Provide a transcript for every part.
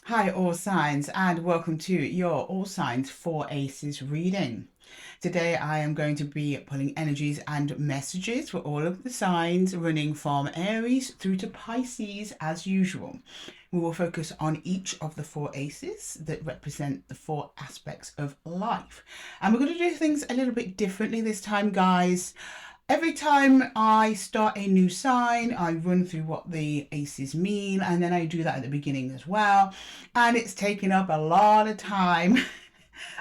Hi, all signs, and welcome to your All Signs for Aces reading. Today, I am going to be pulling energies and messages for all of the signs running from Aries through to Pisces as usual. We will focus on each of the four aces that represent the four aspects of life. And we're going to do things a little bit differently this time, guys. Every time I start a new sign, I run through what the aces mean, and then I do that at the beginning as well. And it's taken up a lot of time.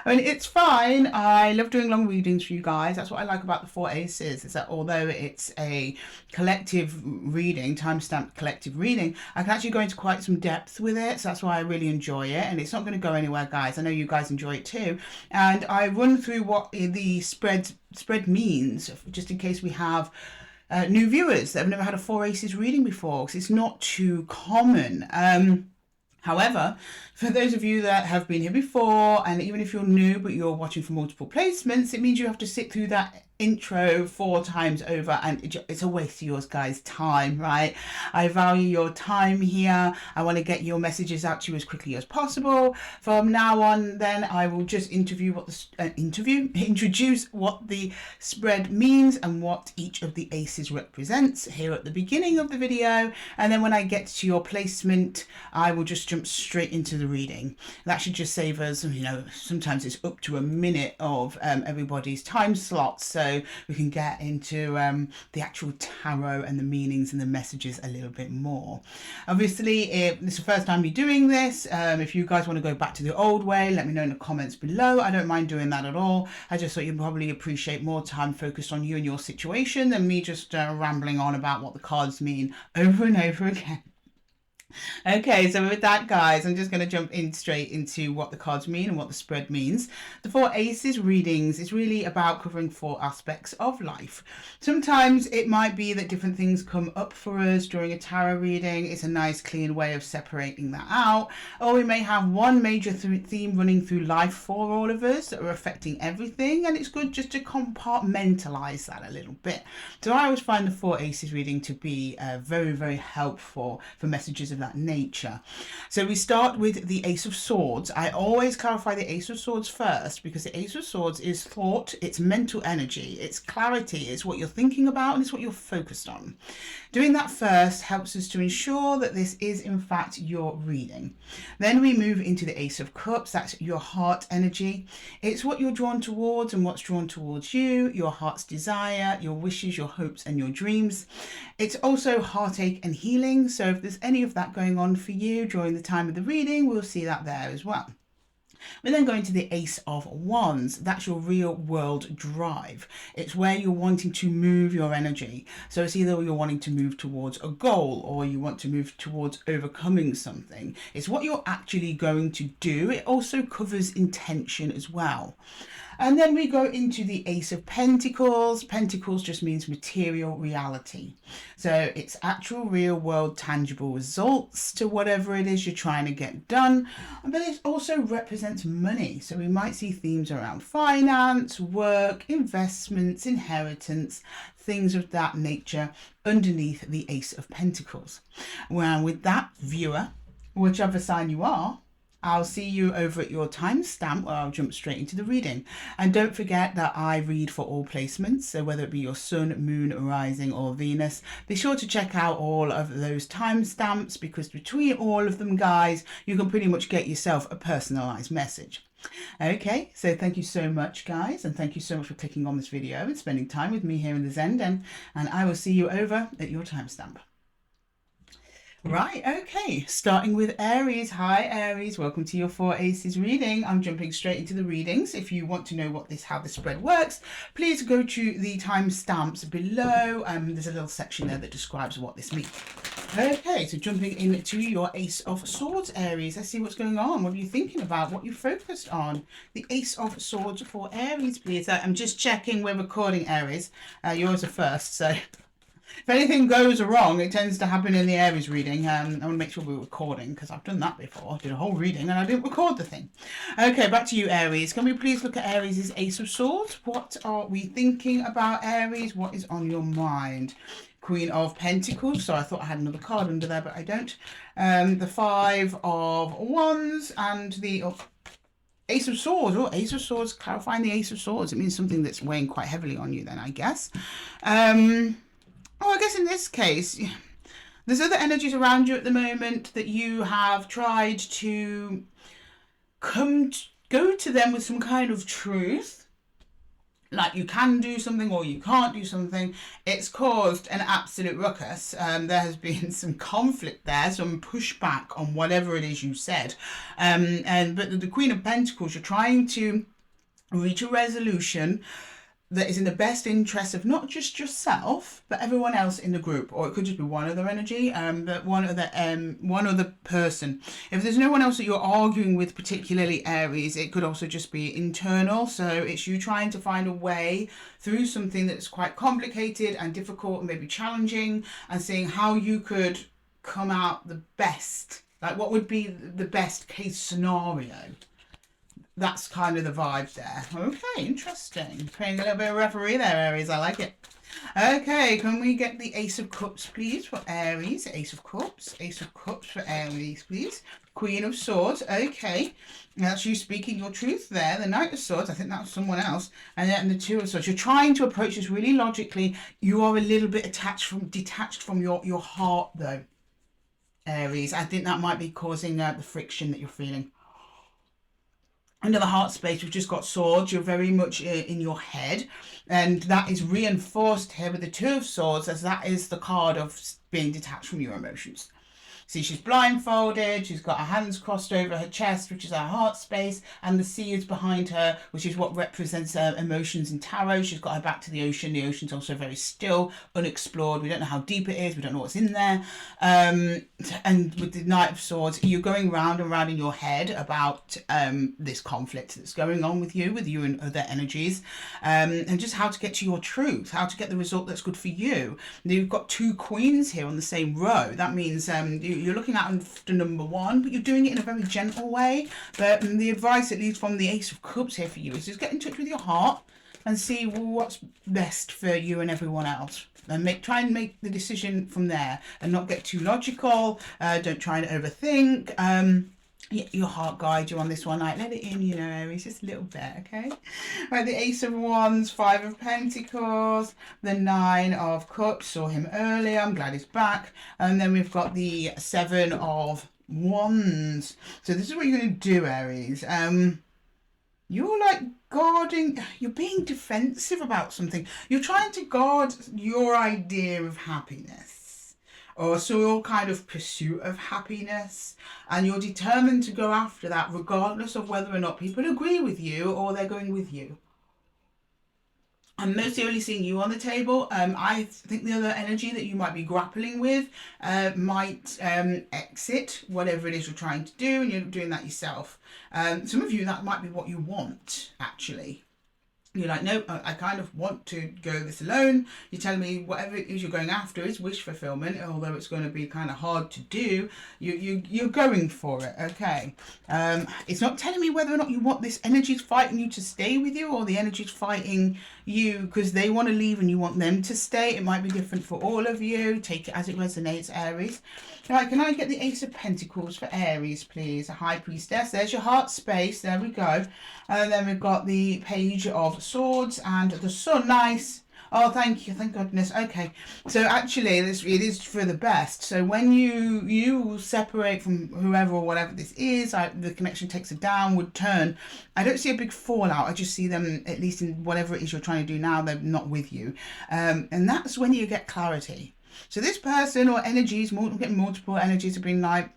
I mean, it's fine. I love doing long readings for you guys. That's what I like about the four aces, is that although it's a collective reading, time-stamped collective reading, I can actually go into quite some depth with it. So that's why I really enjoy it. And it's not going to go anywhere, guys. I know you guys enjoy it too. And I run through what the spread means, just in case we have new viewers that have never had a four aces reading before, because it's not too common. However, for those of you that have been here before, and even if you're new but you're watching for multiple placements, it means you have to sit through that intro 4 times over, and it's a waste of yours guys' time, right? I value your time here. I want to get your messages out to you as quickly as possible. From now on, then I will just introduce what the spread means and what each of the aces represents here at the beginning of the video, and then when I get to your placement, I will just jump straight into the reading. That should just save us, sometimes it's up to a minute of everybody's time slots, so we can get into the actual tarot and the meanings and the messages a little bit more. Obviously, if this is the first time you're doing this, if you guys want to go back to the old way, let me know in the comments below. I don't mind doing that at all. I just thought you'd probably appreciate more time focused on you and your situation than me just rambling on about what the cards mean over and over again. Okay, so with that, guys, I'm just going to jump in straight into what the cards mean and what the spread means. The four aces readings is really about covering 4 aspects of life. Sometimes it might be that different things come up for us during a tarot reading. It's a nice clean way of separating that out. Or we may have one major theme running through life for all of us that are affecting everything, and it's good just to compartmentalize that a little bit. So I always find the four aces reading to be very, very helpful for messages of that nature. So we start with the Ace of Swords. I always clarify the Ace of Swords first, because the Ace of Swords is thought, it's mental energy, it's clarity, it's what you're thinking about, and it's what you're focused on. Doing that first helps us to ensure that this is in fact your reading. Then we move into the Ace of Cups. That's your heart energy. It's what you're drawn towards and what's drawn towards you, your heart's desire, your wishes, your hopes, and your dreams. It's also heartache and healing. So if there's any of that going on for you during the time of the reading, we'll see that there as well. We're then going to the Ace of Wands. That's your real world drive. It's where you're wanting to move your energy. So it's either you're wanting to move towards a goal or you want to move towards overcoming something. It's what you're actually going to do. It also covers intention as well. And then we go into the Ace of Pentacles. Pentacles just means material reality. So it's actual real world tangible results to whatever it is you're trying to get done. But it also represents money. So we might see themes around finance, work, investments, inheritance, things of that nature underneath the Ace of Pentacles. Well, with that, viewer, whichever sign you are, I'll see you over at your timestamp, where I'll jump straight into the reading. And don't forget that I read for all placements, so whether it be your sun, moon, rising, or Venus, be sure to check out all of those timestamps, because between all of them, guys, you can pretty much get yourself a personalized message. Okay, so thank you so much, guys, and thank you so much for clicking on this video and spending time with me here in the Zen Den, and I will see you over at your timestamp. Right, okay, starting with Aries. Hi Aries, welcome to your four aces reading. I'm jumping straight into the readings. If you want to know how the spread works, please go to the timestamps below. There's a little section there that describes what this means. Okay, so jumping into your Ace of Swords, Aries. Let's see what's going on. What are you thinking about? What are you focused on? The Ace of Swords for Aries, please. I'm just checking we're recording, Aries. Yours are first, so if anything goes wrong, it tends to happen in the Aries reading. I want to make sure we're recording, because I've done that before. I did a whole reading and I didn't record the thing. Okay, back to you, Aries. Can we please look at Aries' Ace of Swords? What are we thinking about, Aries? What is on your mind? Queen of Pentacles. So I thought I had another card under there, but I don't. The Five of Wands and the Ace of Swords. Oh, Ace of Swords, clarifying the Ace of Swords. It means something that's weighing quite heavily on you then, I guess. I guess in this case, there's other energies around you at the moment that you have tried to go to them with some kind of truth. Like you can do something or you can't do something. It's caused an absolute ruckus. There has been some conflict there, some pushback on whatever it is you said. But the Queen of Pentacles, you're trying to reach a resolution that is in the best interest of not just yourself, but everyone else in the group. Or it could just be one other energy, but one other person. If there's no one else that you're arguing with, particularly Aries, it could also just be internal. So it's you trying to find a way through something that's quite complicated and difficult and maybe challenging, and seeing how you could come out the best. Like what would be the best case scenario? That's kind of the vibe there. Okay, interesting. Playing a little bit of referee there, Aries. I like it. Okay, can we get the Ace of Cups, please, for Aries? Ace of Cups. Ace of Cups for Aries, please. Queen of Swords. Okay. That's you speaking your truth there. The Knight of Swords. I think that was someone else. And then the Two of Swords. You're trying to approach this really logically. You are a little bit detached from your heart, though, Aries. I think that might be causing the friction that you're feeling. Under the heart space, we've just got swords. You're very much in your head, and that is reinforced here with the Two of Swords, as that is the card of being detached from your emotions. See, she's blindfolded, she's got her hands crossed over her chest, which is her heart space, and the sea is behind her, which is what represents emotions in tarot. She's got her back to the ocean. The ocean's also very still, unexplored. We don't know how deep it is. We don't know what's in there. And with the Knight of Swords, you're going round and round in your head about this conflict that's going on with you and other energies, and just how to get to your truth, how to get the result that's good for you. Now, you've got two queens here on the same row. That means you're looking at the number one, but you're doing it in a very gentle way. But the advice, at least from the Ace of Cups here for you, is just get in touch with your heart and see what's best for you and everyone else. And try and make the decision from there and not get too logical. Don't try and overthink. Your heart guide you on this one. Like, let it in, Aries, just a little bit, okay? Right, the Ace of Wands, Five of Pentacles, the Nine of Cups. Saw him earlier. I'm glad he's back. And then we've got the Seven of Wands. So this is what you're going to do, Aries. You're like guarding, you're being defensive about something. You're trying to guard your idea of happiness. Or so your kind of pursuit of happiness, and you're determined to go after that regardless of whether or not people agree with you or they're going with you. I'm mostly only seeing you on the table. I think the other energy that you might be grappling with might exit whatever it is you're trying to do, and you're doing that yourself. Some of you, that might be what you want, actually. You're like, no, I kind of want to go this alone. You're telling me whatever it is you're going after is wish fulfillment, although it's going to be kind of hard to do. You're going for it, okay? It's not telling me whether or not you want this energy's fighting you to stay with you, or the energy's fighting you because they want to leave and you want them to stay. It might be different for all of you. Take it as it resonates, Aries. Right, can I get the Ace of Pentacles for Aries, please? A High Priestess. There's your heart space. There we go. And then we've got the Page of Swords and the Sun. Nice. Oh, thank you. Thank goodness. Okay. So actually, it is for the best. So when you separate from whoever or whatever this is, the connection takes a downward turn. I don't see a big fallout. I just see them, at least in whatever it is you're trying to do now, they're not with you. And that's when you get clarity. So this person or energies, getting multiple energies have been like,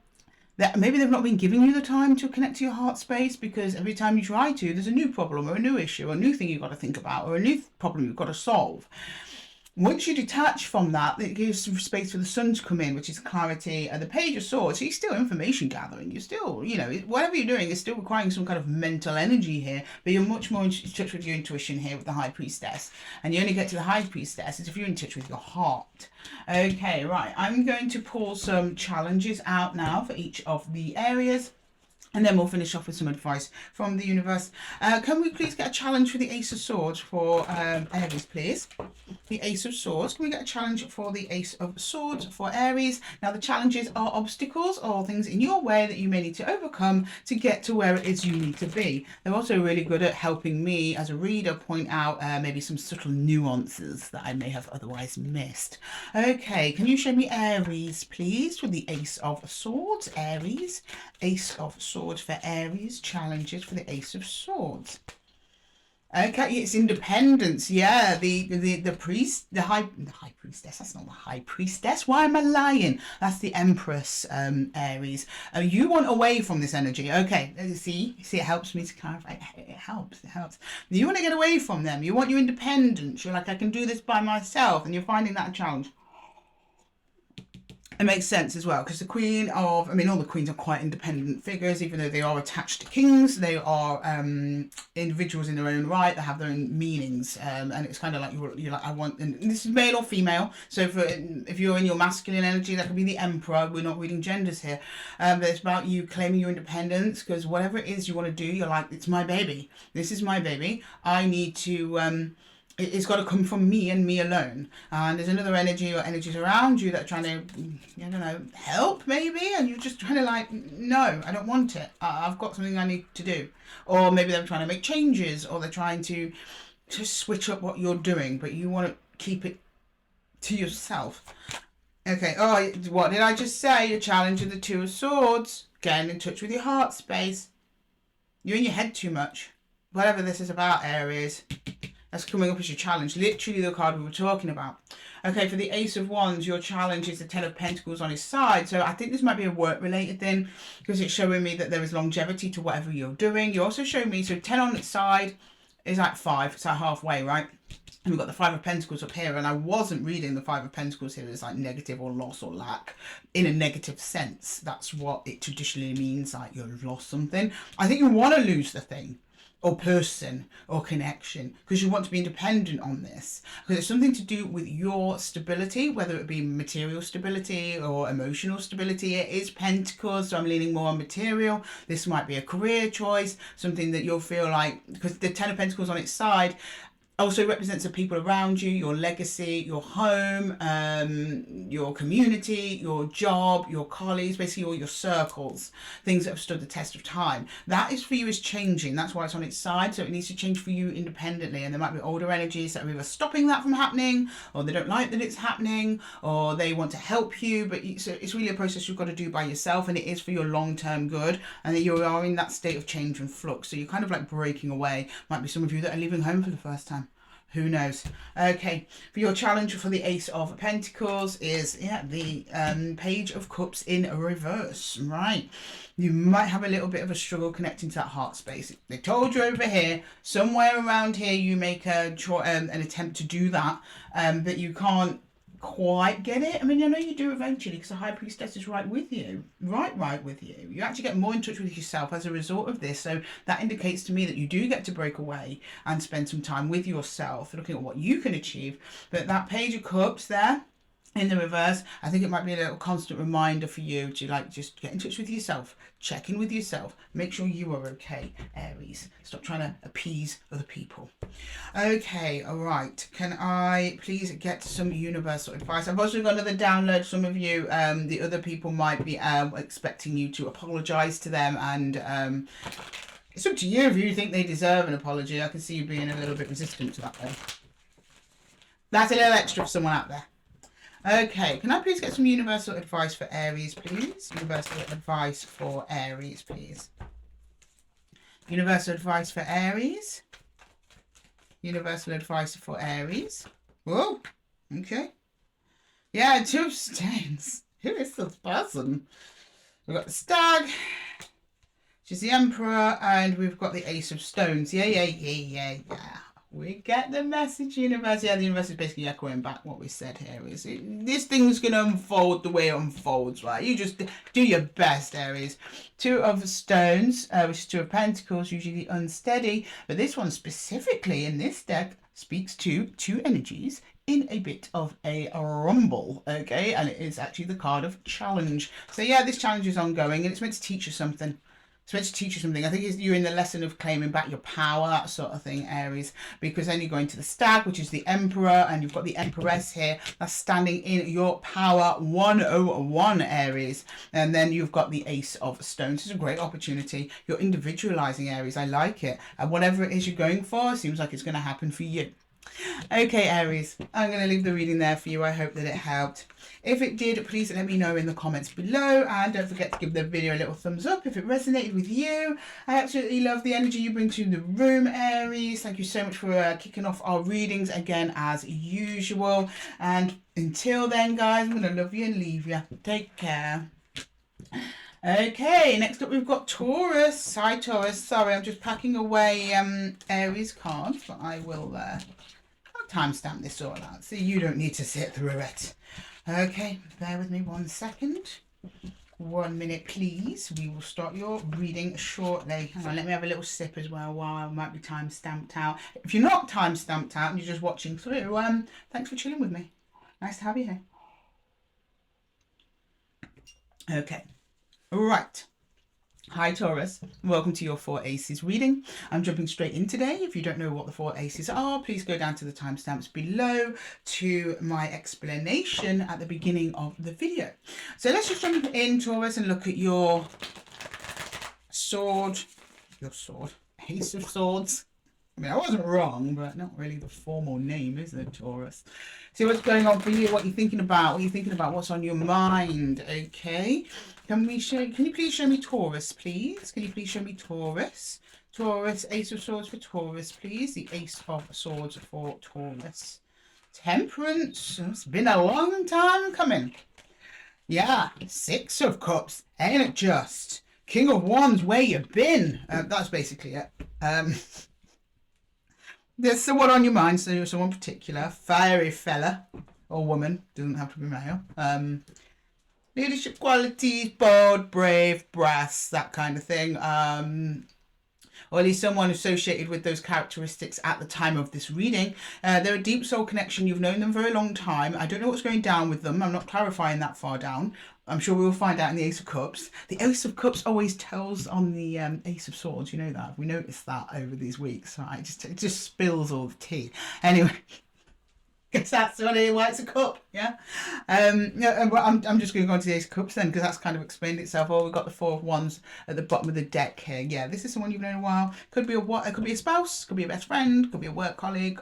that maybe they've not been giving you the time to connect to your heart space, because every time you try to, there's a new problem or a new issue or a new thing you've got to think about or a new problem you've got to solve. Once you detach from that, it gives some space for the Sun to come in, which is clarity. And the Page of Swords, he's still information gathering. You're still, whatever you're doing is still requiring some kind of mental energy here, but you're much more in touch with your intuition here with the High Priestess. And you only get to the High Priestess if you're in touch with your heart. Okay, right. I'm going to pull some challenges out now for each of the areas. And then we'll finish off with some advice from the universe. Can we please get a challenge for the Ace of Swords for Aries, please? The Ace of Swords. Can we get a challenge for the Ace of Swords for Aries? Now, the challenges are obstacles or things in your way that you may need to overcome to get to where it is you need to be. They're also really good at helping me as a reader point out maybe some subtle nuances that I may have otherwise missed. Okay, can you show me Aries, please, with the Ace of Swords? Aries, Ace of Swords for Aries, challenges for the Ace of Swords. Okay, it's independence. Yeah, the priest, the high priestess. That's not the high priestess. Why am I lying? That's the Empress, Aries. You want away from this energy. Okay, see, it helps me to clarify. It helps. You want to get away from them. You want your independence. You're like, I can do this by myself, and you're finding that a challenge. It makes sense as well, because the Queen of, I mean, all the queens are quite independent figures, even though they are attached to kings. They are individuals in their own right. They have their own meanings, and it's kind of like you're like, I want, and this is male or female. So if you're in your masculine energy, that could be the Emperor. We're not reading genders here, but it's about you claiming your independence, because whatever it is you want to do, you're like, it's my baby. This is my baby. I need to. It's got to come from me and me alone. And there's another energy or energies around you that are trying to, I don't know, help maybe. And you're just trying to like, no, I don't want it. I've got something I need to do. Or maybe they're trying to make changes, or they're trying to switch up what you're doing, but you want to keep it to yourself. Okay. Oh, what did I just say? You're challenging the Two of Swords. Getting in touch with your heart space. You're in your head too much. Whatever this is about, Aries. That's coming up as your challenge. Literally the card we were talking about. Okay, for the Ace of Wands, your challenge is the Ten of Pentacles on his side. So I think this might be a work-related thing, because it's showing me that there is longevity to whatever you're doing. You also show me, so 10 on its side is like 5. It's like halfway, right? And we've got the Five of Pentacles up here. And I wasn't reading the Five of Pentacles here as like negative or loss or lack in a negative sense. That's what it traditionally means, like you've lost something. I think you want to lose the thing, or person, or connection, because you want to be independent on this, because it's something to do with your stability, whether it be material stability or emotional stability. It is Pentacles, so I'm leaning more on material. This might be a career choice, something that you'll feel like, because the Ten of Pentacles on its side also represents the people around you, your legacy, your home, your community, your job, your colleagues, basically all your circles, things that have stood the test of time. That is for you is changing. That's why it's on its side. So it needs to change for you independently. And there might be older energies that are either stopping that from happening, or they don't like that it's happening, or they want to help you. But so it's really a process you've got to do by yourself, and it is for your long-term good. And that you are in that state of change and flux. So you're kind of like breaking away. Might be some of you that are leaving home for the first time. Who knows? Okay, for your challenge for the Ace of Pentacles is, the Page of Cups in reverse, right? You might have a little bit of a struggle connecting to that heart space. They told you over here, somewhere around here, you make an attempt to do that, but you can't quite get it. I mean, I know you do eventually, because the High Priestess is right with you, right with you. You actually get more in touch with yourself as a result of this. So that indicates to me that you do get to break away and spend some time with yourself, looking at what you can achieve. But that Page of Cups there in the reverse, I think it might be a little constant reminder for you to like just get in touch with yourself, check in with yourself, make sure you are okay, Aries. Stop trying to appease other people. Okay, all right. Can I please get some universal advice? I've also got another download. Some of you, the other people might be expecting you to apologize to them, and it's up to you if you think they deserve an apology. I can see you being a little bit resistant to that though. That's a little extra for someone out there. Okay, can I please get some universal advice for Aries, please? Universal advice for Aries, please. Universal advice for Aries. Universal advice for Aries. Whoa, okay. Yeah, Two of Stones. Who is this person? We've got the Stag. She's the Emperor, and we've got the Ace of Stones. Yeah. We get the message, universe. Yeah, the universe is basically echoing back what we said here. Is this thing's going to unfold the way it unfolds, right? You just do your best, Aries. Two of Stones, which is Two of Pentacles, usually unsteady. But this one specifically in this deck speaks to two energies in a bit of a rumble, okay? And it is actually the card of challenge. So yeah, this challenge is ongoing, and it's meant to teach you something. It's meant to teach you something. I think you're in the lesson of claiming back your power, that sort of thing, Aries. Because then you're going to the stag, which is the emperor, and you've got the empress here. That's standing in your power 101, Aries. And then you've got the ace of stones. It's a great opportunity. You're individualizing, Aries. I like it. And whatever it is you're going for, seems like it's going to happen for you. Okay, Aries, I'm going to leave the reading there for you. I hope that it helped. If it did, please let me know in the comments below, and don't forget to give the video a little thumbs up if it resonated with you. I absolutely love the energy you bring to the room, Aries. Thank you so much for kicking off our readings again as usual. And until then, guys, I'm going to love you and leave you. Take care. Okay, next up we've got Taurus. Hi, Taurus. Sorry, I'm just packing away Aries cards, but I will I'll timestamp this all out so you don't need to sit through it. Okay, bear with me 1 second. 1 minute, please. We will start your reading shortly. Hang on, let me have a little sip as well while I might be time stamped out. If you're not time stamped out and you're just watching through, thanks for chilling with me. Nice to have you here. Okay. Right. Hi Taurus, welcome to your 4 Aces reading. I'm jumping straight in today. If you don't know what the 4 Aces are, please go down to the timestamps below to my explanation at the beginning of the video. So let's just jump in, Taurus, and look at your sword, Ace of Swords. I mean, I wasn't wrong, but not really the formal name, is it, Taurus? See what's going on for you, what you're thinking about, what's on your mind, okay? Can you please show me Taurus, please? Can you please show me Taurus? Taurus, Ace of Swords for Taurus, please. The Ace of Swords for Taurus. Temperance. It's been a long time coming. Yeah, 6 of Cups. Ain't it just? King of Wands, where you been? That's basically it. There's someone on your mind, so someone particular. Fiery fella or woman. Doesn't have to be male. Leadership qualities, bold, brave, brass, that kind of thing. Or at least someone associated with those characteristics at the time of this reading. They're a deep soul connection. You've known them for a long time. I don't know what's going down with them. I'm not clarifying that far down. I'm sure we'll find out in the Ace of Cups. The Ace of Cups always tells on the Ace of Swords. You know that. We noticed that over these weeks. Right? It just spills all the tea. Anyway. Because that's what it's a cup, yeah. I'm just going to go on to the Ace of Cups then, because that's kind of explained itself. Oh, we've got the 4 of Wands at the bottom of the deck here. Yeah, this is someone you've known a while. Could be it could be a spouse, could be a best friend, could be a work colleague.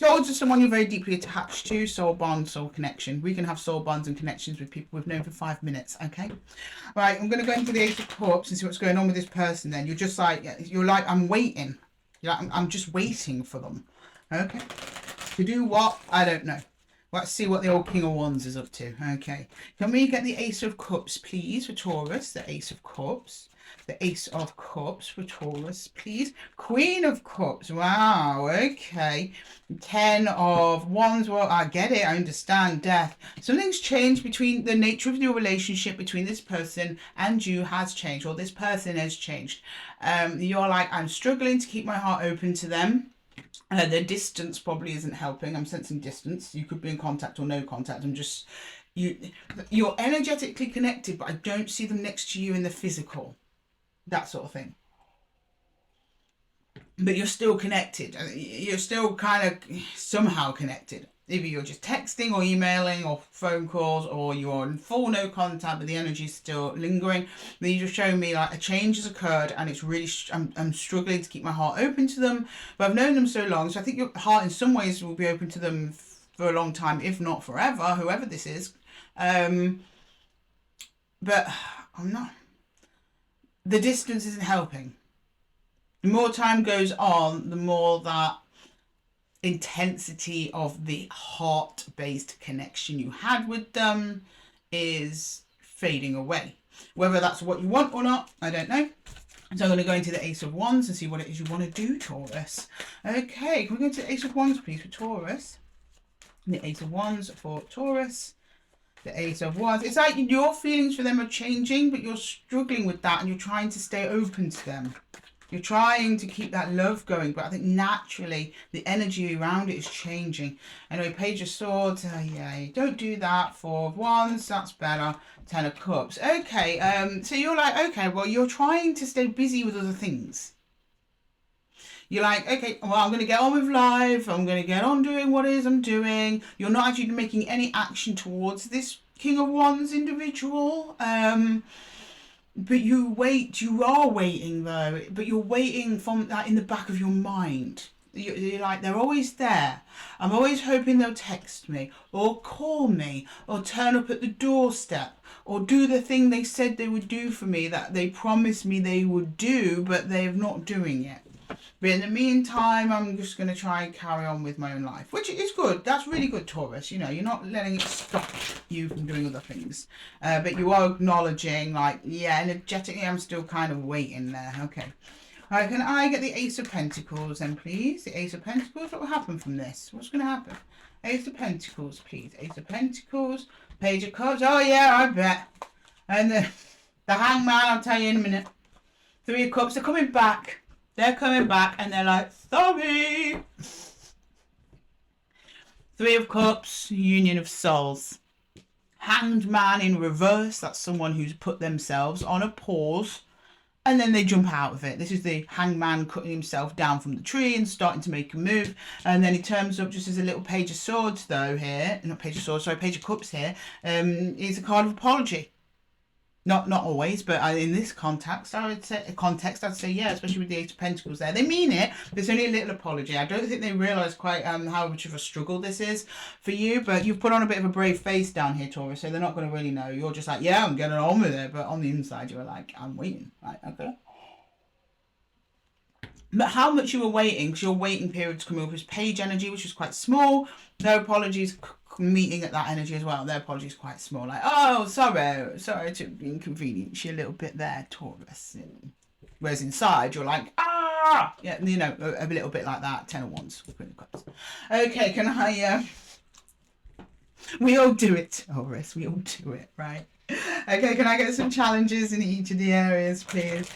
Also someone you're very deeply attached to. Soul bond, soul connection. We can have soul bonds and connections with people we've known for 5 minutes. Okay, right. I'm going to go into the Ace of Cups and see what's going on with this person. Then you're just like I'm waiting. You're like I'm just waiting for them. Okay. To do what? I don't know. Let's see what the old King of Wands is up to. Okay. Can we get the Ace of Cups, please, for Taurus? The Ace of Cups. The Ace of Cups for Taurus, please. Queen of Cups. Wow. Okay. 10 of Wands. Well, I get it. I understand. Death. Something's changed between the nature of your relationship between this person and you has changed, or this person has changed. You're like, I'm struggling to keep my heart open to them. The distance probably isn't helping. I'm sensing distance. You could be in contact or no contact. You're energetically connected, but I don't see them next to you in the physical. That sort of thing. But you're still connected. You're still kind of somehow connected. Either you're just texting or emailing or phone calls, or you're in full no contact, but the energy is still lingering. Then you just show me like a change has occurred, and it's really I'm struggling to keep my heart open to them. But I've known them so long, so I think your heart in some ways will be open to them for a long time, if not forever, whoever this is. But I'm not. The distance isn't helping. The more time goes on, the more that intensity of the heart-based connection you had with them is fading away. Whether that's what you want or not, I don't know. So I'm going to go into the Ace of Wands and see what it is you want to do, Taurus. Okay, can we go to the Ace of Wands, please, for Taurus? The Ace of Wands for Taurus. The Ace of Wands. It's like your feelings for them are changing, but you're struggling with that and you're trying to stay open to them. You're trying to keep that love going, but I think naturally the energy around it is changing. Anyway, Page of Swords, yeah, don't do that. 4 of Wands, that's better. 10 of Cups. Okay, so you're like, okay, well, you're trying to stay busy with other things. You're like, okay, well, I'm going to get on with life. I'm going to get on doing what it is I'm doing. You're not actually making any action towards this King of Wands individual. But you are waiting though, but you're waiting from that in the back of your mind. You're like, they're always there. I'm always hoping they'll text me or call me or turn up at the doorstep or do the thing they said they would do for me that they promised me they would do, but they're not doing it. But in the meantime, I'm just going to try and carry on with my own life, which is good. That's really good, Taurus. You know, you're not letting it stop you from doing other things. But you are acknowledging, like, yeah, energetically, I'm still kind of waiting there. Okay. All right, can I get the Ace of Pentacles then, please? The Ace of Pentacles, what will happen from this? What's going to happen? Ace of Pentacles, please. Ace of Pentacles, Page of Cups. Oh, yeah, I bet. And the Hangman, I'll tell you in a minute. 3 of Cups, they're coming back. They're coming back and they're like, sorry. 3 of Cups, Union of Souls. Hanged Man in reverse. That's someone who's put themselves on a pause and then they jump out of it. This is the Hangman cutting himself down from the tree and starting to make a move. And then he turns up just as a little Page of Swords though here. Not Page of Swords, sorry, Page of Cups here. Is a card of apology. Not always, but in this context, I'd say yeah, especially with the Ace of Pentacles there. They mean it. There's only a little apology. I don't think they realise quite how much of a struggle this is for you, but you've put on a bit of a brave face down here, Taurus, so they're not going to really know. You're just like, yeah, I'm getting on with it, but on the inside, you're like, I'm waiting. Right, okay. But how much you were waiting, because your waiting period to come up was Page energy, which was quite small. No apologies meeting at that energy as well. Their apologies quite small. Like, oh, sorry to inconvenience you a little bit there, Taurus. Whereas inside, you're like, ah! Yeah, you know, a little bit like that. 10 of Wands. Okay, can I... We all do it, Taurus. We all do it, right? Okay, can I get some challenges in each of the areas, please?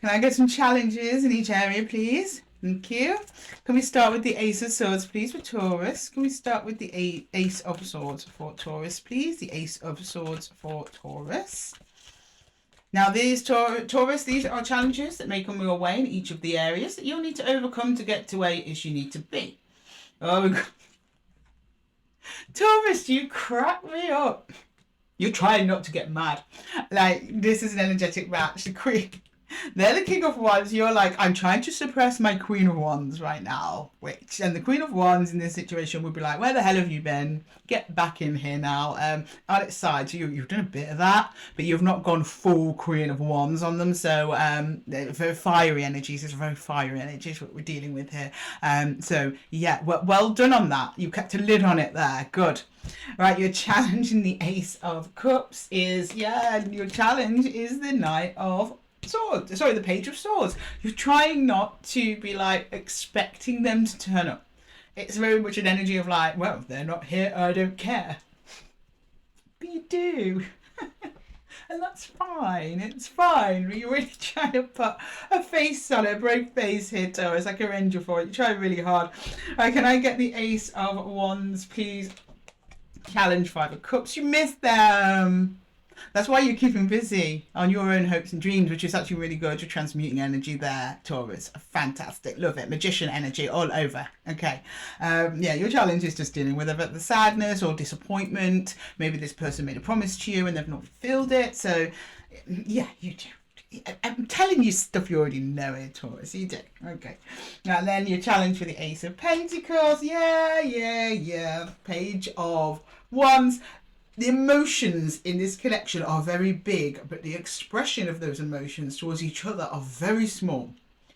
Can I get some challenges in each area, please? Thank you. Can we start with the Ace of Swords, please, for Taurus? Can we start with the Ace of Swords for Taurus, please? The Ace of Swords for Taurus. Now, these Taurus, these are challenges that may come your way in each of the areas that you'll need to overcome to get to where it is you need to be. Oh, Taurus, you crack me up. You're trying not to get mad. Like, this is an energetic match. The Queen... They're the King of Wands. You're like, I'm trying to suppress my Queen of Wands right now. And the Queen of Wands in this situation would be like, where the hell have you been? Get back in here now. On its side, so you've done a bit of that, but you've not gone full Queen of Wands on them. So they're very fiery energies. It's very fiery energies what we're dealing with here. So yeah, well done on that. You kept a lid on it there. Good. Right, your challenge in the Ace of Cups is, your challenge is the Knight of Swords. Sorry, the Page of Swords. You're trying not to be like expecting them to turn up. It's very much an energy of like, well, if they're not here, I don't care. But you do. And that's fine. It's fine. But you're really trying to put a face on it, a brave face here, Taurus. I commend you for it. You try really hard. Right, can I get the Ace of Wands, please? Challenge 5 of Cups. You missed them. That's why you're keeping busy on your own hopes and dreams, which is actually really good. You're transmuting energy there, Taurus. Fantastic. Love it. Magician energy all over. Okay. Your challenge is just dealing with the sadness or disappointment. Maybe this person made a promise to you and they've not fulfilled it. So, yeah, you do. I'm telling you stuff you already know here, Taurus. You do. Okay. Now then your challenge for the Ace of Pentacles. Yeah. Page of Wands. The emotions in this collection are very big, but the expression of those emotions towards each other are very small.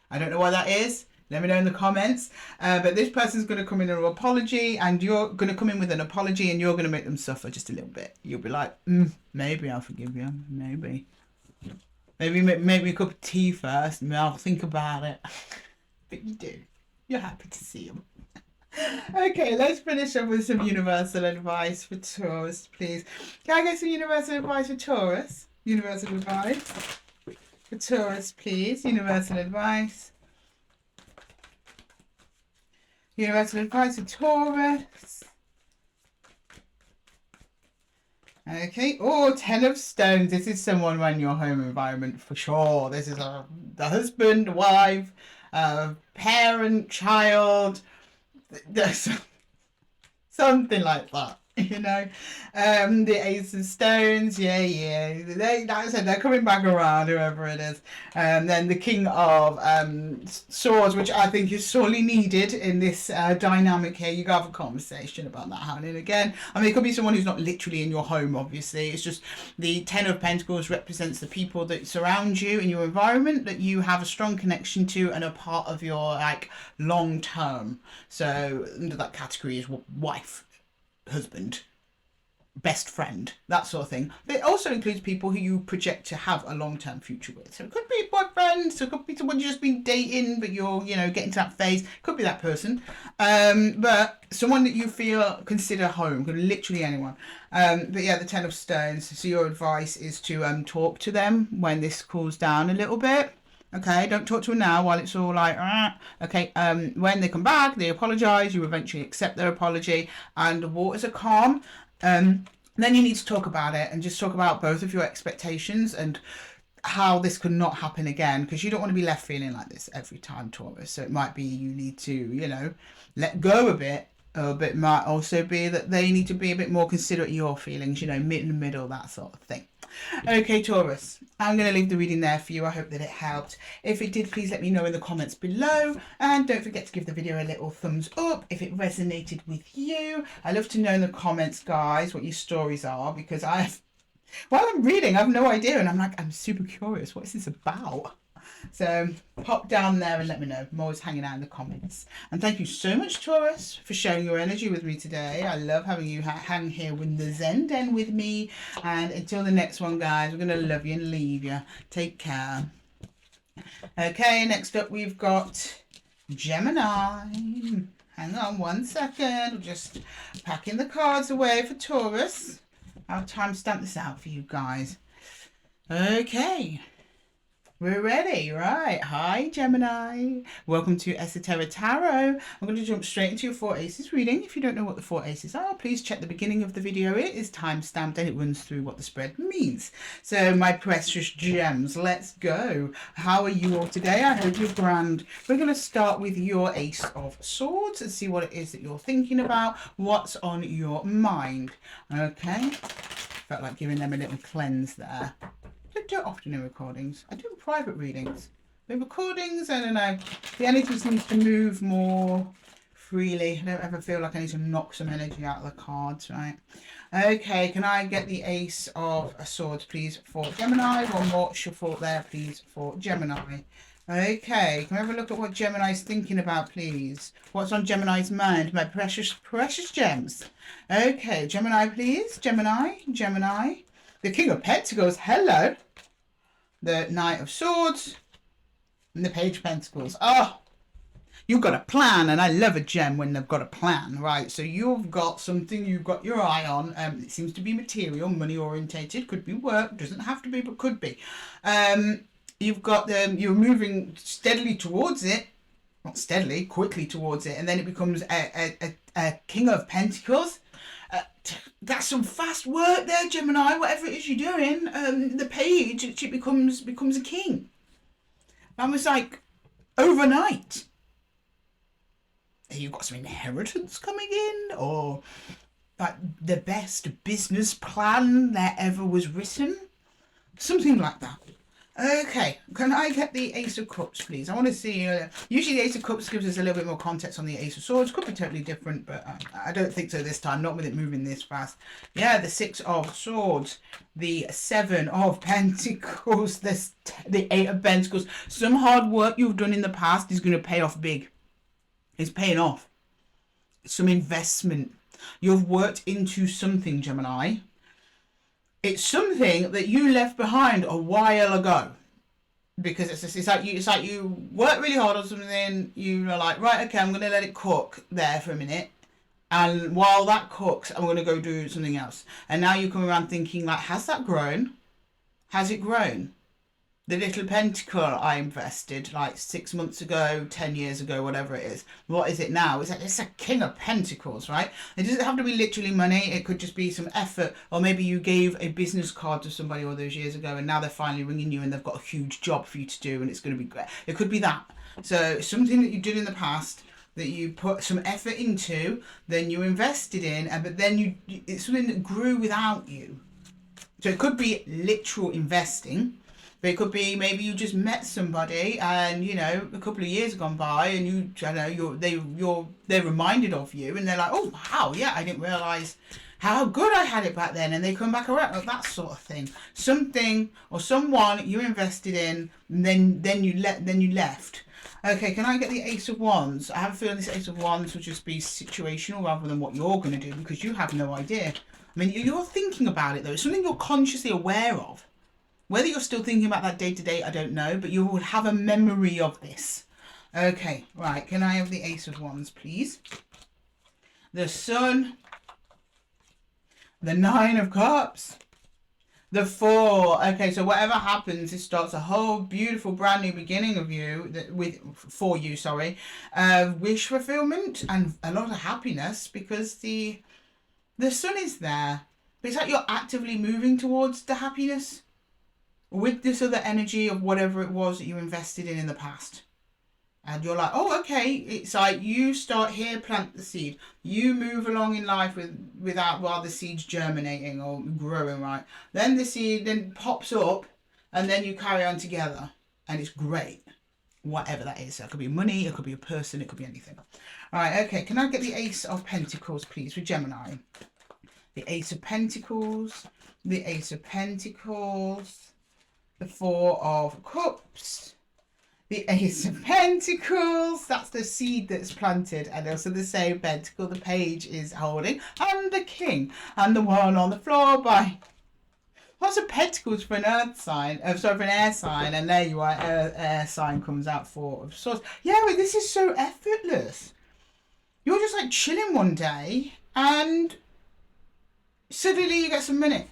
I don't know why that is. Let me know in the comments. But this person's going to come in with an apology, and you're going to come in with an apology, and you're going to make them suffer just a little bit. You'll be like, maybe I'll forgive you. Maybe make me a cup of tea first, and I'll think about it. But you do. You're happy to see them. Okay, let's finish up with some universal advice for Taurus, please. Can I get some universal advice for Taurus? Universal advice. For Taurus, please. Universal advice. Universal advice for Taurus. Okay. Oh, 10 of Stones. This is someone in your home environment for sure. This is the husband, wife, parent, child. Something like that. You know, the Ace of Stones, yeah. Like I said, they're coming back around, whoever it is. Then the King of Swords, which I think is sorely needed in this dynamic here. You can have a conversation about that happening again. I mean, it could be someone who's not literally in your home, obviously. It's just the Ten of Pentacles represents the people that surround you in your environment that you have a strong connection to and are part of your like long term. So under that category is wife, husband, best friend, that sort of thing. But it also includes people who you project to have a long-term future with. So it could be boyfriends, it could be someone you've just been dating, but you're, you know, getting to that phase. It could be that person. But someone that you feel consider home, could literally anyone. But yeah, the Ten of Stones. So your advice is to talk to them when this cools down a little bit. Okay, don't talk to her now while it's all like, okay, when they come back, they apologise, you eventually accept their apology, and the waters are calm. Then you need to talk about it and just talk about both of your expectations and how this could not happen again, because you don't want to be left feeling like this every time, Taurus. So it might be you need to, you know, let go a bit. But it might also be that they need to be a bit more considerate of your feelings, you know, in the middle, that sort of thing. Okay, Taurus, I'm going to leave the reading there for you. I hope that it helped. If it did, please let me know in the comments below. And don't forget to give the video a little thumbs up if it resonated with you. I love to know in the comments, guys, what your stories are, because while I'm reading, I have no idea. And I'm super curious. What is this about? So pop down there and let me know. I'm always hanging out in the comments. And thank you so much, Taurus, for sharing your energy with me today. I love having you hang here with the Zen Den with me. And until the next one, guys, we're going to love you and leave you. Take care. Okay, next up we've got Gemini. Hang on one second. We're just packing the cards away for Taurus. I'll timestamp this out for you guys. Okay. We're ready, right? Hi, Gemini. Welcome to Esotera Tarot. I'm going to jump straight into your 4 Aces reading. If you don't know what the 4 Aces are, please check the beginning of the video. It is time-stamped and it runs through what the spread means. So, my precious gems, let's go. How are you all today? I hope you're grand. We're going to start with your Ace of Swords and see what it is that you're thinking about, what's on your mind. Okay? Felt like giving them a little cleanse there. I don't do it often in recordings. I do private readings. In recordings, I don't know. The energy seems to move more freely. I don't ever feel like I need to knock some energy out of the cards, right? Okay, can I get the Ace of Swords, please, for Gemini? One more shuffle there, please, for Gemini. Okay, can we have a look at what Gemini's thinking about, please? What's on Gemini's mind? My precious, precious gems. Okay, Gemini, please. Gemini. The King of Pentacles, hello. The Knight of Swords and the Page of Pentacles. Oh, you've got a plan, and I love a gem when they've got a plan, right? So you've got something you've got your eye on. It seems to be material, money orientated, could be work, doesn't have to be, but could be. You've got them, you're moving steadily towards it, not steadily, quickly towards it, and then it becomes a King of Pentacles. That's some fast work there, Gemini. Whatever it is you're doing, the page, it becomes a king. That was like overnight. You've got some inheritance coming in, or like the best business plan that ever was written, something like that. Okay, can I get the Ace of Cups, please? I want to see, usually the Ace of Cups gives us a little bit more context on the Ace of Swords. Could be totally different, but I don't think so this time, not with it moving this fast. Yeah, the 6 of Swords, the 7 of Pentacles, the 8 of Pentacles. Some hard work you've done in the past is going to pay off big. It's paying off. Some investment. You've worked into something, Gemini. It's something that you left behind a while ago, because it's like you work really hard on something. You're like, right, okay, I'm going to let it cook there for a minute, and while that cooks, I'm going to go do something else. And now you come around thinking, like, has that grown? Has it grown? The little pentacle I invested like 6 months ago, 10 years ago, whatever it is. What is it now? It's a king of pentacles, right? It doesn't have to be literally money. It could just be some effort. Or maybe you gave a business card to somebody all those years ago and now they're finally ringing you and they've got a huge job for you to do and it's going to be great. It could be that. So something that you did in the past that you put some effort into, then you invested in, but then it's something that grew without you. So it could be literal investing. But it could be maybe you just met somebody and, you know, a couple of years have gone by and they're reminded of you and they're like, oh, wow, yeah, I didn't realise how good I had it back then. And they come back around, like that sort of thing. Something or someone you invested in and then you left. Okay, can I get the Ace of Wands? I have a feeling this Ace of Wands will just be situational rather than what you're going to do because you have no idea. I mean, you're thinking about it though. It's something you're consciously aware of. Whether you're still thinking about that day to day, I don't know, but you will have a memory of this. Okay, right. Can I have the Ace of Wands, please? The Sun, the Nine of Cups, the Four. Okay, so whatever happens, it starts a whole beautiful brand new beginning of you, for you, wish fulfillment and a lot of happiness because the Sun is there. But it's like you're actively moving towards the happiness with this other energy of whatever it was that you invested in the past. And you're like, oh, okay. It's like you start here, plant the seed. You move along in life without while the seed's germinating or growing, right? Then the seed then pops up and then you carry on together. And it's great. Whatever that is. It could be money, it could be a person, it could be anything. All right, okay. Can I get the Ace of Pentacles, please, for Gemini? The Ace of Pentacles. The Ace of Pentacles. The Four of Cups, the Ace of Pentacles, that's the seed that's planted, and also the same pentacle the page is holding, and the King, and the one on the floor by lots of pentacles for an earth sign, for an air sign, and there you are, air sign comes out, Four of Swords. Yeah, but this is so effortless. You're just like chilling one day, and suddenly you get some money,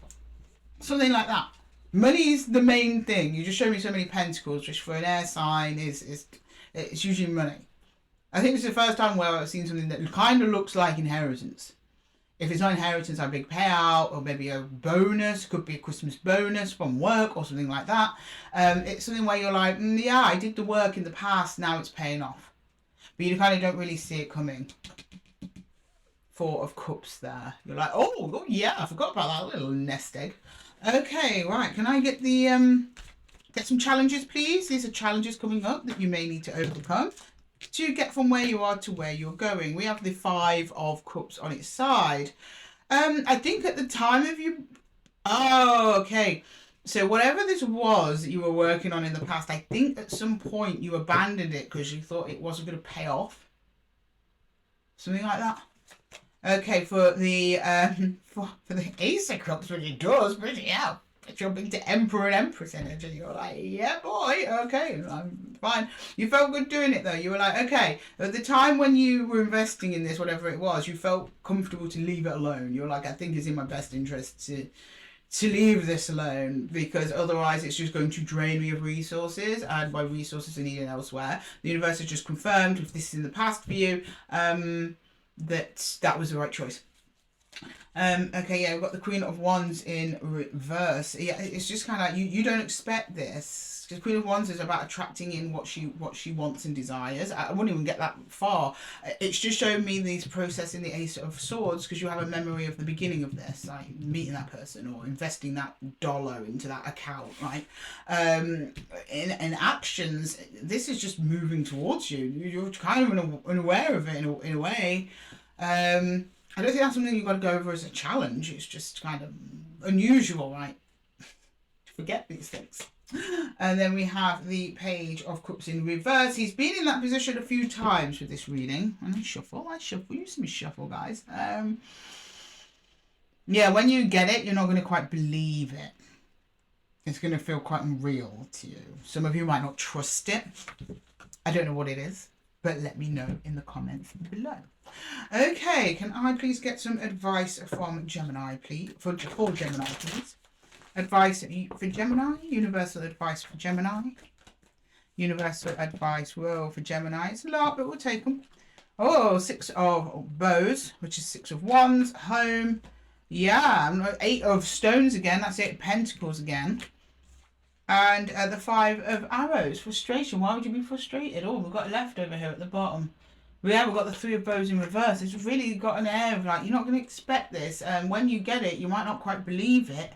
something like that. Money is the main thing. You just show me so many pentacles, which for an air sign it's usually money. I think it's the first time where I've seen something that kind of looks like inheritance. If it's not inheritance, a big payout or maybe a bonus, could be a Christmas bonus from work or something like that. It's something where you're like, yeah, I did the work in the past, now it's paying off. But you kind of don't really see it coming. Four of Cups there. You're like, oh yeah, I forgot about that little nest egg. Okay, right. Can I get the get some challenges, please? These are challenges coming up that you may need to overcome to get from where you are to where you're going. We have the Five of Cups on its side. I think at the time of you... Oh, okay. So whatever this was that you were working on in the past, I think at some point you abandoned it because you thought it wasn't going to pay off. Something like that. Okay, for the Ace of Cups, which it does, but yeah, it's jumping to Emperor and Empress energy. You're like, yeah, boy, okay, I'm fine. You felt good doing it though. You were like, okay, at the time when you were investing in this, whatever it was, you felt comfortable to leave it alone. You're like, I think it's in my best interest to leave this alone because otherwise it's just going to drain me of resources, and by resources I need it elsewhere. The universe has just confirmed, if this is in the past for you, that was the right choice. Okay, yeah, we've got the Queen of Wands in reverse. Yeah, it's just kind of like you don't expect this. Because Queen of Wands is about attracting in what she wants and desires. I wouldn't even get that far. It's just showing me this process in the Ace of Swords because you have a memory of the beginning of this, like meeting that person or investing that dollar into that account, right? In actions, this is just moving towards you. You're kind of unaware of it in a way. I don't think that's something you've got to go over as a challenge. It's just kind of unusual, right? Forget these things. And then we have the Page of Cups in reverse. He's been in that position a few times with this reading. And I shuffle. You see me shuffle, guys. Yeah, when you get it, you're not going to quite believe it. It's going to feel quite unreal to you. Some of you might not trust it. I don't know what it is, but let me know in the comments below. Okay, can I please get some advice from Gemini, please? For Gemini, please. Advice for Gemini. Universal advice for Gemini. Universal advice, well, for Gemini. It's a lot, but we'll take them. Oh, 6 of bows, which is 6 of wands. Home. Yeah, 8 of stones again. That's 8 of pentacles again. And the 5 of arrows. Frustration. Why would you be frustrated? Oh, we've got a leftover here at the bottom. We have got the 3 of bows in reverse. It's really got an air of like, you're not going to expect this. When you get it, you might not quite believe it.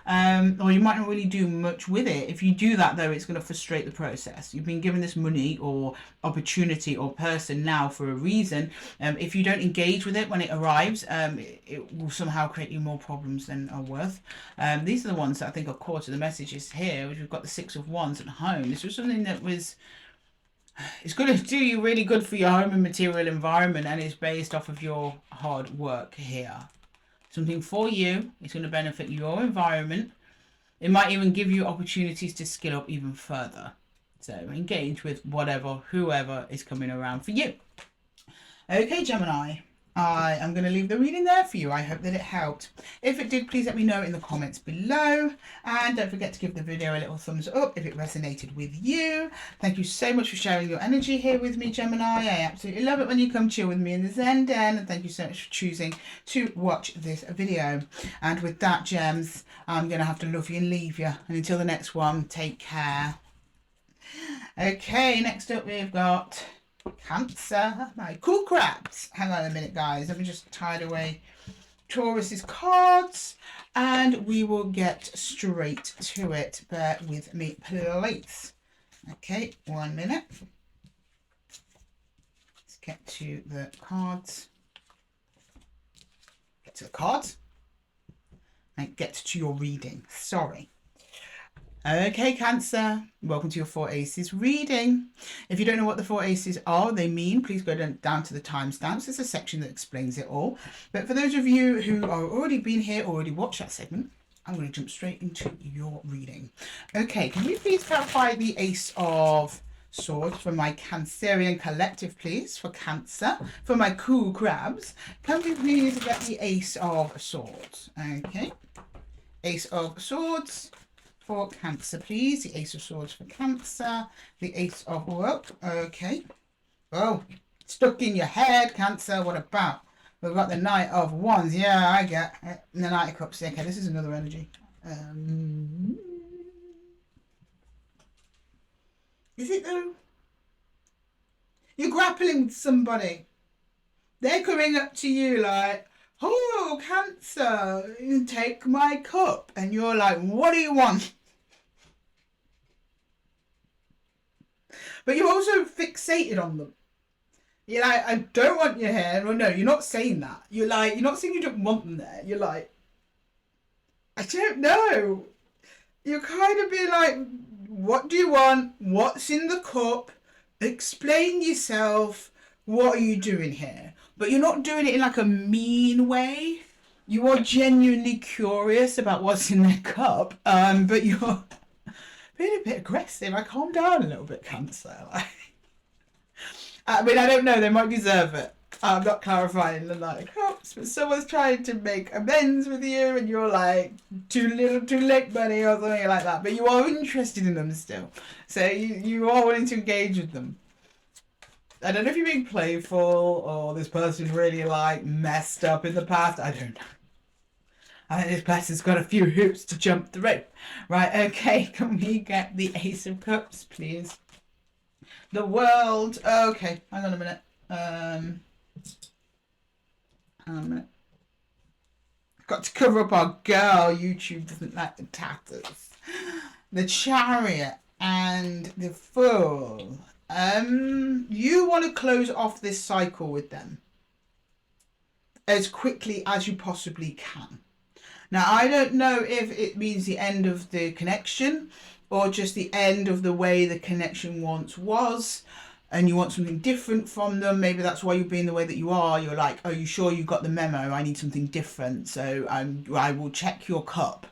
Or you might not really do much with it. If you do that, though, it's going to frustrate the process. You've been given this money or opportunity or person now for a reason. If you don't engage with it when it arrives, it will somehow create you more problems than are worth. These are the ones that I think are core to the messages here, which we've got the 6 of wands at home. This was something that was... It's going to do you really good for your home and material environment, and it's based off of your hard work here. Something for you. It's going to benefit your environment. It might even give you opportunities to skill up even further. So engage with whatever, whoever is coming around for you. Okay, Gemini. I am going to leave the reading there for you. I hope that it helped. If it did, please let me know in the comments below. And don't forget to give the video a little thumbs up if it resonated with you. Thank you so much for sharing your energy here with me, Gemini. I absolutely love it when you come chill with me in the Zen Den. And thank you so much for choosing to watch this video. And with that, gems, I'm going to have to love you and leave you. And until the next one, take care. Okay, next up we've got... Cancer, my cool crabs. Hang on a minute, guys. Let me just tide away Taurus's cards and we will get straight to it. Bear with me, please. Okay, 1 minute. Let's get to the cards. Get to the cards and get to your reading. Sorry. Okay, Cancer, welcome to your 4 Aces reading. If you don't know what the 4 Aces are, they mean, please go down to the timestamps. There's a section that explains it all. But for those of you who are already been here, already watched that segment, I'm going to jump straight into your reading. Okay, can you please clarify the Ace of Swords for my Cancerian collective, please, for Cancer, for my cool crabs? Can we please get the Ace of Swords? Okay, Ace of Swords for Cancer, please. The Ace of Swords for Cancer. The Ace of... Whoa, okay. Oh, stuck in your head, Cancer. What about? We've got the Knight of Wands. Yeah, I get it. The Knight of Cups. Okay, this is another energy. Is it though? You're grappling with somebody. They're coming up to you like, oh, Cancer, you take my cup. And you're like, what do you want? But you're also fixated on them. You're like, I don't want your hair. Well, no, you're not saying that. You're like, you're not saying you don't want them there. You're like, I don't know. You're kind of being like, what do you want? What's in the cup? Explain yourself. What are you doing here? But you're not doing it in like a mean way. You are genuinely curious about what's in their cup, but you're being a bit aggressive. I calm down a little bit, Cancer. I mean, I don't know. They might deserve it. I'm not clarifying the Knight of Cups, but someone's trying to make amends with you, and you're like, too little, too late, buddy, or something like that. But you are interested in them still, so you are willing to engage with them. I don't know if you're being playful or this person really like messed up in the past. I don't know. I think this person's got a few hoops to jump through. Right, okay, can we get the Ace of Cups, please? The World. Okay, hang on a minute. Hang on a minute. Got to cover up our girl. YouTube doesn't like the tatters. The Chariot and the Fool. You want to close off this cycle with them as quickly as you possibly can. Now, I don't know if it means the end of the connection or just the end of the way the connection once was, and you want something different from them. Maybe that's why you're being the way that you are. You're like, are you sure you got the memo? I need something different. So I will check your cup.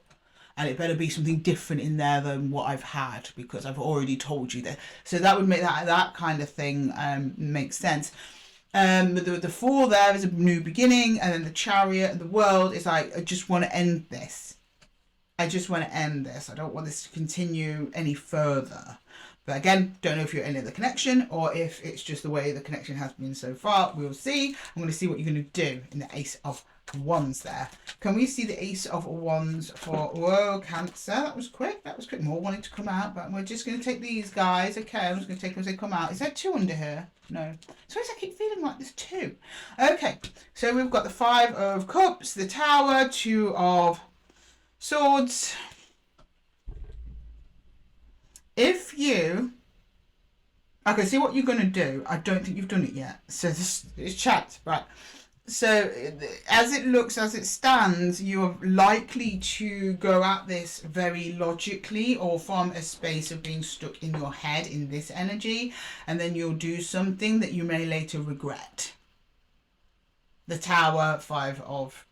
And it better be something different in there than what I've had, because I've already told you that. So that would make that kind of thing make sense. But the Fool there is a new beginning, and then the Chariot and the World is like, I just want to end this. I just want to end this. I don't want this to continue any further. But again, don't know if you're in the connection or if it's just the way the connection has been so far. We'll see. I'm going to see what you're going to do in the Ace of Wands there. Can we see the Ace of Wands for, whoa, Cancer? That was quick. That was quick. More wanting to come out, but we're just going to take these guys. Okay, I'm just going to take them as they come out. Is there 2 under here? No. So I keep feeling like there's 2. Okay, so we've got the 5 of Cups, the Tower, 2 of Swords. If you, I can see what you're going to do. I don't think you've done it yet. So this is chat, right? So as it looks, as it stands, you're likely to go at this very logically or from a space of being stuck in your head in this energy. And then you'll do something that you may later regret. The Tower, 5 of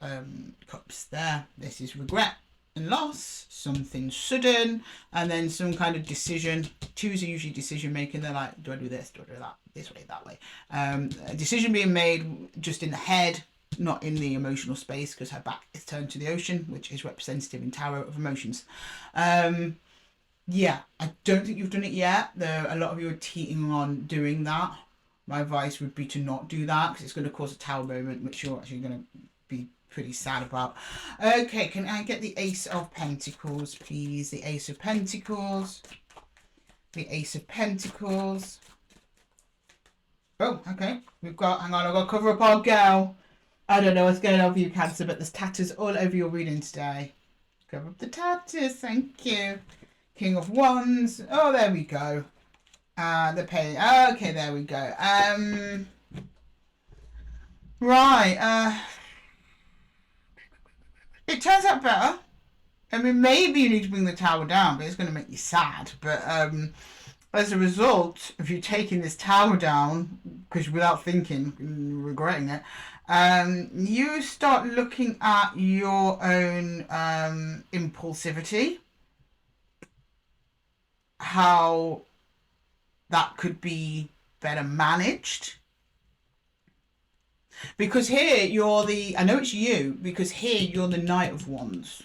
Cups there. This is regret and loss, something sudden, and then some kind of decision. 2s are usually decision making. They're like, do I do this, do I do that, this way, that way. A decision being made just in the head, not in the emotional space, because her back is turned to the ocean, which is representative in Tarot of emotions. Yeah, I don't think you've done it yet. A lot of you are teetering on doing that. My advice would be to not do that, because it's going to cause a Tower moment, which you're actually going to be pretty sad about. Okay, can I get the Ace of Pentacles, please? The Ace of Pentacles. The Ace of Pentacles. Oh, okay. We've got, hang on, I've got to cover up our girl. I don't know what's going on with you, Cancer, but there's tatters all over your reading today. Cover up the tatters, thank you. King of Wands. Oh, there we go. The pain. Okay, there we go. Right. It turns out better. I mean, maybe you need to bring the Tower down, but it's going to make you sad. But as a result of you taking this Tower down, because without thinking, regretting it, you start looking at your own impulsivity, how that could be better managed. Because here you're the, I know it's you, because here you're the Knight of Wands.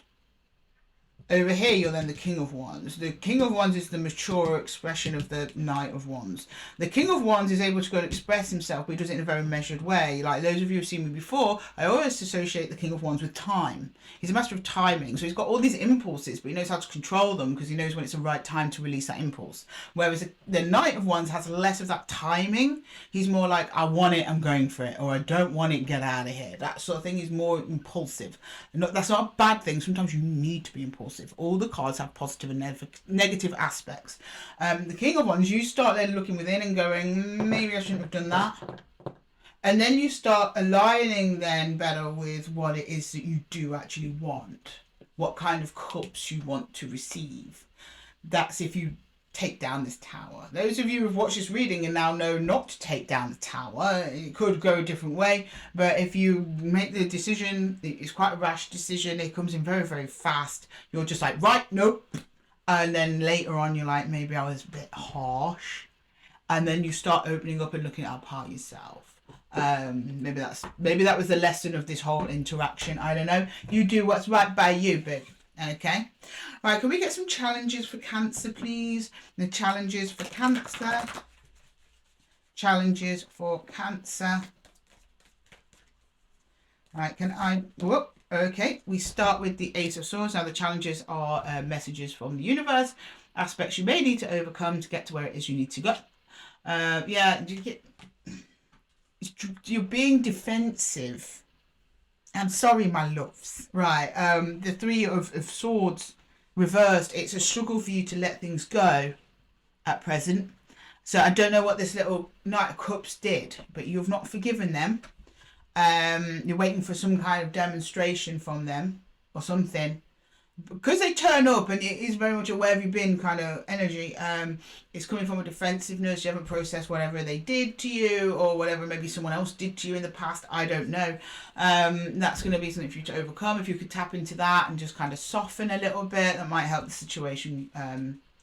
Over here, you're then the King of Wands. The King of Wands is the mature expression of the Knight of Wands. The King of Wands is able to go and express himself, but he does it in a very measured way. Like those of you who've seen me before, I always associate the King of Wands with time. He's a master of timing. So he's got all these impulses, but he knows how to control them because he knows when it's the right time to release that impulse. Whereas the Knight of Wands has less of that timing. He's more like, I want it, I'm going for it. Or I don't want it, get out of here. That sort of thing. He's more impulsive. That's not a bad thing. Sometimes you need to be impulsive. All the cards have positive and negative aspects. The King of Wands, you start then looking within and going, maybe I shouldn't have done that. And then you start aligning then better with what it is that you do actually want. What kind of cups you want to receive. That's if you take down this Tower. Those of you who've watched this reading and now know not to take down the Tower, it could go a different way, but if you make the decision, it's quite a rash decision, it comes in very, very fast, you're just like, right, nope, and then later on you're like, maybe I was a bit harsh, and then you start opening up and looking at a part of yourself. Maybe that was the lesson of this whole interaction. I don't know. You do what's right by you, babe. Okay. Right, can we get some challenges for Cancer, please? The challenges for Cancer. Challenges for Cancer. Right, can I... Whoop. Okay, we start with the Ace of Swords. Now the challenges are messages from the universe. Aspects you may need to overcome to get to where it is you need to go. Yeah, you're being defensive. I'm sorry, my loves. Right, the Three of Swords reversed. It's a struggle for you to let things go at present. So I don't know what this little Knight of Cups did, but you've not forgiven them. You're waiting for some kind of demonstration from them or something. Because they turn up and it is very much a where have you been kind of energy. It's coming from a defensiveness. You haven't processed whatever they did to you or whatever maybe someone else did to you in the past. I don't know. That's going to be something for you to overcome. If you could tap into that and just kind of soften a little bit, that might help the situation,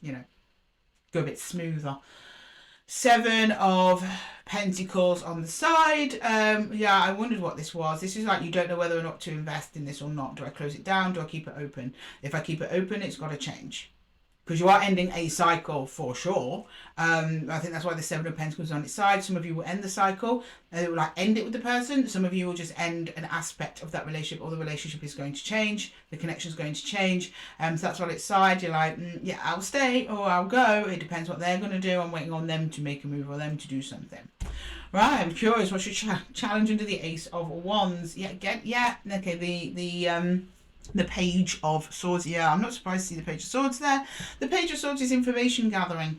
you know, go a bit smoother. Seven of Pentacles on the side. Yeah, I wondered what this was. This is like you don't know whether or not to invest in this or not. Do I close it down? Do I keep it open? If I keep it open, it's got to change. Because you are ending a cycle for sure. I think that's why the Seven of Pentacles is on its side. Some of you will end the cycle. It will like end it with the person. Some of you will just end an aspect of that relationship, or the relationship is going to change. The connection is going to change. So that's on its side. You're like, yeah, I'll stay or I'll go. It depends what they're going to do. I'm waiting on them to make a move or them to do something. Right, I'm curious. What's your challenge under the Ace of Wands? Yeah, okay, the Page of Swords. Yeah, I'm not surprised to see the Page of Swords there. The Page of Swords is information gathering.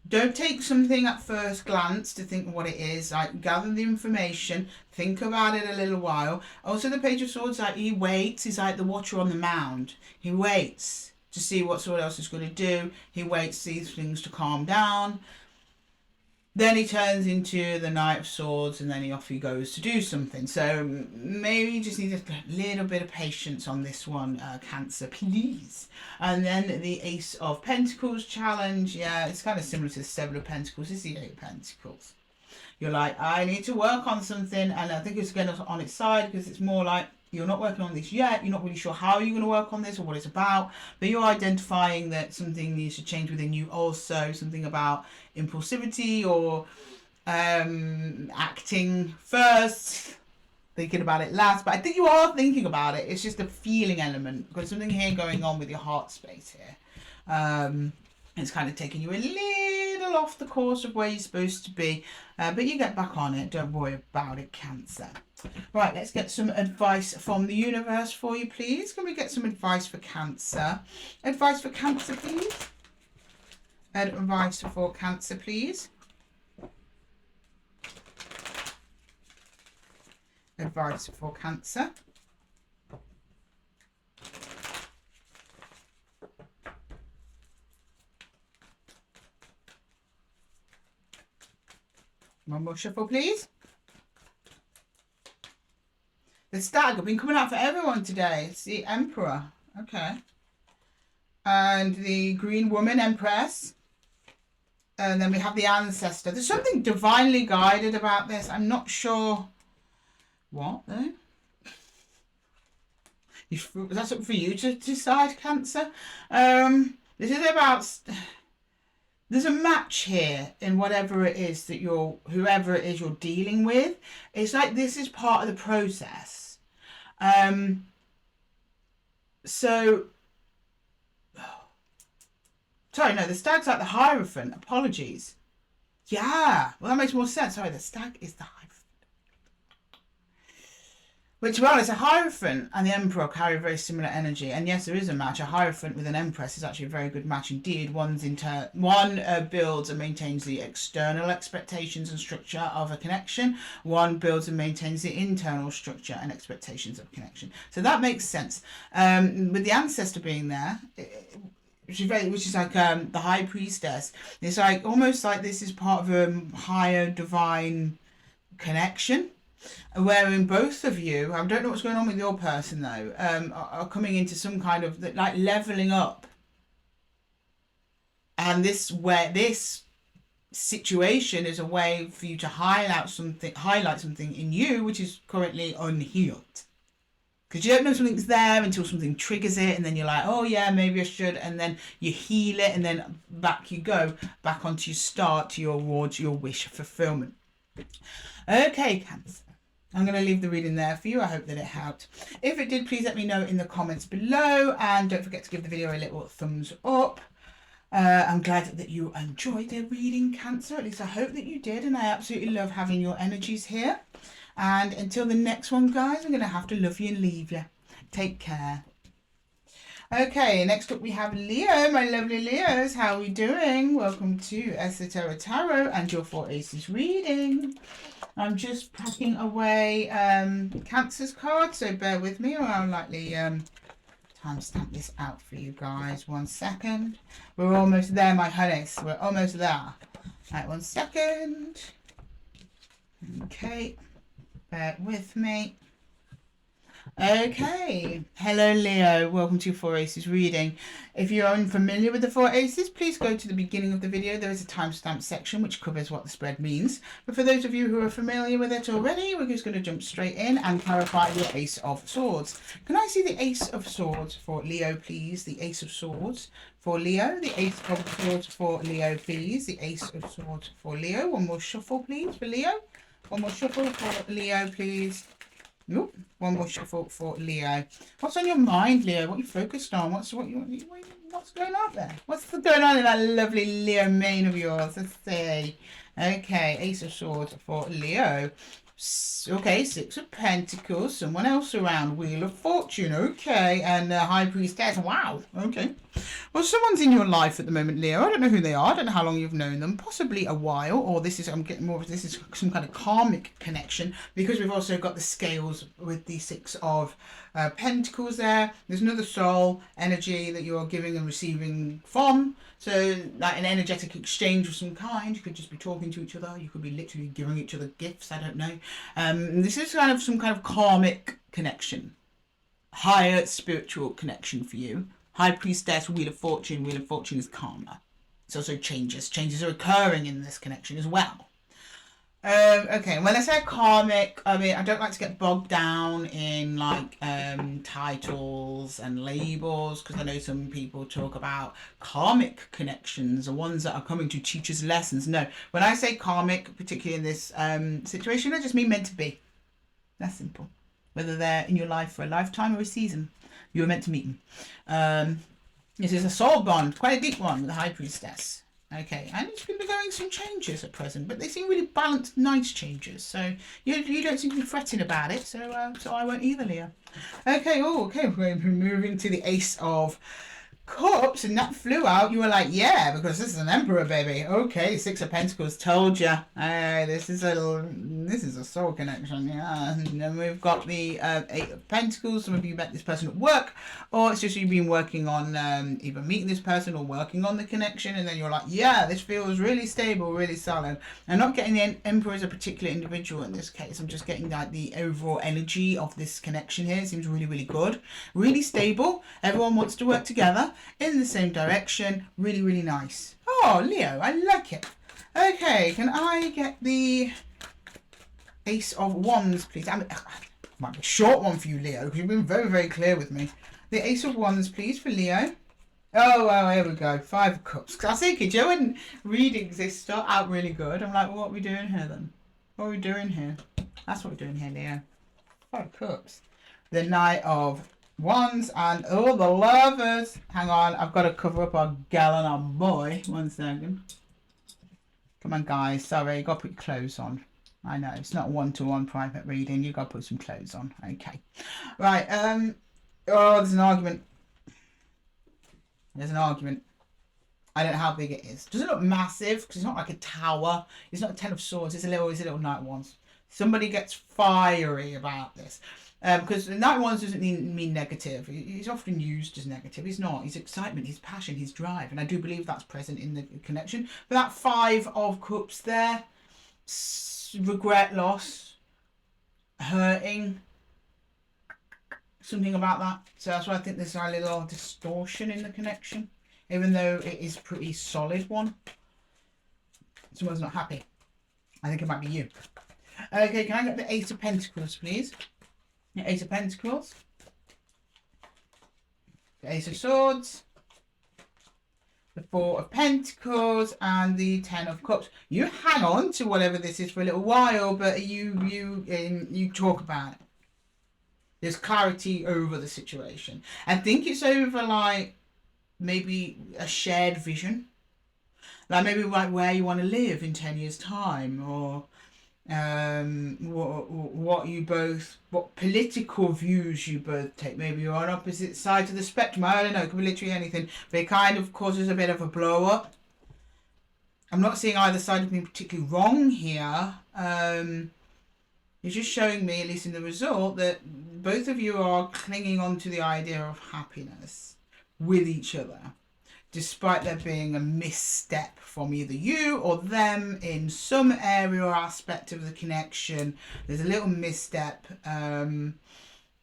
Don't take something at first glance to think what it is. Like, gather the information, think about it a little while. Also, the Page of Swords, like, he waits. He's like the watcher on the mound. He waits to see what someone else is going to do. He waits for these things to calm down. Then he turns into the Knight of Swords, and then off he goes to do something. So maybe you just need a little bit of patience on this one, Cancer, please. And then the Ace of Pentacles challenge. Yeah, it's kind of similar to the Seven of Pentacles. It's the Eight of Pentacles. You're like, I need to work on something, and I think it's going on its side because it's more like, you're not working on this yet, you're not really sure how you're going to work on this or what it's about, but you're identifying that something needs to change within you also, something about impulsivity or acting first, thinking about it last. But I think you are thinking about it, it's just a feeling element. Got something here going on with your heart space here. It's kind of taking you a little off the course of where you're supposed to be, but you get back on it, don't worry about it, Cancer. Right, let's get some advice from the universe for you, please. Can we get some advice for Cancer? Advice for Cancer, please. Advice for Cancer, please. Advice for Cancer. One more shuffle, please. The Stag have been coming out for everyone today. It's the Emperor. Okay. And the Green Woman, Empress. And then we have the Ancestor. There's something divinely guided about this. I'm not sure what, though. That's up for you to decide, Cancer. This is about... There's a match here in whatever it is that whoever it is you're dealing with. It's like this is part of the process. Sorry, no, the Stag's like the Hierophant. Apologies. Yeah, well, that makes more sense. Sorry, the Stag is the Hierophant. Which, well, it's a Hierophant and the Emperor carry very similar energy. And yes, there is a match. A Hierophant with an Empress is actually a very good match indeed. One builds and maintains the external expectations and structure of a connection. One builds and maintains the internal structure and expectations of a connection. So that makes sense. With the Ancestor being there, which is like the High Priestess. It's like almost like this is part of a higher divine connection. Wherein both of you, I don't know what's going on with your person though, are coming into some kind of like leveling up. And this situation is a way for you to highlight something in you which is currently unhealed. Because you don't know something's there until something triggers it, and then you're like, oh yeah, maybe I should, and then you heal it, and then back you go, back onto your start towards your wish fulfillment. Okay, Cancer. I'm going to leave the reading there for you. I hope that it helped. If it did, please let me know in the comments below. And don't forget to give the video a little thumbs up. I'm glad that you enjoyed the reading, Cancer. At least I hope that you did. And I absolutely love having your energies here. And until the next one, guys, I'm going to have to love you and leave you. Take care. Okay, next up we have Leo, my lovely Leos. How are we doing? Welcome to Esotera Tarot and your 4 Aces reading. I'm just packing away Cancer's card, so bear with me or I'll likely timestamp this out for you guys. 1 second. We're almost there, my honeys. We're almost there. Right, 1 second. Okay, bear with me. Okay, hello Leo, welcome to your 4 Aces reading. If you're unfamiliar with the 4 Aces, please go to the beginning of the video. There is a timestamp section which covers what the spread means. But for those of you who are familiar with it already, we're just going to jump straight in and clarify your Ace of Swords. Can I see the Ace of Swords for Leo, please? The Ace of Swords for Leo. The Ace of Swords for Leo, please. The Ace of Swords for Leo. One more shuffle, please, for Leo. One more shuffle for Leo, please. Nope. One more shuffle for Leo. What's on your mind, Leo? What are you focused on? What's going on there? What's going on in that lovely Leo mane of yours? Let's see. Okay, Ace of Swords for Leo. Okay, Six of Pentacles. Someone else around. Wheel of Fortune. Okay, and High Priestess. Wow. Okay. Well, someone's in your life at the moment, Leo. I don't know who they are. I don't know how long you've known them. Possibly a while, or this is, I'm getting more of this is some kind of karmic connection, because we've also got the scales with the Six of Pentacles there. There's another soul energy that you're giving and receiving from. So like an energetic exchange of some kind. You could just be talking to each other. You could be literally giving each other gifts. I don't know. This is kind of some kind of karmic connection. Higher spiritual connection for you. High Priestess, Wheel of Fortune. Wheel of Fortune is karma. It's also changes. Changes are occurring in this connection as well. Okay, when I say karmic, I mean, I don't like to get bogged down in like titles and labels, because I know some people talk about karmic connections or ones that are coming to teach us lessons. No, when I say karmic, particularly in this situation, I just mean meant to be. That's simple. Whether they're in your life for a lifetime or a season, you were meant to meet them. This is a soul bond, quite a deep one with the High Priestess. Okay, and it's going to be going some changes at present, but they seem really balanced, nice changes. So you don't seem to be fretting about it, so I won't either, Leo. Okay, okay, we're moving to the Ace of Cups, and that flew out. You were like, yeah, because this is an Emperor, baby. Okay, Six of Pentacles, told you. This is a soul connection, yeah. And then we've got the Eight of Pentacles. Some of you met this person at work, or it's just you've been working on either meeting this person or working on the connection, and then you're like, yeah, this feels really stable, really solid. I'm not getting the Emperor as a particular individual in this case. I'm just getting like the overall energy of this connection here. It seems really, really good, really stable. Everyone wants to work together in the same direction. Really, really nice. Oh, Leo, I like it. Okay, can I get the Ace of Wands, please? Might be a short one for you, Leo, because you've been very, very clear with me. The Ace of Wands, please, for Leo. Oh, well, here we go. Five of Cups. Classic. Joe and readings, they start out really good. I'm like, well, what are we doing here then? What are we doing here? That's what we're doing here, Leo. Five of Cups. The Knight of Wands and the Lovers. Hang on, I've got to cover up our gal and our boy. 1 second. Come on, guys. Sorry, you got to put your clothes on. I know, it's not a one-to-one private reading. You got to put some clothes on. Okay. Right, oh, there's an argument. There's an argument. I don't know how big it is. Does it look massive? Because it's not like a tower. It's not a 10 of Swords. It's a little Knight of Wands. Somebody gets fiery about this. Because the Knight of Wands doesn't mean negative. He's often used as negative. He's not. He's excitement, his passion, his drive. And I do believe that's present in the connection. But that Five of Cups there, regret, loss, hurting, something about that. So that's why I think there's a little distortion in the connection. Even though it is a pretty solid one. Someone's not happy. I think it might be you. Okay, can I get the Ace of Pentacles, please? The Ace of Pentacles. The Ace of Swords. The Four of Pentacles and the Ten of Cups. You hang on to whatever this is for a little while, but you talk about it. There's clarity over the situation. I think it's over like maybe a shared vision. Like maybe like where you want to live in 10 years' time, or what political views you both take. Maybe you're on opposite sides of the spectrum. I don't know, it could be literally anything, but it kind of causes a bit of a blow up. I'm not seeing either side of being particularly wrong here. It's just showing me, at least in the result, that both of you are clinging on to the idea of happiness with each other, despite there being a misstep from either you or them in some area or aspect of the connection. There's a little misstep.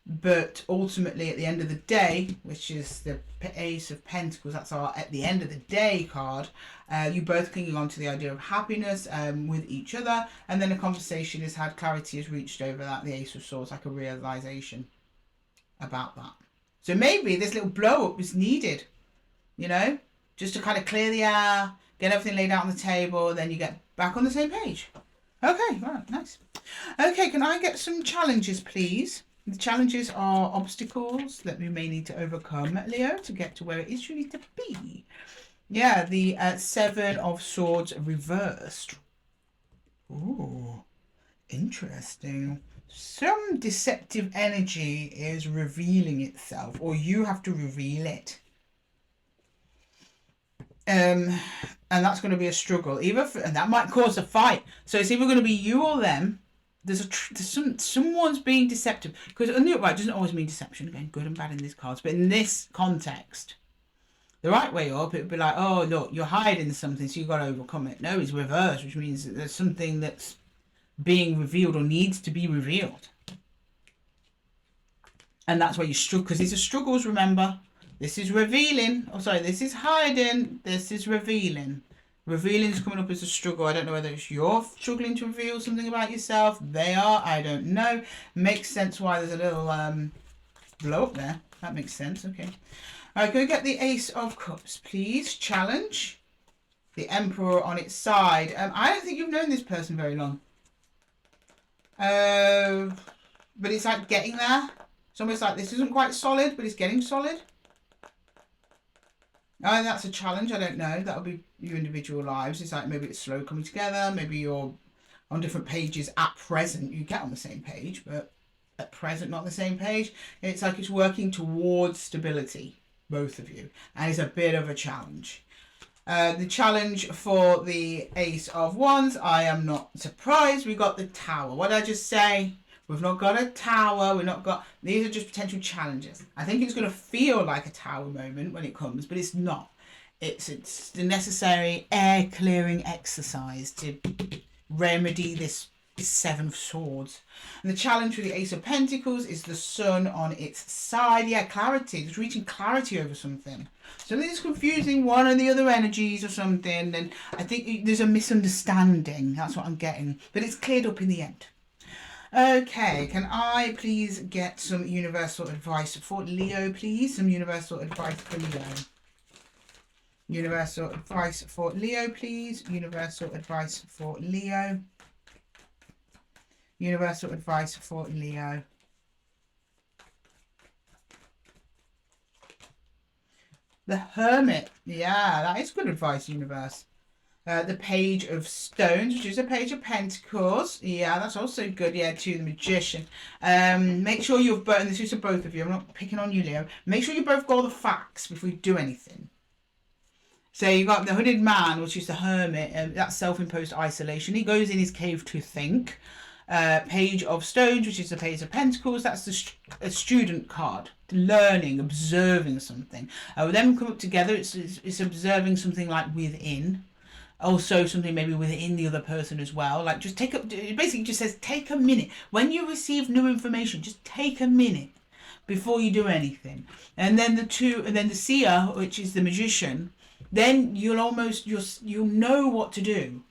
But ultimately, at the end of the day, which is the Ace of Pentacles, that's our at the end of the day card, you both clinging on to the idea of happiness with each other, and then a conversation is had, clarity is reached over that, the Ace of Swords, like a realization about that. So maybe this little blow up is needed, you know, just to kind of clear the air, get everything laid out on the table, then you get back on the same page. Okay, right, nice. Okay, can I get some challenges, please? The challenges are obstacles that we may need to overcome, Leo, to get to where it is you need to be. Yeah, the Seven of Swords reversed. Ooh, interesting. Some deceptive energy is revealing itself, or you have to reveal it. And that's going to be a struggle. And that might cause a fight. So it's either going to be you or them. There's someone's being deceptive, because on the upright doesn't always mean deception. Again, good and bad in these cards, but in this context, the right way up, it would be like, oh look, you're hiding something, so you've got to overcome it. No, it's reversed, which means that there's something that's being revealed or needs to be revealed, and that's why you struggle, because these are struggles. Remember, this is revealing. Oh, sorry, this is hiding. This is revealing. Revealing is coming up as a struggle. I don't know whether it's you're struggling to reveal something about yourself. They are. I don't know. Makes sense why there's a little blow up there. That makes sense. Okay. All right, go get the Ace of Cups, please. Challenge. The Emperor on its side. I don't think you've known this person very long. But it's like getting there. It's almost like this isn't quite solid, but it's getting solid. Oh, that's a challenge. I don't know. That'll be your individual lives. It's like maybe it's slow coming together. Maybe you're on different pages at present. You get on the same page, but at present not the same page. It's like it's working towards stability, both of you. And it's a bit of a challenge. The challenge for the Ace of Wands, I am not surprised. We got the Tower. What did I just say? We've not got a tower. We've not got... These are just potential challenges. I think it's going to feel like a tower moment when it comes, but it's not. It's the necessary air clearing exercise to remedy this Seven of Swords. And the challenge for the Ace of Pentacles is the Sun on its side. Yeah, clarity. It's reaching clarity over something. Something is confusing one and the other energies or something. And I think there's a misunderstanding. That's what I'm getting. But it's cleared up in the end. Okay, can I please get some universal advice for Leo, please? Some universal advice for Leo. Universal advice for Leo, please. Universal advice for Leo. Universal advice for Leo. The Hermit. Yeah, that is good advice, universe. The Page of Stones, which is a Page of Pentacles. Yeah, that's also good. Yeah, to the Magician. Make sure you've both, and this is for both of you, I'm not picking on you, Leo. Make sure you both got all the facts before you do anything. So you got the Hooded Man, which is the Hermit. That's self-imposed isolation. He goes in his cave to think. Page of Stones, which is the Page of Pentacles. That's a student card. Learning, observing something. Them come up together. It's observing something like within. Also something maybe within the other person as well. Like just take up. It basically just says take a minute when you receive new information. Just take a minute before you do anything. And then the Seer, which is the Magician. Then you'll know what to do,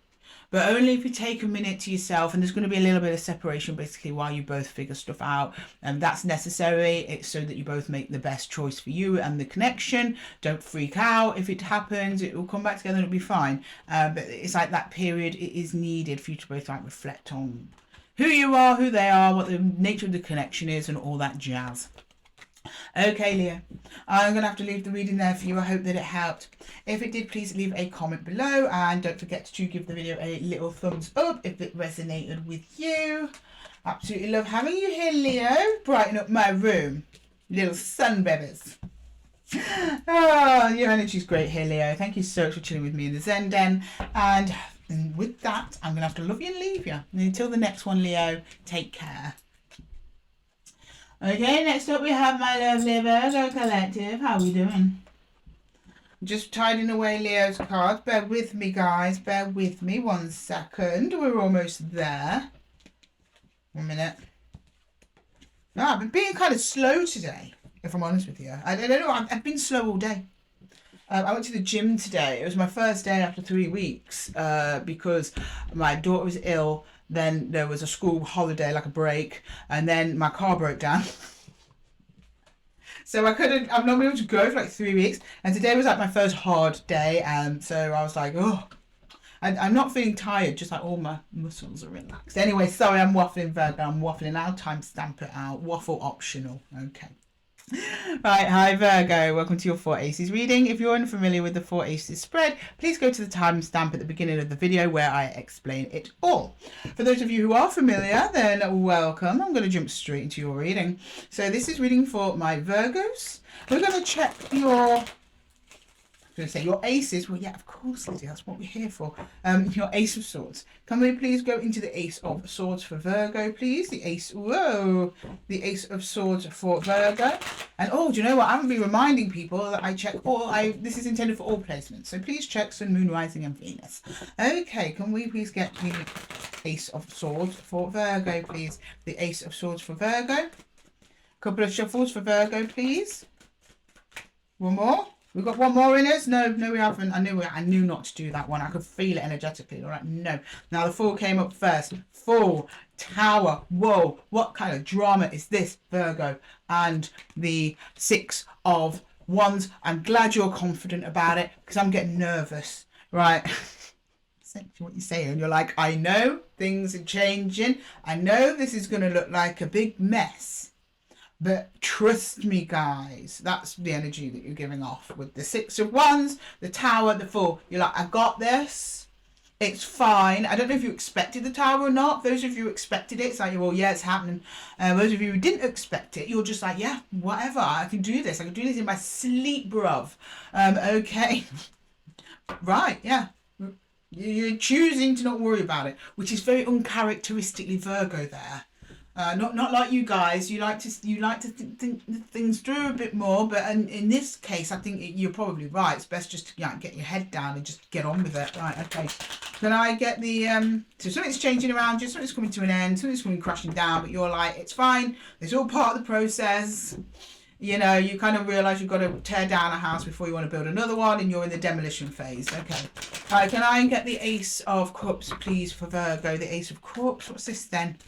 but only if you take a minute to yourself. And there's going to be a little bit of separation basically while you both figure stuff out, and that's necessary. It's so that you both make the best choice for you and the connection. Don't freak out if it happens. It will come back together and it'll be fine. But it's like that period, it is needed for you to both like reflect on who you are, who they are, what the nature of the connection is, and all that jazz. Okay, Leo, I'm going to have to leave the reading there for you. I hope that it helped. If it did, please leave a comment below, and don't forget to give the video a little thumbs up if it resonated with you. Absolutely love having you here, Leo. Brighten up my room. Little sun babies. Oh, your energy's great here, Leo. Thank you so much for chilling with me in the Zen Den. And with that, I'm going to have to love you and leave you. And until the next one, Leo, take care. Okay, next up we have my lovely Virgo collective. How are we doing? Just tidying away Leo's cards. Bear with me, guys. Bear with me 1 second. We're almost there. 1 minute. No, I've been being kind of slow today, if I'm honest with you. I don't know, I've been slow all day. I went to the gym today. It was my first day after 3 weeks because my daughter was ill. Then there was a school holiday, like a break, and then my car broke down. So I've not been able to go for like 3 weeks. And today was like my first hard day. And so I was like, oh, I'm not feeling tired, just like all my muscles are relaxed. Anyway, sorry, I'm waffling, Virgo. I'm waffling. I'll timestamp it out. Waffle optional. Okay. Right, hi Virgo, welcome to your 4 Aces reading. If you're unfamiliar with the 4 Aces spread, please go to the timestamp at the beginning of the video where I explain it all. For those of you who are familiar, then welcome. I'm going to jump straight into your reading. So this is reading for my Virgos. We're going to check your your aces. Well, yeah, of course, Lydia, that's what we're here for. Your Ace of Swords. Can we please go into the Ace of Swords for Virgo, please? The Ace, whoa, the Ace of Swords for Virgo. And oh, do you know what? I haven't been reminding people that I check all. This is intended for all placements, so please check Sun, Moon, Rising, and Venus. Okay, can we please get the Ace of Swords for Virgo, please? The Ace of Swords for Virgo. Couple of shuffles for Virgo, please. One more. We've got one more in us. No, we haven't. I knew not to do that one. I could feel it energetically. All right, no. Now the 4 came up first. 4, Tower. Whoa, what kind of drama is this, Virgo? And the 6 of Wands. I'm glad you're confident about it because I'm getting nervous. Right. Essentially what you're saying. You're like, I know things are changing. I know this is going to look like a big mess. But trust me, guys, that's the energy that you're giving off with the 6 of Wands, the Tower, the 4. You're like, I got this. It's fine. I don't know if you expected the Tower or not. Those of you who expected it, it's like, well, yeah, it's happening. Those of you who didn't expect it, you're just like, yeah, whatever. I can do this. I can do this in my sleep, bruv. Okay. Right, yeah. You're choosing to not worry about it, which is very uncharacteristically Virgo there. Not like you guys. You like to think things through a bit more, but in this case, I think you're probably right. It's best just to get your head down and just get on with it. Right? Okay. Then I get the so something's changing around you. Something's coming to an end. Something's coming crashing down. But you're like, it's fine. It's all part of the process. You know, you kind of realise you've got to tear down a house before you want to build another one, and you're in the demolition phase. Okay. All right. Can I get the Ace of Cups, please, for Virgo? The Ace of Cups. What's this then?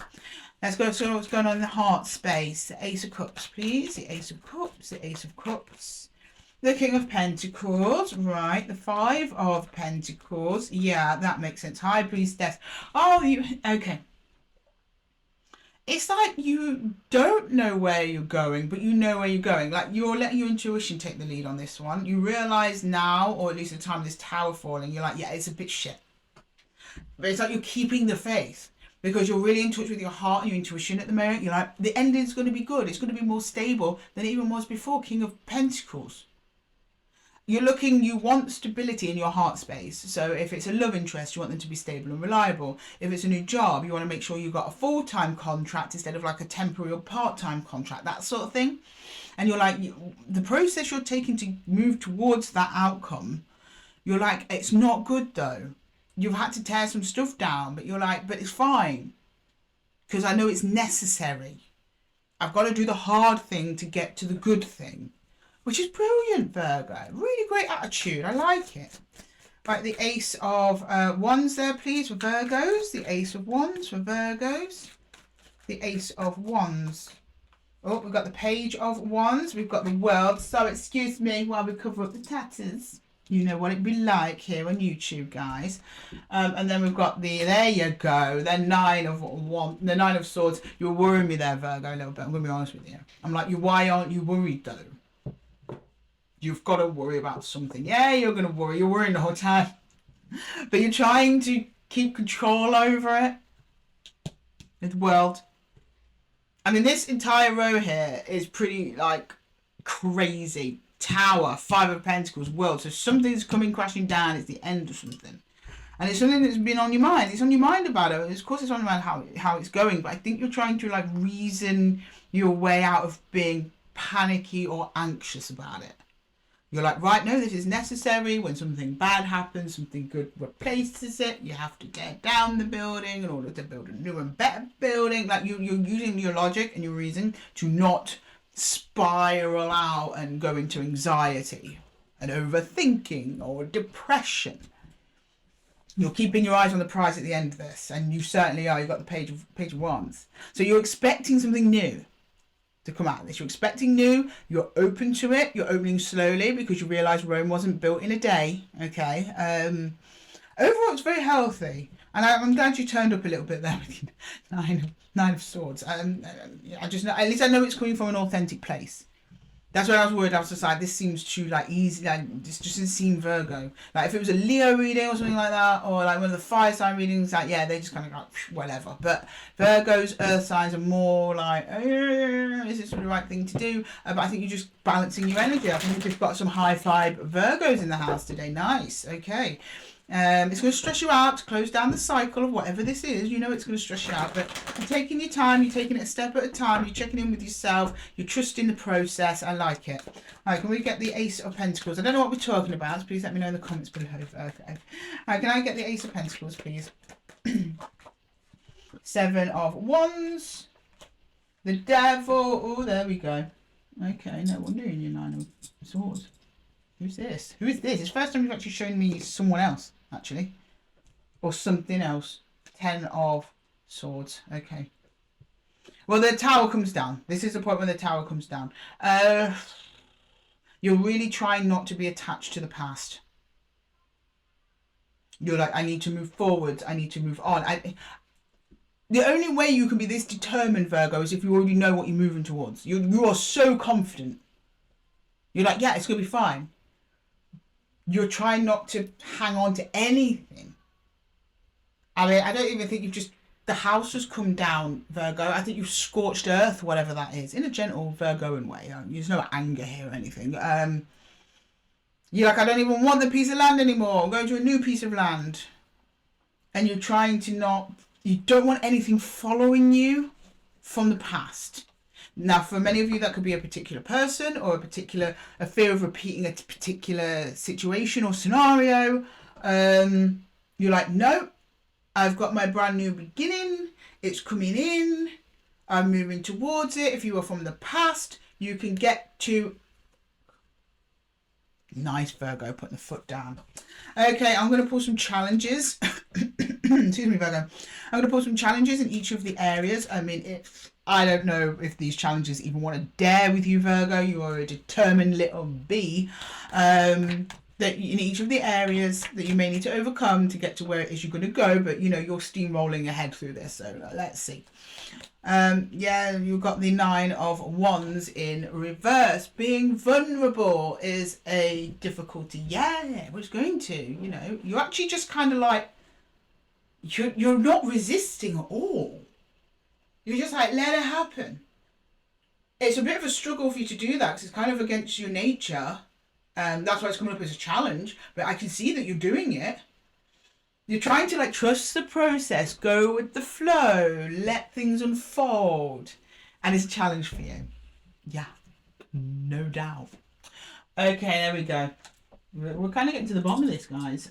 Let's go to what's going on in the heart space. The Ace of Cups, please. The Ace of Cups. The Ace of Cups. The King of Pentacles. Right. The 5 of Pentacles. Yeah, that makes sense. High Priestess. Oh, you... Okay. It's like you don't know where you're going, but you know where you're going. Like, you're letting your intuition take the lead on this one. You realise now, or at least at the time of this tower falling, you're like, yeah, it's a bit shit. But it's like you're keeping the faith. Because you're really in touch with your heart and your intuition at the moment. You're like, the ending's going to be good. It's going to be more stable than it even was before. King of Pentacles. You want stability in your heart space. So if it's a love interest, you want them to be stable and reliable. If it's a new job, you want to make sure you've got a full-time contract instead of like a temporary or part-time contract, that sort of thing. And you're like, the process you're taking to move towards that outcome, you're like, it's not good though. You've had to tear some stuff down, but you're like, but it's fine. Because I know it's necessary. I've got to do the hard thing to get to the good thing. Which is brilliant, Virgo. Really great attitude. I like it. Right, the Ace of Wands there, please, for Virgos. The Ace of Wands for Virgos. The Ace of Wands. Oh, we've got the Page of Wands. We've got the World. So excuse me while we cover up the tatters. You know what it'd be like here on YouTube, guys. And then we've got there you go, the 9 of Swords. You're worrying me there, Virgo, a little bit. I'm going to be honest with you. I'm like, why aren't you worried, though? You've got to worry about something. Yeah, you're going to worry. You're worrying the whole time. But you're trying to keep control over it. The world. I mean, this entire row here is pretty, like, crazy. Tower, 5 of Pentacles, World. So something's coming crashing down. It's the end of something. And it's something that's been on your mind. It's on your mind about it. Of course, it's on your mind how it's going. But I think you're trying to, like, reason your way out of being panicky or anxious about it. You're like, right, no, this is necessary. When something bad happens, something good replaces it. You have to tear down the building in order to build a new and better building. Like you're using your logic and your reason to not spiral out and go into anxiety and overthinking or depression. You're keeping your eyes on the prize at the end of this, and you certainly are. You've got the page of wands. So you're expecting something new to come out of this. You're expecting new, you're open to it, you're opening slowly because you realise Rome wasn't built in a day, okay? Overall, it's very healthy. And I'm glad you turned up a little bit there with your nine of swords. I just know, at least I know it's coming from an authentic place. That's why I was worried. I was just like, this seems too like easy. Like this just doesn't seem Virgo. Like if it was a Leo reading or something like that, or like one of the fire sign readings, like yeah, they just kind of like whatever. But Virgo's earth signs are more like, is this the right thing to do? But I think you're just balancing your energy. I think you've just got some high five Virgos in the house today. Nice. Okay. It's going to stress you out to close down the cycle of whatever this is. You know it's going to stress you out, but you're taking your time, you're taking it a step at a time, you're checking in with yourself, you're trusting the process. I like it. Alright, can we get the Ace of Pentacles? I don't know what we're talking about, so please let me know in the comments below. Okay. Alright, can I get the Ace of Pentacles, please? Seven of Wands. The Devil. Oh, there we go. Okay, no wonder you're in your Nine of Swords. Who's this? Who is this? It's the first time you've actually shown me someone else, actually. Or something else. 10 of Swords. Okay. Well, the Tower comes down. This is the point when the Tower comes down. You're really trying not to be attached to the past. You're like, I need to move forward. I need to move on. The only way you can be this determined, Virgo, is if you already know what you're moving towards. You are so confident. You're like, yeah, it's going to be fine. You're trying not to hang on to anything. I mean, I don't even think the house has come down, Virgo. I think you've scorched earth, whatever that is, in a gentle Virgoan way. There's no anger here or anything. You're like, I don't even want the piece of land anymore. I'm going to a new piece of land. And you're trying to you don't want anything following you from the past. Now, for many of you, that could be a particular person or a fear of repeating a particular situation or scenario. You're like, no, I've got my brand new beginning. It's coming in. I'm moving towards it. If you are from the past, you can get to... Nice, Virgo, putting the foot down. Okay, I'm going to pull some challenges. Excuse me, Virgo. I'm going to pull some challenges in each of the areas. I mean, I don't know if these challenges even want to dare with you, Virgo. You are a determined little bee. That in each of the areas that you may need to overcome to get to where it is you're going to go. But, you know, you're steamrolling ahead through this. So let's see. Yeah, you've got the Nine of Wands in reverse. Being vulnerable is a difficulty. Yeah, well, it's going to, you know. You're actually just kind of like, you're not resisting at all. You're just like, let it happen. It's a bit of a struggle for you to do that because it's kind of against your nature. That's why it's coming up as a challenge. But I can see that you're doing it. You're trying to like trust the process, go with the flow, let things unfold. And it's a challenge for you. Yeah, no doubt. Okay, there we go. We're kind of getting to the bottom of this, guys.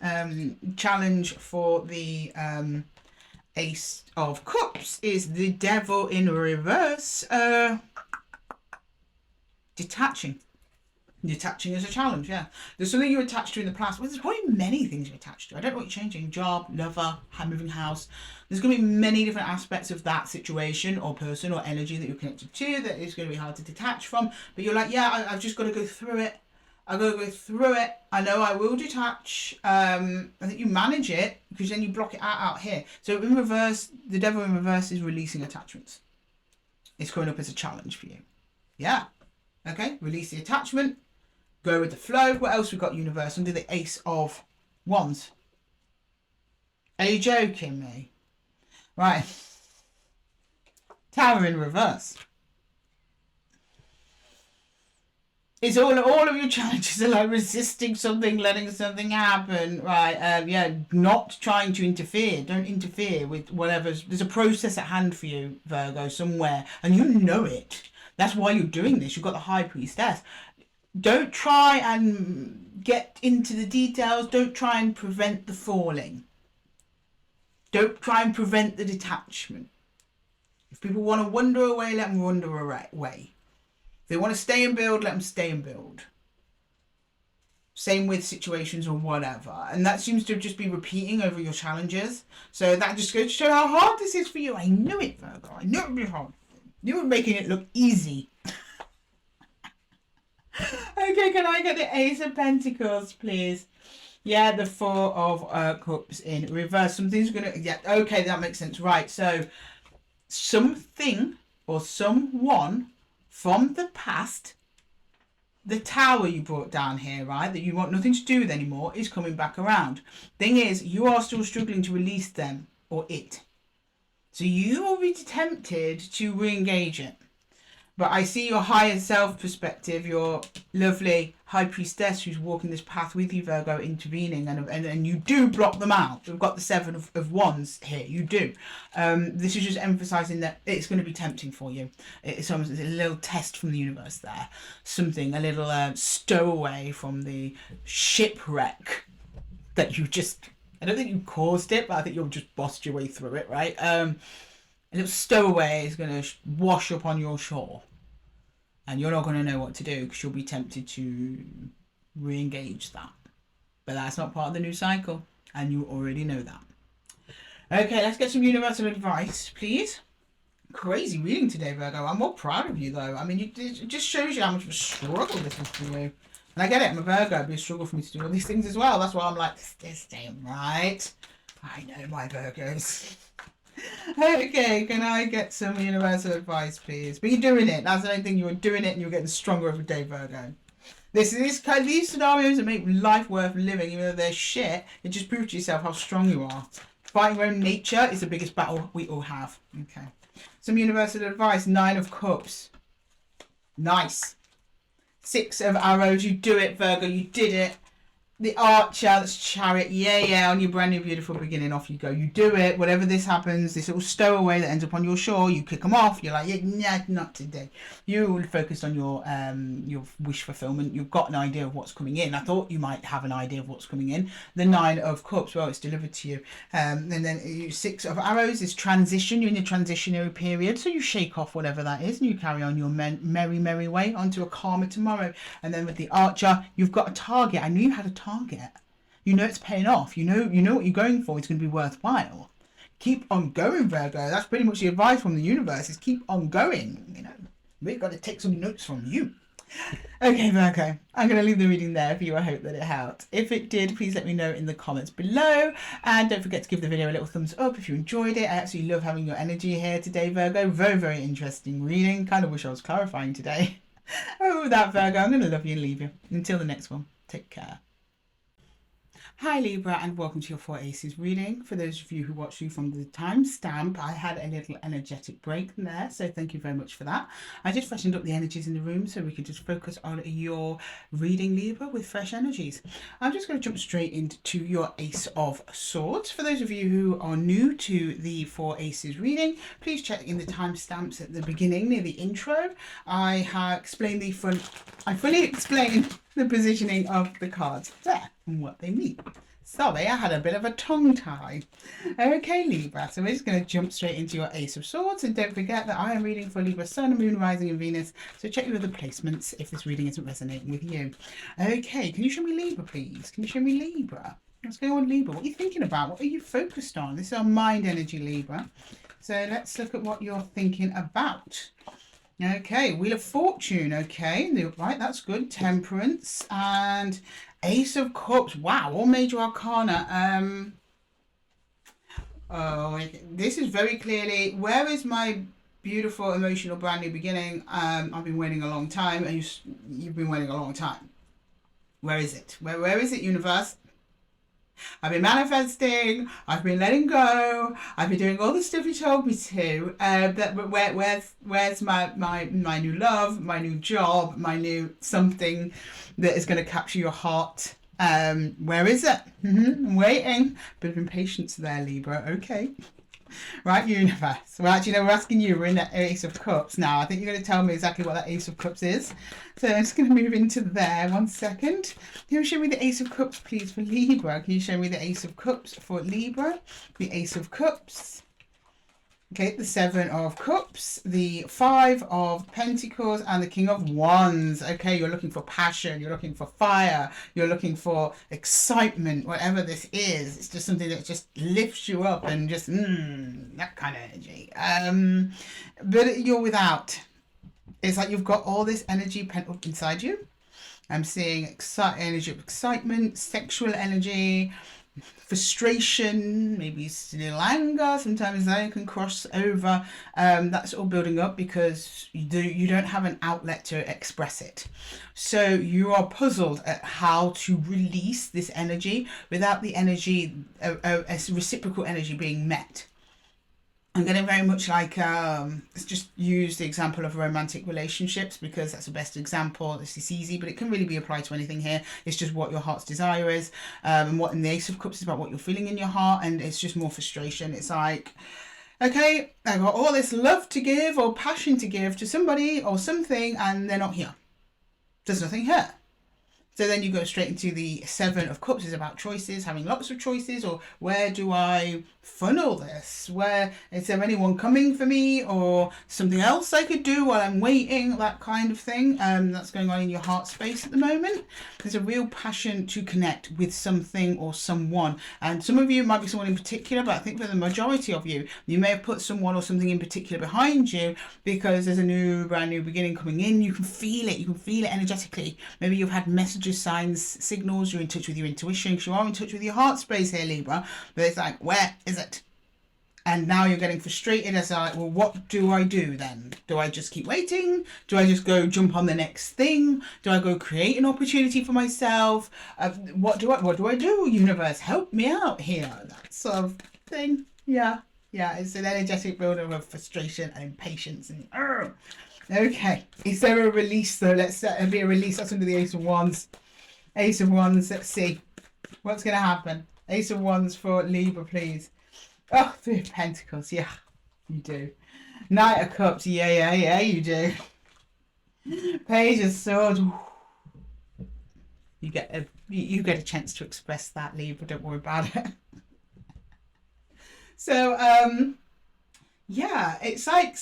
Challenge for the Ace of Cups is the Devil in reverse. Detaching. Detaching is a challenge, yeah. There's something you're attached to in the past. Well, there's probably many things you're attached to. I don't know what you're changing. Job, lover, moving house. There's going to be many different aspects of that situation or person or energy that you're connected to that is going to be hard to detach from. But you're like, yeah, I've just got to go through it. I've got to go through it. I know I will detach. I think you manage it because then you block it out here. So in reverse, the Devil in reverse is releasing attachments. It's coming up as a challenge for you. Yeah. Okay. Release the attachment. Go with the flow. What else we got, universe? Under the Ace of Wands. Are you joking me? Right. Tower in reverse. It's all of your challenges are like resisting something, letting something happen, right? Yeah, not trying to interfere. Don't interfere with whatever's... There's a process at hand for you, Virgo, somewhere, and you know it. That's why you're doing this. You've got the High Priestess. Don't try and get into the details. Don't try and prevent the falling. Don't try and prevent the detachment. If people want to wander away, let them wander away. If they want to stay and build, let them stay and build. Same with situations or whatever. And that seems to just be repeating over your challenges. So that just goes to show how hard this is for you. I knew it, Virgo. I knew it would be hard. You were making it look easy. Okay, can I get the Ace of Pentacles, please? Yeah, the Four of Cups in reverse. Something's going to... Yeah, okay, that makes sense. Right, so something or someone from the past, the Tower you brought down here, right, that you want nothing to do with anymore, is coming back around. Thing is, you are still struggling to release them or it. So you will be tempted to re-engage it. But I see your higher self perspective, your lovely high priestess who's walking this path with you, Virgo, intervening, and you do block them out. We've got the Seven of Wands here. You do. This is just emphasising that it's going to be tempting for you. It's almost a little test from the universe there. Something, a little stowaway from the shipwreck that you just... I don't think you caused it, but I think you've just bossed your way through it, right? A little stowaway is going to wash up on your shore. And you're not going to know what to do because you'll be tempted to re-engage that. But that's not part of the new cycle. And you already know that. Okay, let's get some universal advice, please. Crazy reading today, Virgo. I'm more proud of you, though. I mean, it just shows you how much of a struggle this is for you. And I get it, I'm a Virgo. It'd be a struggle for me to do all these things as well. That's why I'm like, this ain't right. I know my Virgos. Okay, can I get some universal advice, please? But you're doing it. That's the only thing. You're doing it and you're getting stronger every day, Virgo. These scenarios that make life worth living, even though they're shit, it just proves to yourself how strong you are. Fighting your own nature is the biggest battle we all have. Okay. Some universal advice. 9 of Cups. Nice. 6 of Arrows. You do it, Virgo. You did it. The Archer, that's Chariot. Yeah, on your brand new beautiful beginning, off you go. You do it. Whatever this happens, this little stowaway that ends up on your shore, you kick them off. You're like, yeah, nah, not today. You're focused on your wish fulfillment. You've got an idea of what's coming in. I thought you might have an idea of what's coming in. The 9 of Cups, well, it's delivered to you. And then 6 of Arrows is transition. You're in your transitionary period, so you shake off whatever that is and you carry on your merry way onto a calmer tomorrow. And then with the Archer, you've got a target. I knew you had a target. You know it's paying off. You know what you're going for. It's going to be worthwhile. Keep on going, Virgo. That's pretty much the advice from the universe, is keep on going. You know, we've got to take some notes from you. Okay, Virgo, I'm going to leave the reading there for you. I hope that it helped. If it did, please let me know in the comments below. And don't forget to give the video a little thumbs up if you enjoyed it. I absolutely love having your energy here today, Virgo. Very, very interesting reading. Kind of wish I was clarifying today. Oh, with that, Virgo, I'm going to love you and leave you. Until the next one, take care. Hi Libra, and welcome to your 4 Aces reading. For those of you who watched you from the timestamp, I had a little energetic break there, so thank you very much for that. I just freshened up the energies in the room so we could just focus on your reading, Libra, with fresh energies. I'm just going to jump straight into your Ace of Swords. For those of you who are new to the 4 Aces reading, please check in the timestamps at the beginning near the intro. I have explained I fully explained the positioning of the cards there and what they mean. Sorry, I had a bit of a tongue tie. Okay, Libra, so we're just going to jump straight into your Ace of Swords, and don't forget that I am reading for Libra, Sun, Moon, Rising and Venus, so check your other placements if this reading isn't resonating with you. Okay, can you show me Libra, please? Can you show me Libra? What's going on, Libra? What are you thinking about? What are you focused on? This is our mind energy, Libra. So let's look at what you're thinking about. Okay, Wheel of Fortune. Okay, right, that's good. Temperance and Ace of Cups. Wow, all major arcana. Oh, this is very clearly, where is my beautiful, emotional, brand new beginning? I've been waiting a long time, and you've been waiting a long time. Where is it? Where is it, universe? I've been manifesting, I've been letting go, I've been doing all the stuff you told me to, but where's my new love, my new job, my new something that is going to capture your heart? Where is it? I'm waiting. Bit of impatience there, Libra. Okay. Right, universe. Well, actually, no, we're asking you. We're in the Ace of Cups now. I think you're going to tell me exactly what that Ace of Cups is. So I'm just going to move into there. 1 second. Can you show me the Ace of Cups, please, for Libra? Can you show me the Ace of Cups for Libra? The Ace of Cups. Okay, the 7 of Cups, the 5 of Pentacles, and the King of Wands. Okay, you're looking for passion, you're looking for fire, you're looking for excitement, whatever this is. It's just something that just lifts you up and just, that kind of energy. But you're without. It's like you've got all this energy pent up inside you. I'm seeing energy of excitement, sexual energy, frustration, maybe still anger. Sometimes that can cross over. That's all building up because you don't have an outlet to express it. So you are puzzled at how to release this energy without the energy, a reciprocal energy being met. I'm going to very much like, let's just use the example of romantic relationships because that's the best example. This is easy, but it can really be applied to anything here. It's just what your heart's desire is. And what in the Ace of Cups is about what you're feeling in your heart. And it's just more frustration. It's like, okay, I've got all this love to give or passion to give to somebody or something, and they're not here. There's nothing here. So then you go straight into the 7 of Cups. Is about choices, having lots of choices, or where do I funnel this? Where is there anyone coming for me, or something else I could do while I'm waiting? That kind of thing. That's going on in your heart space at the moment. There's a real passion to connect with something or someone, and some of you might be someone in particular, but I think for the majority of you, you may have put someone or something in particular behind you because there's a brand new beginning coming in. You can feel it. You can feel it energetically. Maybe you've had messages, signs, signals. You're in touch with your intuition because you are in touch with your heart space here, Libra. But it's like, where is it? And now you're getting frustrated as like, well, what do I do then? Do I just keep waiting? Do I just go jump on the next thing? Do I go create an opportunity for myself? What do I do? Universe, help me out here. That sort of thing. Yeah, it's an energetic builder of frustration and impatience and okay. Is there a release though? Let's be a release. That's under the Ace of Wands. Ace of Wands. Let's see what's going to happen. Ace of Wands for Libra, please. Oh, 3 of Pentacles. Yeah, you do. Knight of Cups. Yeah, you do. Page of Swords. You get a chance to express that, Libra. Don't worry about it. So, yeah, it's like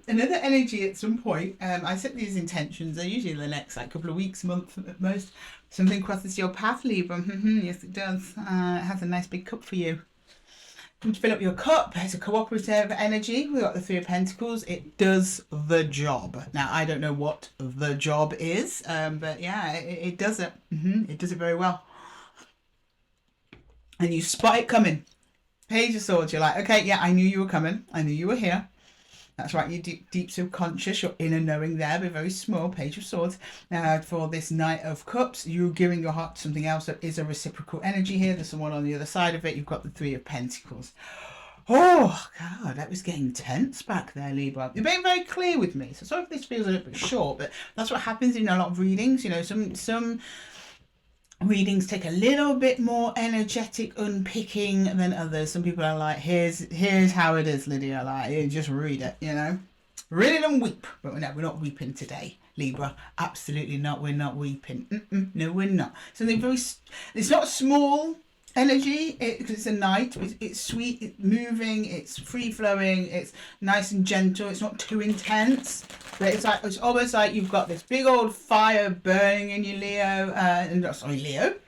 another energy at some point. I set these intentions. They're usually in the next couple of weeks, month at most. Something crosses your path, Libra. Yes, it does. It has a nice big cup for you. To fill up your cup, it's a cooperative energy. We've got the 3 of Pentacles. It does the job. Now, I don't know what the job is, but yeah, it does it. It does it very well. And you spot it coming. Page of Swords, you're like, okay, yeah, I knew you were coming. I knew you were here. That's right, your deep subconscious, your inner knowing there, but very small. Page of Swords. For this Knight of Cups, you're giving your heart to something else that is a reciprocal energy here. There's someone on the other side of it. You've got the 3 of Pentacles. Oh, God, that was getting tense back there, Libra. You're being very clear with me. So sorry if this feels a little bit short, but that's what happens in a lot of readings. You know, some readings take a little bit more energetic unpicking than others. Some people are like, here's how it is, Lydia. Like, you just read it, you know. Read it and weep. But no, we're not weeping today, Libra. Absolutely not. We're not weeping. No, we're not. Something very, it's not small energy, because it's a knight. It's sweet, it's moving, it's free flowing, it's nice and gentle. It's not too intense, but it's almost like you've got this big old fire burning in you,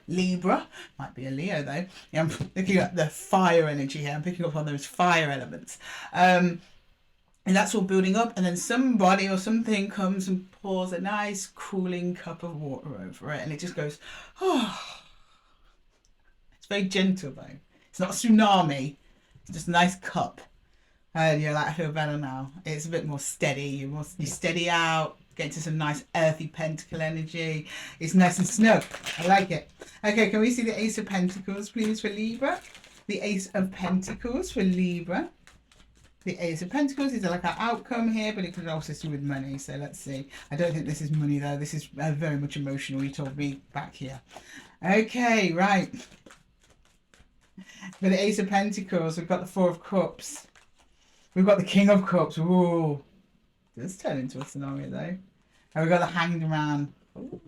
Libra. Might be a Leo though. Yeah, I'm looking at the fire energy here. I'm picking up on those fire elements. And that's all building up, and then somebody or something comes and pours a nice cooling cup of water over it, and it just goes, oh. It's very gentle though. It's not a tsunami. It's just a nice cup. And you're like, I feel better now. It's a bit more steady. You steady out. Get into some nice earthy pentacle energy. It's nice and snug. I like it. Okay, can we see the Ace of Pentacles, please, for Libra? The Ace of Pentacles for Libra. The Ace of Pentacles is like our outcome here, but it could also do with money. So let's see. I don't think this is money though. This is very much emotional. You told me back here. Okay, right. For the Ace of Pentacles, we've got the 4 of Cups. We've got the King of Cups. Ooh. This turn into a scenario though. And we've got the Hanged Man. Ooh.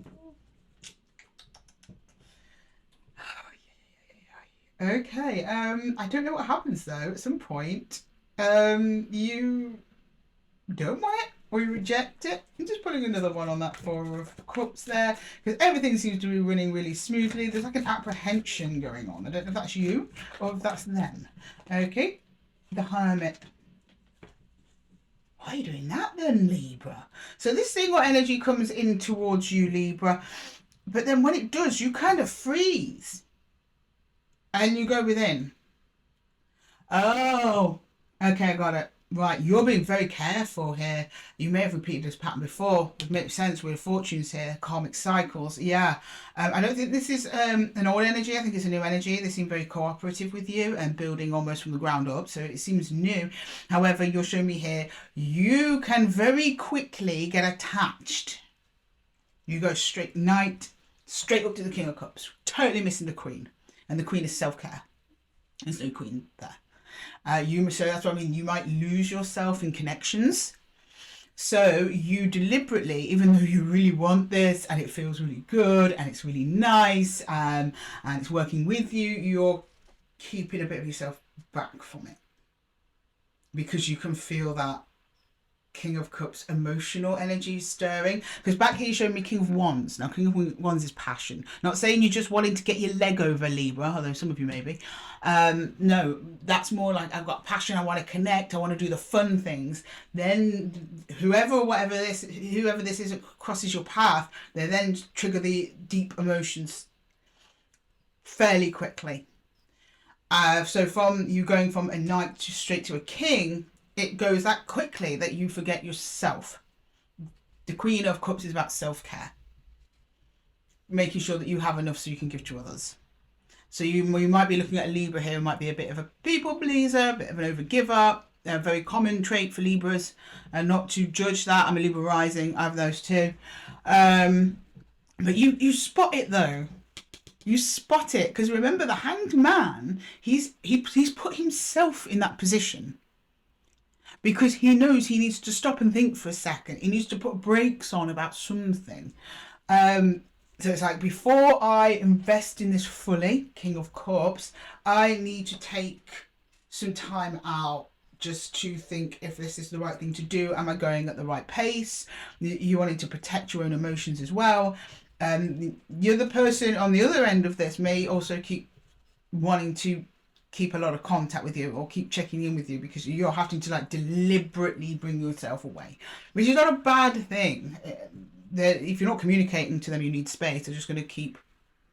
Okay, I don't know what happens though. At some point, you don't want it or you reject it. I'm just putting another one on that Four of Cups there because everything seems to be running really smoothly. There's like an apprehension going on. I don't know if that's you or if that's them. Okay, the Hermit. Why are you doing that then, Libra? So this single energy comes in towards you, Libra, but then when it does, you kind of freeze. And you go within. Oh, okay, I got it. Right, you're being very careful here. You may have repeated this pattern before. It makes sense with fortunes here, karmic cycles. Yeah, I don't think this is an old energy. I think it's a new energy. They seem very cooperative with you and building almost from the ground up. So it seems new. However, you're showing me here, you can very quickly get attached. You go straight up to the King of Cups, totally missing the Queen. And the Queen is self-care. There's no Queen there. So that's what I mean. You might lose yourself in connections. So you deliberately, even though you really want this and it feels really good and it's really nice and it's working with you, you're keeping a bit of yourself back from it. Because you can feel that King of Cups emotional energy stirring, because back here you showed me King of Wands. Now King of Wands is passion, not saying you're just wanting to get your leg over, Libra, although some of you may be. No, that's more like I've got passion, I want to connect, I want to do the fun things. Then whoever this is that crosses your path, they then trigger the deep emotions fairly quickly. So from you going from a knight straight to a king, it goes that quickly that you forget yourself. The Queen of Cups is about self-care. Making sure that you have enough so you can give to others. So you might be looking at a Libra here, might be a bit of a people pleaser, a bit of an overgiver, a very common trait for Libras, and not to judge that. I'm a Libra rising, I have those too. But you spot it though. You spot it, because remember the Hanged Man, he's put himself in that position. Because he knows he needs to stop and think for a second. He needs to put brakes on about something. So it's like, before I invest in this fully, King of Cups, I need to take some time out just to think if this is the right thing to do. Am I going at the right pace? You wanting to protect your own emotions as well. The other person on the other end of this may also keep wanting to keep a lot of contact with you or keep checking in with you, because you're having to like deliberately bring yourself away, which is not a bad thing. If you're not communicating to them, you need space. They're just going to keep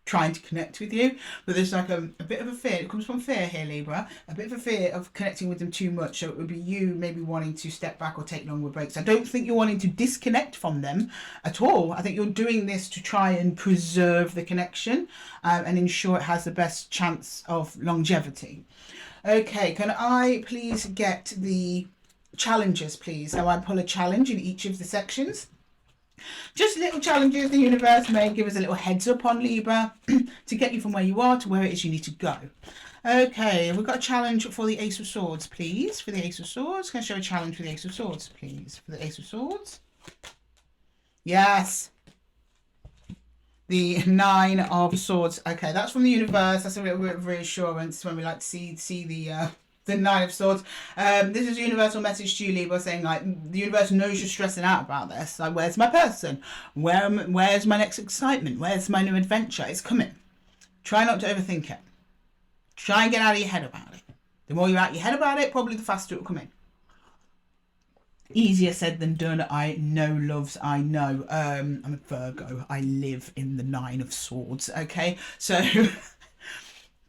trying to connect with you, but there's like a bit of a fear. It comes from fear here, Libra, a bit of a fear of connecting with them too much. So it would be you maybe wanting to step back or take longer breaks. I don't think you're wanting to disconnect from them at all. I think you're doing this to try and preserve the connection and ensure it has the best chance of longevity. Okay, can I please get the challenges, please? So I pull a challenge in each of the sections. Just little challenges the universe may give us a little heads up on, Libra, to get you from where you are to where it is you need to go. Okay, we've got a challenge for the Ace of Swords, please. For the Ace of Swords, can I show a challenge for the Ace of Swords, please? For the Ace of Swords. Yes. The Nine of Swords. Okay, that's from the universe. That's a little bit of reassurance when we like to see the Nine of Swords. This is a universal message to you, Libra, saying like the universe knows you're stressing out about this. Like, where's my person? Where's my next excitement? Where's my new adventure? It's coming. Try not to overthink it. Try and get out of your head about it. The more you're out of your head about it, probably the faster it will come in. Easier said than done. I know, loves, I know. I'm a Virgo. I live in the Nine of Swords. Okay, so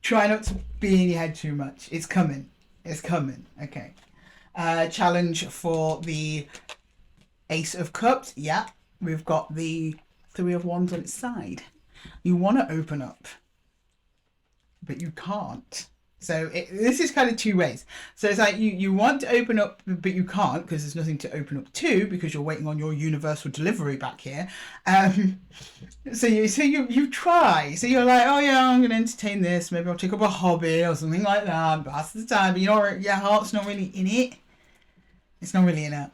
try not to be in your head too much. It's coming. It's coming. Okay. Challenge for the Ace of Cups. Yeah, we've got the Three of Wands on its side. You want to open up, but you can't. So this is kind of two ways. So it's like you want to open up, but you can't because there's nothing to open up to because you're waiting on your universal delivery back here. So you try. So you're like, oh yeah, I'm going to entertain this. Maybe I'll take up a hobby or something like that. Pass the time. But your heart's not really in it. It's not really in it.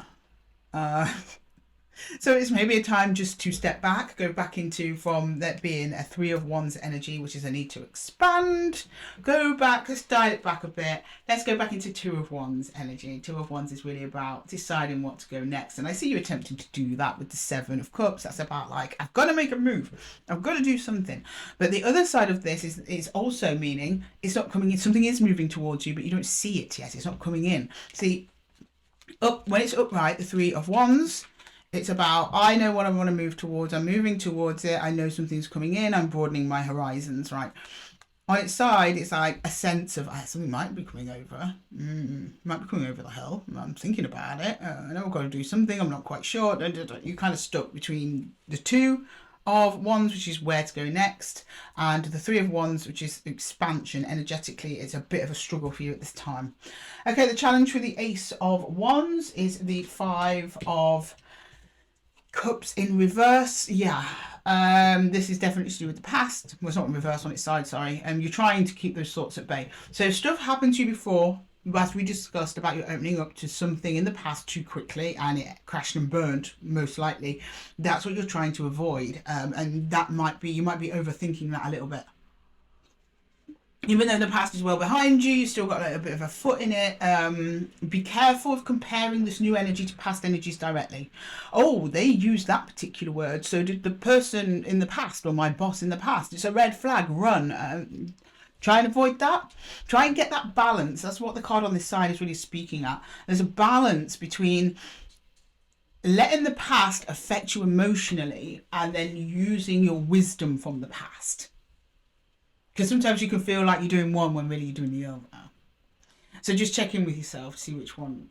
So it's maybe a time just to step back, go back into, from that being a 3 of Wands energy, which is a need to expand, go back, let's dial it back a bit. Let's go back into 2 of Wands energy. 2 of Wands is really about deciding what to go next. And I see you attempting to do that with the 7 of Cups. That's about like, I've got to make a move. I've got to do something. But the other side of this is also meaning it's not coming in. Something is moving towards you, but you don't see it yet. It's not coming in. See, up when it's upright, the 3 of Wands, it's about, I know what I want to move towards. I'm moving towards it. I know something's coming in. I'm broadening my horizons, right? On its side, it's like a sense of something might be coming over. Might be coming over the hill. I'm thinking about it. I know I've got to do something. I'm not quite sure. You're kind of stuck between the 2 of Wands, which is where to go next, and the 3 of Wands, which is expansion. Energetically, it's a bit of a struggle for you at this time. Okay, the challenge for the Ace of Wands is the 5 of Cups in reverse. Yeah, this is definitely to do with the past. Well, it's not in reverse on its side, sorry. You're trying to keep those thoughts at bay. So if stuff happened to you before, as we discussed about you opening up to something in the past too quickly and it crashed and burned, most likely, that's what you're trying to avoid. And that might be, you might be overthinking that a little bit. Even though the past is well behind you, you've still got a little bit of a foot in it. Be careful of comparing this new energy to past energies directly. Oh, they used that particular word. So did the person in the past, or my boss in the past. It's a red flag. Run. Try and avoid that. Try and get that balance. That's what the card on this side is really speaking at. There's a balance between letting the past affect you emotionally and then using your wisdom from the past. Because sometimes you can feel like you're doing one when really you're doing the other. So just check in with yourself, see which one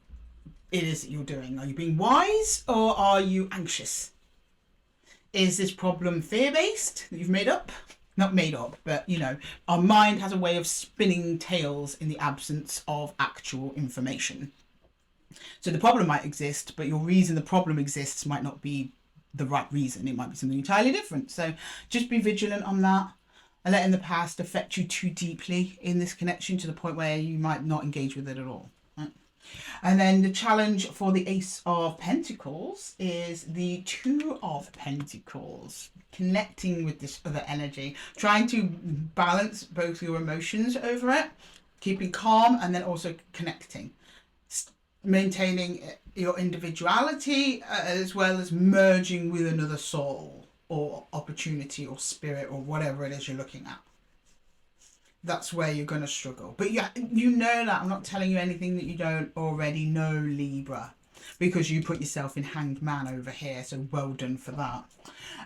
it is that you're doing. Are you being wise or are you anxious? Is this problem fear-based that you've made up? Not made up, but you know, our mind has a way of spinning tales in the absence of actual information. So the problem might exist, but your reason the problem exists might not be the right reason. It might be something entirely different. So just be vigilant on that. And letting the past affect you too deeply in this connection to the point where you might not engage with it at all. Right? And then the challenge for the Ace of Pentacles is the 2 of Pentacles. Connecting with this other energy. Trying to balance both your emotions over it. Keeping calm and then also connecting. Maintaining your individuality as well as merging with another soul, or opportunity or spirit or whatever it is you're looking at. That's where you're going to struggle. But yeah, you know that. I'm not telling you anything that you don't already know, Libra, because you put yourself in Hanged Man over here. So well done for that.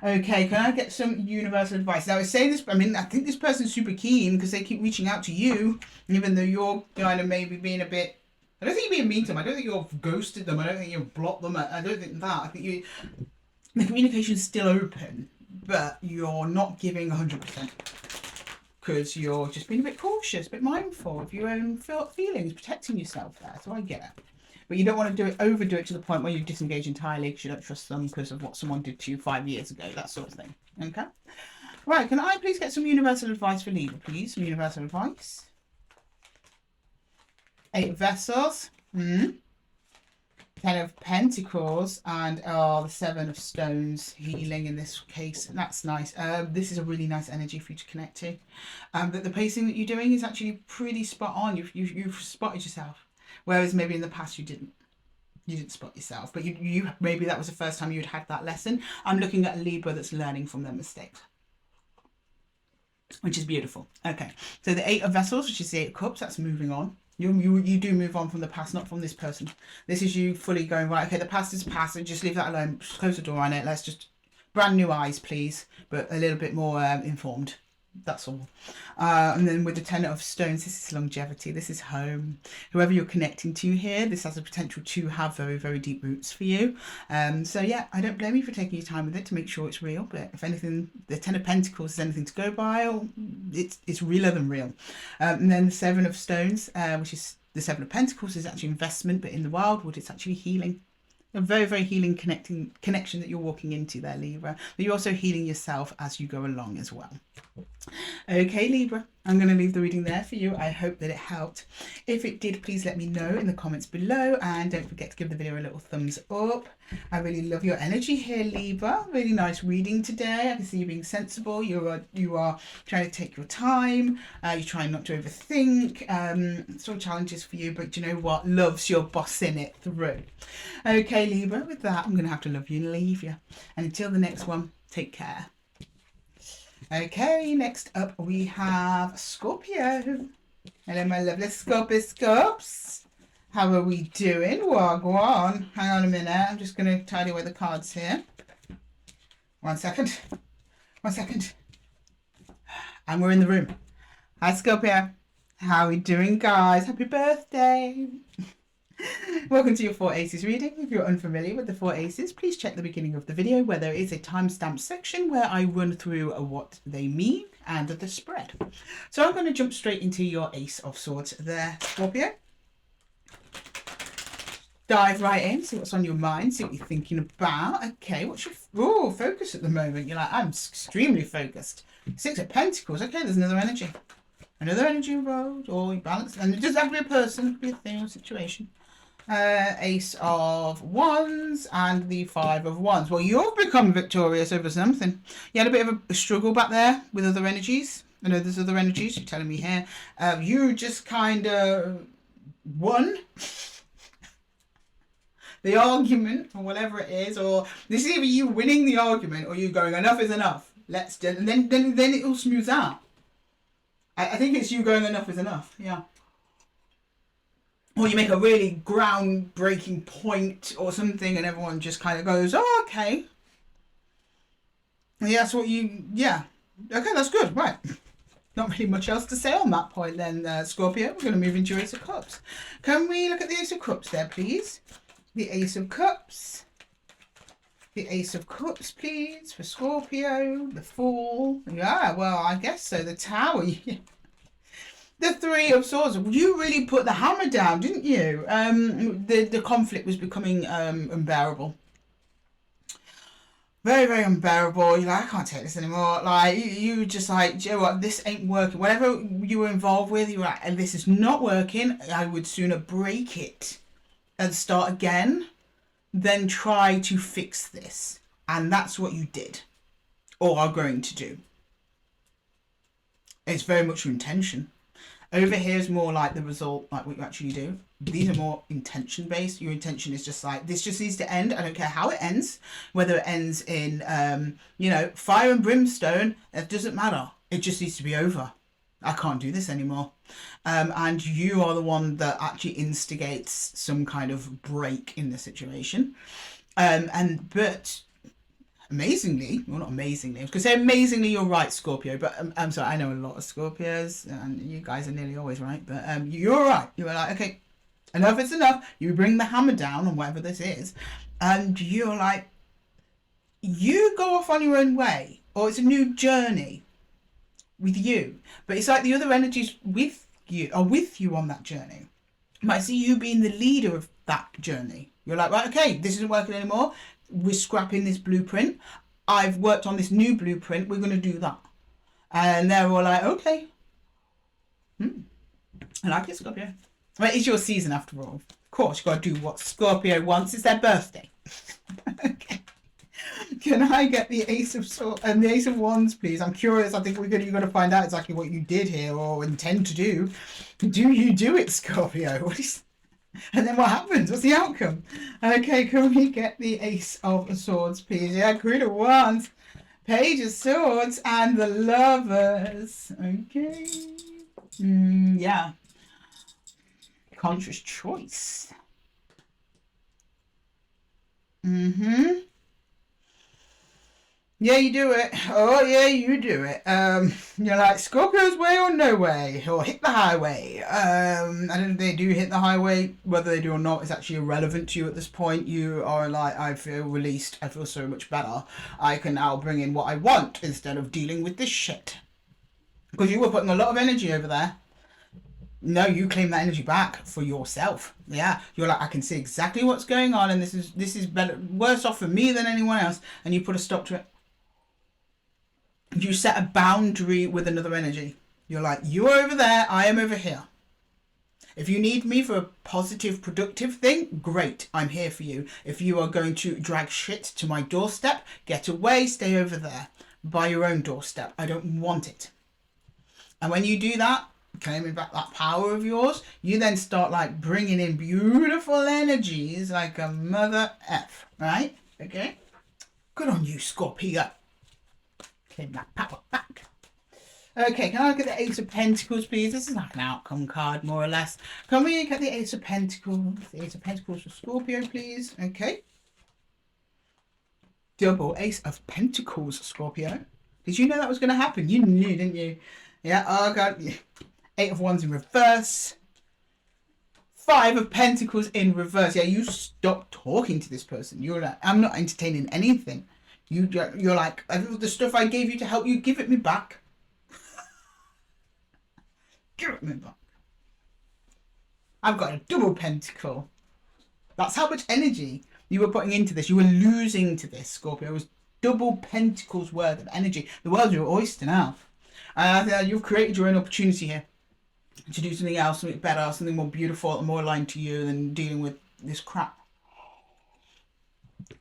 Okay, can I get some universal advice? Now I say this, I mean, I think this person's super keen because they keep reaching out to you, even though you're kind of maybe being a bit, I don't think you're being mean to them. I don't think you've ghosted them. I don't think you've blocked them. I don't think that. I think the communication's still open, but you're not giving 100% because you're just being a bit cautious, a bit mindful of your own feelings, protecting yourself there. So I get it. But you don't want to overdo it to the point where you disengage entirely because you don't trust them because of what someone did to you 5 years ago, that sort of thing. Okay? Right, can I please get some universal advice for Libra, please? Some universal advice. 8 of Vessels. 10 of Pentacles and the 7 of Stones, healing in this case. That's nice. This is a really nice energy for you to connect to. But the pacing that you're doing is actually pretty spot on. You've spotted yourself, whereas maybe in the past you didn't spot yourself. But you maybe that was the first time you'd had that lesson. I'm looking at a Libra that's learning from their mistakes, which is beautiful. Okay, so the 8 of Vessels, which is the 8 of Cups, that's moving on. You do move on from the past, not from this person. This is you fully going, right, okay, the past is past, and just leave that alone. Just close the door on it. Let's just, brand new eyes, please, but a little bit more informed. That's all. And then with the 10 of Stones, this is longevity. This is home. Whoever you're connecting to here, this has a potential to have very, very deep roots for you. So yeah, I don't blame you for taking your time with it to make sure it's real. But if anything, the 10 of Pentacles is anything to go by, or it's realer than real. And then the 7 of Stones, which is the 7 of Pentacles, is actually investment, but in the wildwood, it's actually healing. A very, very healing connection that you're walking into there, Libra. But you're also healing yourself as you go along as well. Okay, Libra, I'm going to leave the reading there for you. I hope that it helped. If it did, please let me know in the comments below, and don't forget to give the video a little thumbs up. I really love your energy here, Libra. Really nice reading today. I can see you being sensible. You are trying to take your time. You're trying not to overthink. Still challenges for you, but you know what? Love's your bossing it through. Okay, Libra, with that, I'm going to have to love you and leave you. And until the next one, take care. Okay, next up we have Scorpio. Hello, my lovely Scorpios. How are we doing? Wagwan. Hang on a minute. I'm just going to tidy away the cards here. 1 second. 1 second. And we're in the room. Hi, Scorpio. How are we doing, guys? Happy birthday. Welcome to your 4 Aces reading. If you're unfamiliar with the 4 Aces, please check the beginning of the video where there is a timestamp section where I run through what they mean and the spread. So I'm going to jump straight into your Ace of Swords there, Scorpio. Dive right in, see what's on your mind, see what you're thinking about. Okay, what's your focus at the moment? You're like, I'm extremely focused. 6 of Pentacles. Okay, there's another energy. Another energy involved, or you balance. And it doesn't have to be a person, it could be a thing or situation. Ace of Wands and the 5 of Wands. Well, you've become victorious over something. You had a bit of a struggle back there with other energies. I know there's other energies, you're telling me here. You just kind of won the argument, or whatever it is, or this is either you winning the argument or you going, enough is enough. Let's do, and then it all smooths out. I think it's you going, enough is enough. Yeah. Or you make a really groundbreaking point or something and everyone just kind of goes, oh, okay. Yeah, that's what you, yeah. Okay, that's good, right. Not really much else to say on that point then, Scorpio. We're going to move into your Ace of Cups. Can we look at the Ace of Cups there, please? The Ace of Cups. The Ace of Cups, please, for Scorpio. The Fool. Yeah, well, I guess so. The Tower. The 3 of Swords. You really put the hammer down, didn't you? The conflict was becoming unbearable. Very, very unbearable. You're like, I can't take this anymore. Like, you were just like, you know what, this ain't working. Whatever you were involved with, you were like, and this is not working. I would sooner break it and start again than try to fix this. And that's what you did, or are going to do. It's very much your intention. Over here is more like the result, like what you actually do. These are more intention based. Your intention is just like, this just needs to end. I don't care how it ends, whether it ends in, you know, fire and brimstone. It doesn't matter. It just needs to be over. I can't do this anymore. And you are the one that actually instigates some kind of break in the situation. But amazingly, well, not amazingly, I was going to say amazingly you're right, Scorpio, but I'm sorry, I know a lot of Scorpios and you guys are nearly always right, but you're right. You were like, okay, enough is enough. You bring the hammer down on whatever this is, and you're like, you go off on your own way, or it's a new journey with you, but it's like the other energies with you are with you on that journey. You might see you being the leader of that journey. You're like, right, okay, this isn't working anymore. We're scrapping this blueprint. I've worked on this new blueprint. We're going to do that. And they're all like, okay. I like it, Scorpio. Well, it's your season after all. Of course, you've got to do what Scorpio wants. It's their birthday. Okay. Can I get the Ace of Swords and the Ace of Wands, please? I'm curious. I think you're going to find out exactly what you did here or intend to do. Do you do it, Scorpio? What is... And then what happens? What's the outcome? Okay, can we get the Ace of Swords, please? Yeah, Queen of Wands, Page of Swords, and the Lovers. Okay. Yeah. Conscious choice. Yeah, you do it. Oh, yeah, you do it. You're like, Scorpio's way or no way, or hit the highway. I don't know if they do hit the highway. Whether they do or not is actually irrelevant to you at this point. You are like, I feel released. I feel so much better. I can now bring in what I want instead of dealing with this shit. Because you were putting a lot of energy over there. No, you claim that energy back for yourself. Yeah, you're like, I can see exactly what's going on, and this is better, worse off for me than anyone else. And you put a stop to it. You set a boundary with another energy. You're like, you're over there, I am over here. If you need me for a positive, productive thing, great, I'm here for you. If you are going to drag shit to my doorstep, get away, stay over there. By your own doorstep. I don't want it. And when you do that, claiming back that power of yours, you then start like bringing in beautiful energies like a mother F, right? Okay? Good on you, Scorpio. Claim that power back. Okay, can I look at the Ace of Pentacles, please? This is like an outcome card, more or less. Can we get the Ace of Pentacles? The Ace of Pentacles for Scorpio, please. Okay. Double Ace of Pentacles, Scorpio. Did you know that was going to happen? You knew, didn't you? Yeah, oh God. 8 of Wands in reverse. 5 of Pentacles in reverse. Yeah, you stop talking to this person. You're like, I'm not entertaining anything. You're like, the stuff I gave you to help you, give it me back. Give it me back. I've got a double pentacle. That's how much energy you were putting into this. You were losing to this, Scorpio. It was double pentacles worth of energy. The world's your oyster now. You've created your own opportunity here to do something else, something better, something more beautiful and more aligned to you than dealing with this crap.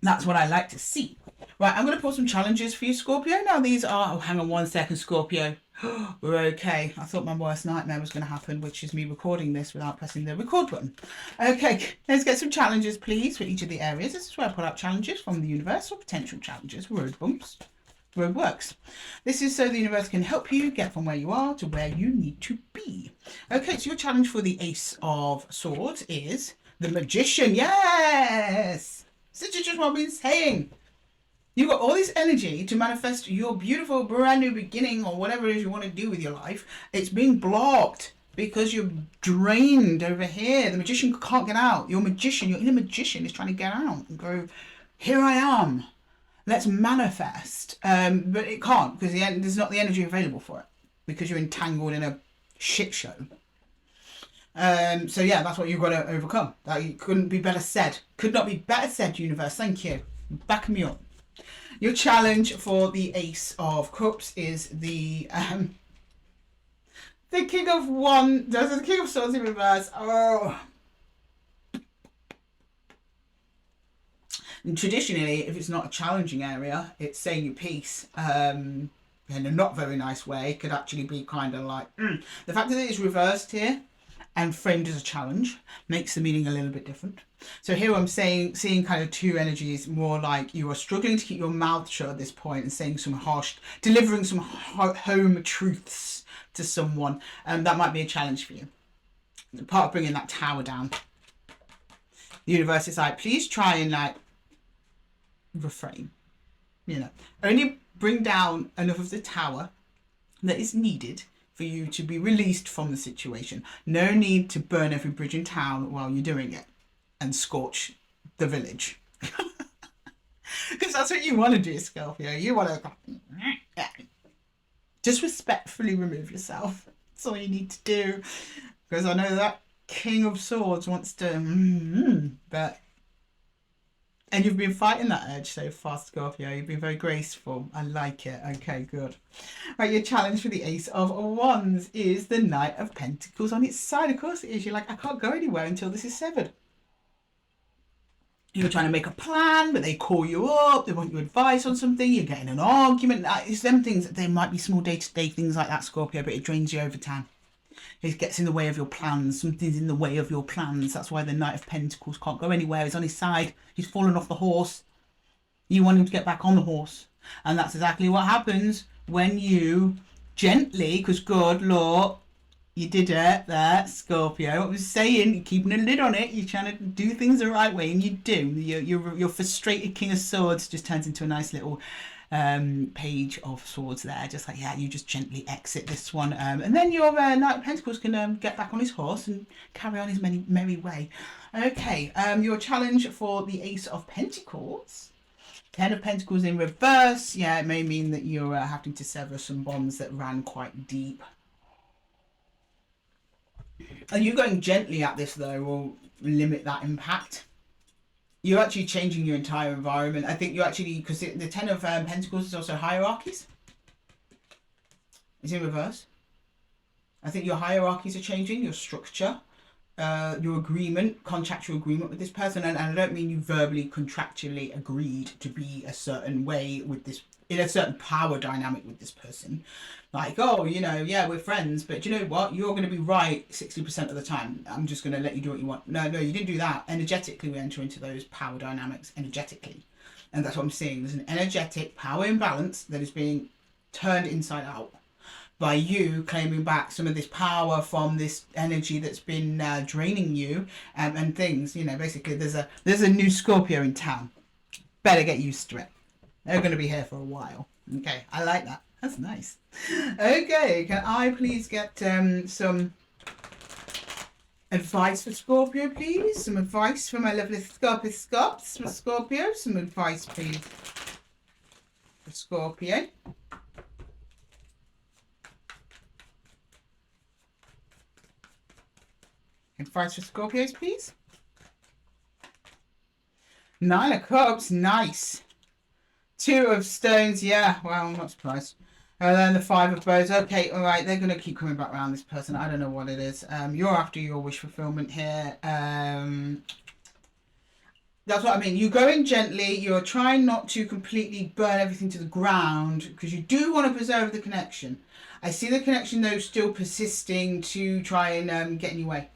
That's what I like to see. Right, I'm going to put some challenges for you, Scorpio. Now these are... Oh, hang on 1 second, Scorpio. We're okay. I thought my worst nightmare was going to happen, which is me recording this without pressing the record button. Okay, let's get some challenges, please, for each of the areas. This is where I put out challenges from the universe, or potential challenges, road bumps, road works. This is so the universe can help you get from where you are to where you need to be. Okay, so your challenge for the Ace of Swords is the Magician. Yes! This is just what I've been saying. You've got all this energy to manifest your beautiful brand new beginning or whatever it is you want to do with your life. It's being blocked because you're drained over here. The magician can't get out. Your magician, your inner magician is trying to get out and go, here I am. Let's manifest. But it can't because there's not the energy available for it because you're entangled in a shit show. So yeah, that's what you've got to overcome. That couldn't be better said. Could not be better said, universe. Thank you. Back me up. Your challenge for the Ace of Cups is the King of Wands. The King of Swords in reverse. Oh. And traditionally, if it's not a challenging area, it's saying your piece in a not very nice way. It could actually be kind of like the fact that it's reversed here and framed as a challenge makes the meaning a little bit different. So here I'm seeing kind of two energies, more like you are struggling to keep your mouth shut at this point and saying some harsh, delivering some home truths to someone. That might be a challenge for you. Part of bringing that tower down. The universe is like, please try and like refrain. You know, only bring down enough of the tower that is needed for you to be released from the situation. No need to burn every bridge in town while you're doing it and scorch the village. Because that's what you want to do, Scorpio. You want to just respectfully remove yourself. That's all you need to do. Because I know that King of Swords wants to... but... And you've been fighting that urge so far, Scorpio. You've been very graceful. I like it. Okay, good. Right, your challenge for the Ace of Wands is the Knight of Pentacles on its side. Of course it is. You're like, I can't go anywhere until this is severed. You're trying to make a plan, but they call you up. They want your advice on something. You're getting an argument. It's them things. They might be small day-to-day things like that, Scorpio, but it drains you over time. It gets in the way of your plans. Something's in the way of your plans. That's why the Knight of Pentacles can't go anywhere. He's on his side. He's fallen off the horse. You want him to get back on the horse. And that's exactly what happens when you gently, because good Lord, you did it there, Scorpio. I was saying, you're keeping a lid on it. You're trying to do things the right way, and you do. Your frustrated King of Swords just turns into a nice little... Page of Swords there, just like, yeah, you just gently exit this one, and then your Knight of Pentacles can get back on his horse and carry on his merry way. Okay, your challenge for the Ace of Pentacles, 10 of Pentacles in reverse. Yeah, it may mean that you're having to sever some bonds that ran quite deep. Are you going gently at this though will limit that impact? You're actually changing your entire environment. I think you actually, because the 10 of Pentacles is also hierarchies. It's in reverse. I think your hierarchies are changing, your structure, your agreement, contractual agreement with this person. And I don't mean you verbally, contractually agreed to be a certain way with this, in a certain power dynamic with this person. Like, oh, you know, yeah, we're friends, but you know what? You're going to be right 60% of the time. I'm just going to let you do what you want. No, you didn't do that. Energetically, we enter into those power dynamics energetically. And that's what I'm seeing. There's an energetic power imbalance that is being turned inside out by you claiming back some of this power from this energy that's been draining you, and things. You know, basically, there's a new Scorpio in town. Better get used to it. They're going to be here for a while. Okay, I like that. That's nice. Okay, can I please get some advice for Scorpio, please? Some advice for my lovely Scorpios for Scorpio. Some advice, please, for Scorpio. Advice for Scorpios, please. 9 of Cups, nice. 2 of Stones, yeah, well, I'm not surprised. And then the 5 of Bows. Okay, all right, they're going to keep coming back around this person. I don't know what it is. You're after your wish fulfillment here. That's what I mean. You're going gently. You're trying not to completely burn everything to the ground because you do want to preserve the connection. I see the connection, though, still persisting to try and get in your way.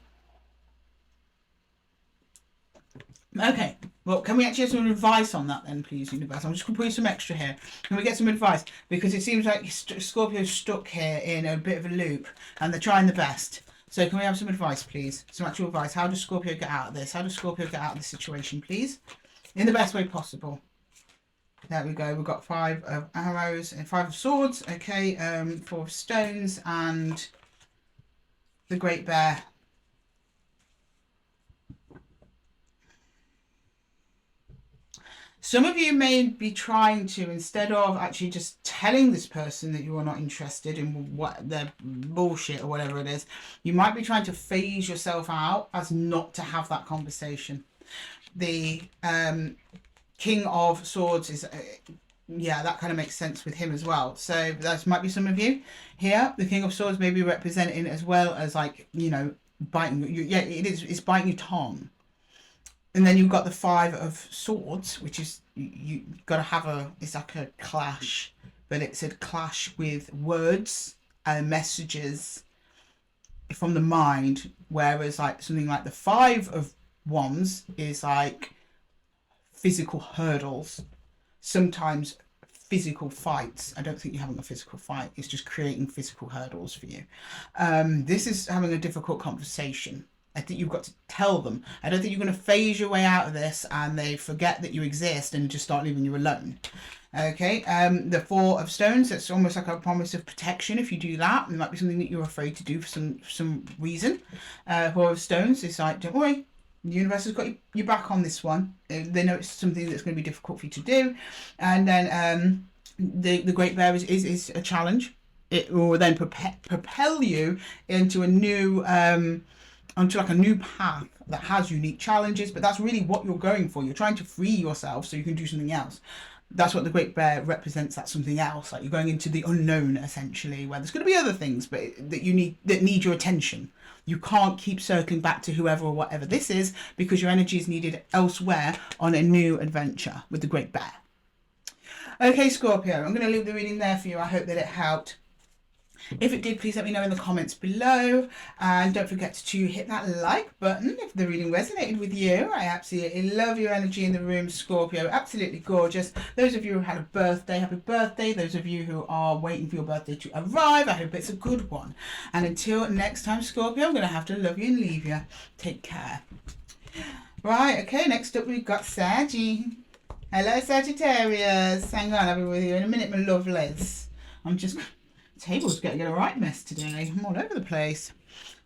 Okay, well, can we actually get some advice on that then, please, Universe? I'm just going to put you some extra here. Can we get some advice? Because it seems like Scorpio's stuck here in a bit of a loop, and they're trying the best. So can we have some advice, please? Some actual advice. How does Scorpio get out of this? How does Scorpio get out of this situation, please? In the best way possible. There we go. We've got 5 of Arrows and 5 of Swords. Okay, 4 of Stones and the Great Bear. Some of you may be trying to, instead of actually just telling this person that you are not interested in what their bullshit or whatever it is, you might be trying to phase yourself out as not to have that conversation. The King of Swords is, yeah, that kind of makes sense with him as well. So that might be some of you here. The King of Swords may be representing as well as, like, you know, biting you. Yeah, it is. It's biting your tongue. And then you've got the 5 of Swords, which is, you got to have it's like a clash, but it's a clash with words and messages from the mind, whereas like something like the 5 of Wands is like physical hurdles, sometimes physical fights. I don't think you're having a physical fight, it's just creating physical hurdles for you. This is having a difficult conversation. I think you've got to tell them. I don't think you're going to phase your way out of this and they forget that you exist and just start leaving you alone. Okay, the 4 of Stones, that's almost like a promise of protection. If you do that, it might be something that you're afraid to do for some reason. 4 of Stones is like, don't worry, the universe has got your back on this one. They know it's something that's going to be difficult for you to do. And then the Great Bear is a challenge. It will then propel you into a new... onto like a new path that has unique challenges, but that's really what you're going for. You're trying to free yourself so you can do something else. That's what the Great Bear represents, that something else. Like you're going into the unknown, essentially, where there's going to be other things but that need your attention. You can't keep circling back to whoever or whatever this is because your energy is needed elsewhere on a new adventure with the Great Bear. Okay, Scorpio, I'm going to leave the reading there for you. I hope that it helped. If it did, please let me know in the comments below, and don't forget to hit that like button if the reading resonated with you. I absolutely love your energy in the room, Scorpio. Absolutely gorgeous. Those of you who had a birthday, happy birthday. Those of you who are waiting for your birthday to arrive, I hope it's a good one. And until next time, Scorpio, I'm going to have to love you and leave you. Take care. Right, okay, next up we've got Saggy. Hello, Sagittarius. Hang on, I'll be with you in a minute, my lovelies. I'm just... table's getting a right mess today. I'm all over the place.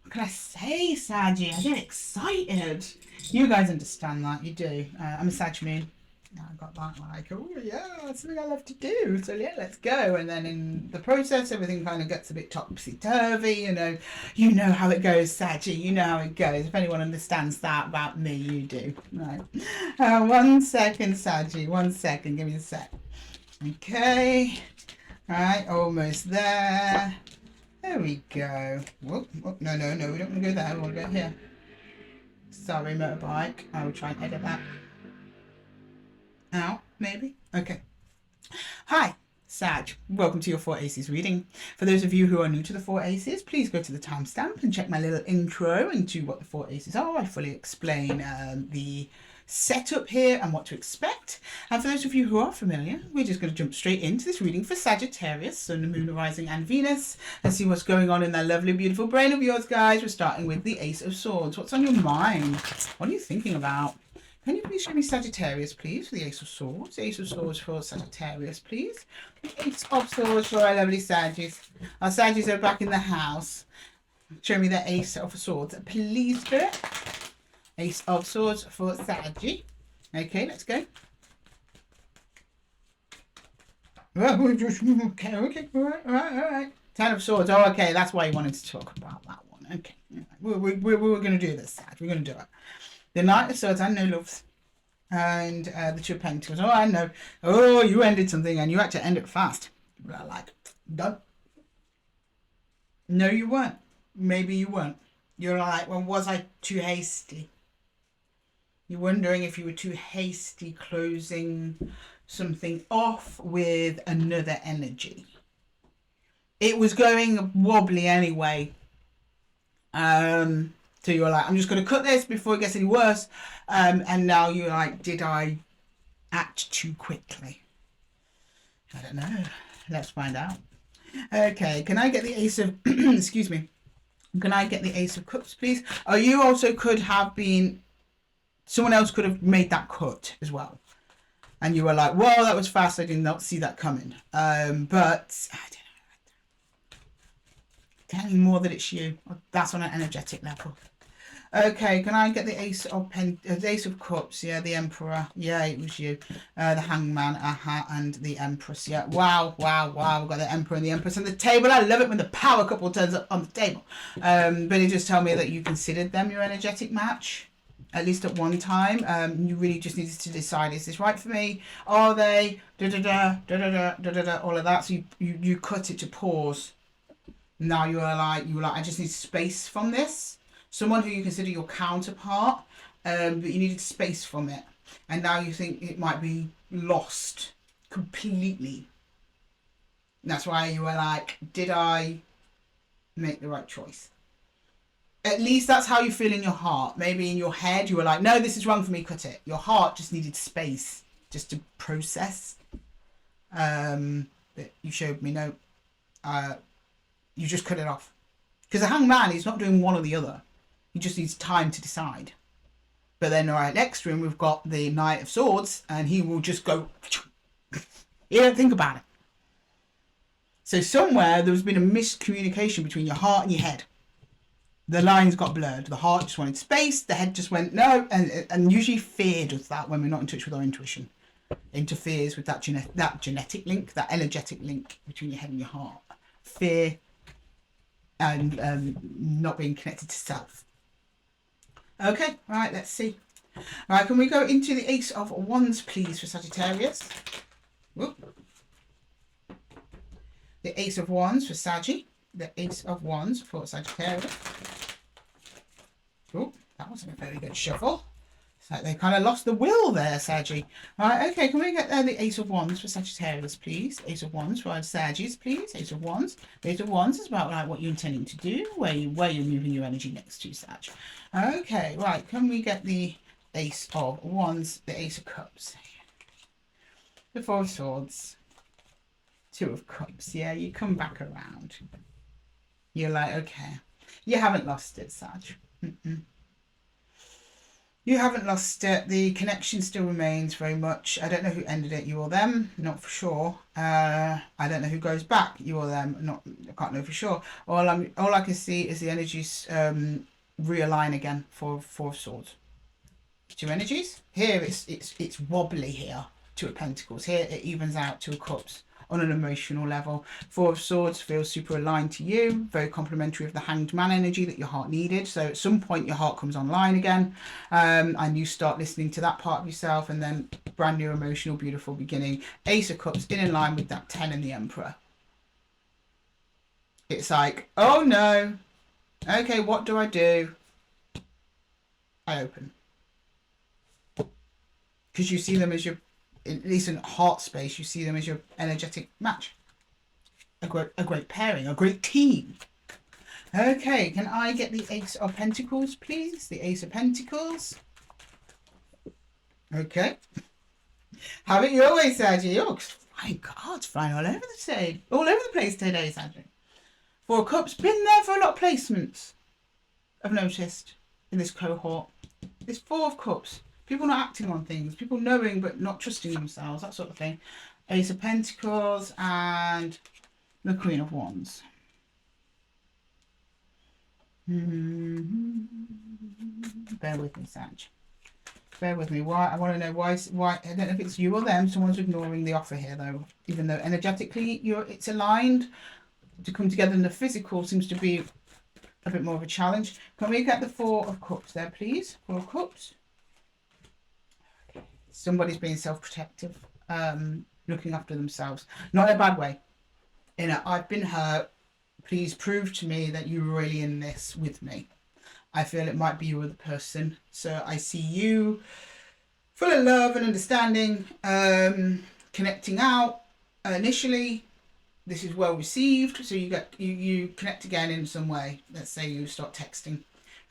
What can I say, Saggy? I get excited. You guys understand that. You do. I'm a Sag moon. I got that like, oh yeah, that's something I love to do. So yeah, let's go. And then in the process, everything kind of gets a bit topsy-turvy. You know how it goes, Saggy. You know how it goes. If anyone understands that about me, you do. Right. 1 second, Saggy. 1 second. Give me a sec. Okay. Right, almost there. There we go. Whoop, whoop. No, no, no, we don't want to go there. We want to go here. Sorry, motorbike. I will try and edit that out, maybe. Okay. Hi, Sag. Welcome to your 4 Aces reading. For those of you who are new to the 4 Aces, please go to the timestamp and check my little intro into what the 4 Aces are. I fully explain the setup here and what to expect. And for those of you who are familiar, we're just going to jump straight into this reading for Sagittarius, Sun, Moon, Rising and Venus, and see what's going on in that lovely, beautiful brain of yours, guys. We're starting with the Ace of Swords. What's on your mind? What are you thinking about? Can you please show me Sagittarius, please, for the Ace of Swords? Ace of Swords for Sagittarius, please. Ace of Swords for our lovely Saggies. Our Saggies are back in the house. Show me the Ace of Swords, please, Spirit. Ace of Swords for Saggy. Okay, let's go. Okay, okay, all right. 10 of Swords. Oh, okay, that's why you wanted to talk about that one. Okay, we're going to do this, Sag. We're going to do it. The Knight of Swords, I know, loves. And the Two of Pentacles. Oh, I know. Oh, you ended something and you had to end it fast. Like, done. No, you weren't. Maybe you weren't. You're like, well, was I too hasty? You're wondering if you were too hasty closing something off with another energy. It was going wobbly anyway. So you're like, I'm just going to cut this before it gets any worse. And now you're like, did I act too quickly? I don't know. Let's find out. Okay, can I get the Ace of... excuse me. Can I get the Ace of Cups, please? Oh, you also could have been... Someone else could have made that cut as well. And you were like, whoa, that was fast. I did not see that coming. But I don't know. Tell me more that it's you. That's on an energetic level. Okay, can I get the Ace of Cups? Yeah, the Emperor. Yeah, it was you. The Hangman, and the Empress. Yeah, wow. We've got the Emperor and the Empress on the table. I love it when the power couple turns up on the table. But it just told me that you considered them your energetic match, at least at one time. You really just needed to decide, is this right for me? Are they? All of that. So you cut it to pause. Now you were like, I just need space from this. Someone who you consider your counterpart, but you needed space from it. And now you think it might be lost completely. And that's why you were like, did I make the right choice? At least that's how you feel in your heart. Maybe in your head you were like, no, this is wrong for me, cut it. Your heart just needed space just to process. But you showed me, no, you just cut it off. Because the Hangman is not doing one or the other. He just needs time to decide. But then right next to him, we've got the Knight of Swords, and he will just go... You don't think about it. So somewhere there's been a miscommunication between your heart and your head. The lines got blurred. The heart just wanted space. The head just went, no. And usually fear does that when we're not in touch with our intuition. Interferes with that genetic link, that energetic link between your head and your heart. Fear and not being connected to self. Okay, right, let's see. All right, can we go into the Ace of Wands, please, for Sagittarius? Whoop. The Ace of Wands for Saggy. The Ace of Wands for Sagittarius. Oh, that wasn't a very good shuffle. It's like they kind of lost the will there, Saggy. All right, okay, can we get the Ace of Wands for Sagittarius, please? Ace of Wands for our Saggies, please. Ace of Wands. The Ace of Wands is about like what you're intending to do, where you're moving your energy next to, Sag. Okay, right, can we get the Ace of Wands, the Ace of Cups? The Four of Swords. Two of Cups. Yeah, you come back around. You're like, okay. You haven't lost it, Sag. You haven't lost it. The connection still remains very much. I don't know who ended it, you or them, not for sure. I don't know who goes back, you or them, I can't know for sure. All I can see is the energies realign again for Four of Swords. Two energies. Here it's wobbly here. Two of Pentacles. Here it evens out. Two of Cups. On an emotional level, Four of Swords feels super aligned to you, very complementary of the Hanged Man energy that your heart needed. So at some point your heart comes online again, and you start listening to that part of yourself, and then brand new emotional beautiful beginning. Ace of Cups in line with that 10 and the Emperor. It's like, oh no, okay, what do? I open. Because you see them as your, at least in heart space, you see them as your energetic match. A great pairing, a great team. Okay, can I get the Ace of Pentacles, please? The Ace of Pentacles. Okay. Have it your way, Saggy. Oh, flying cards flying all over the place today, Saggy. Four of Cups, been there for a lot of placements, I've noticed, in this cohort. It's Four of Cups. People not acting on things, people knowing but not trusting themselves, that sort of thing. Ace of Pentacles and the Queen of Wands. Bear with me, Sag. Bear with me. Why? I want to know why. I don't know if it's you or them. Someone's ignoring the offer here, though. Even though energetically it's aligned, to come together in the physical seems to be a bit more of a challenge. Can we get the Four of Cups there, please? Four of Cups. Okay. Somebody's being self-protective, looking after themselves. Not in a bad way. I've been hurt. Please prove to me that you're really in this with me. I feel it might be you or the person. So I see you full of love and understanding, connecting out initially. This is well received. So you connect again in some way. Let's say you start texting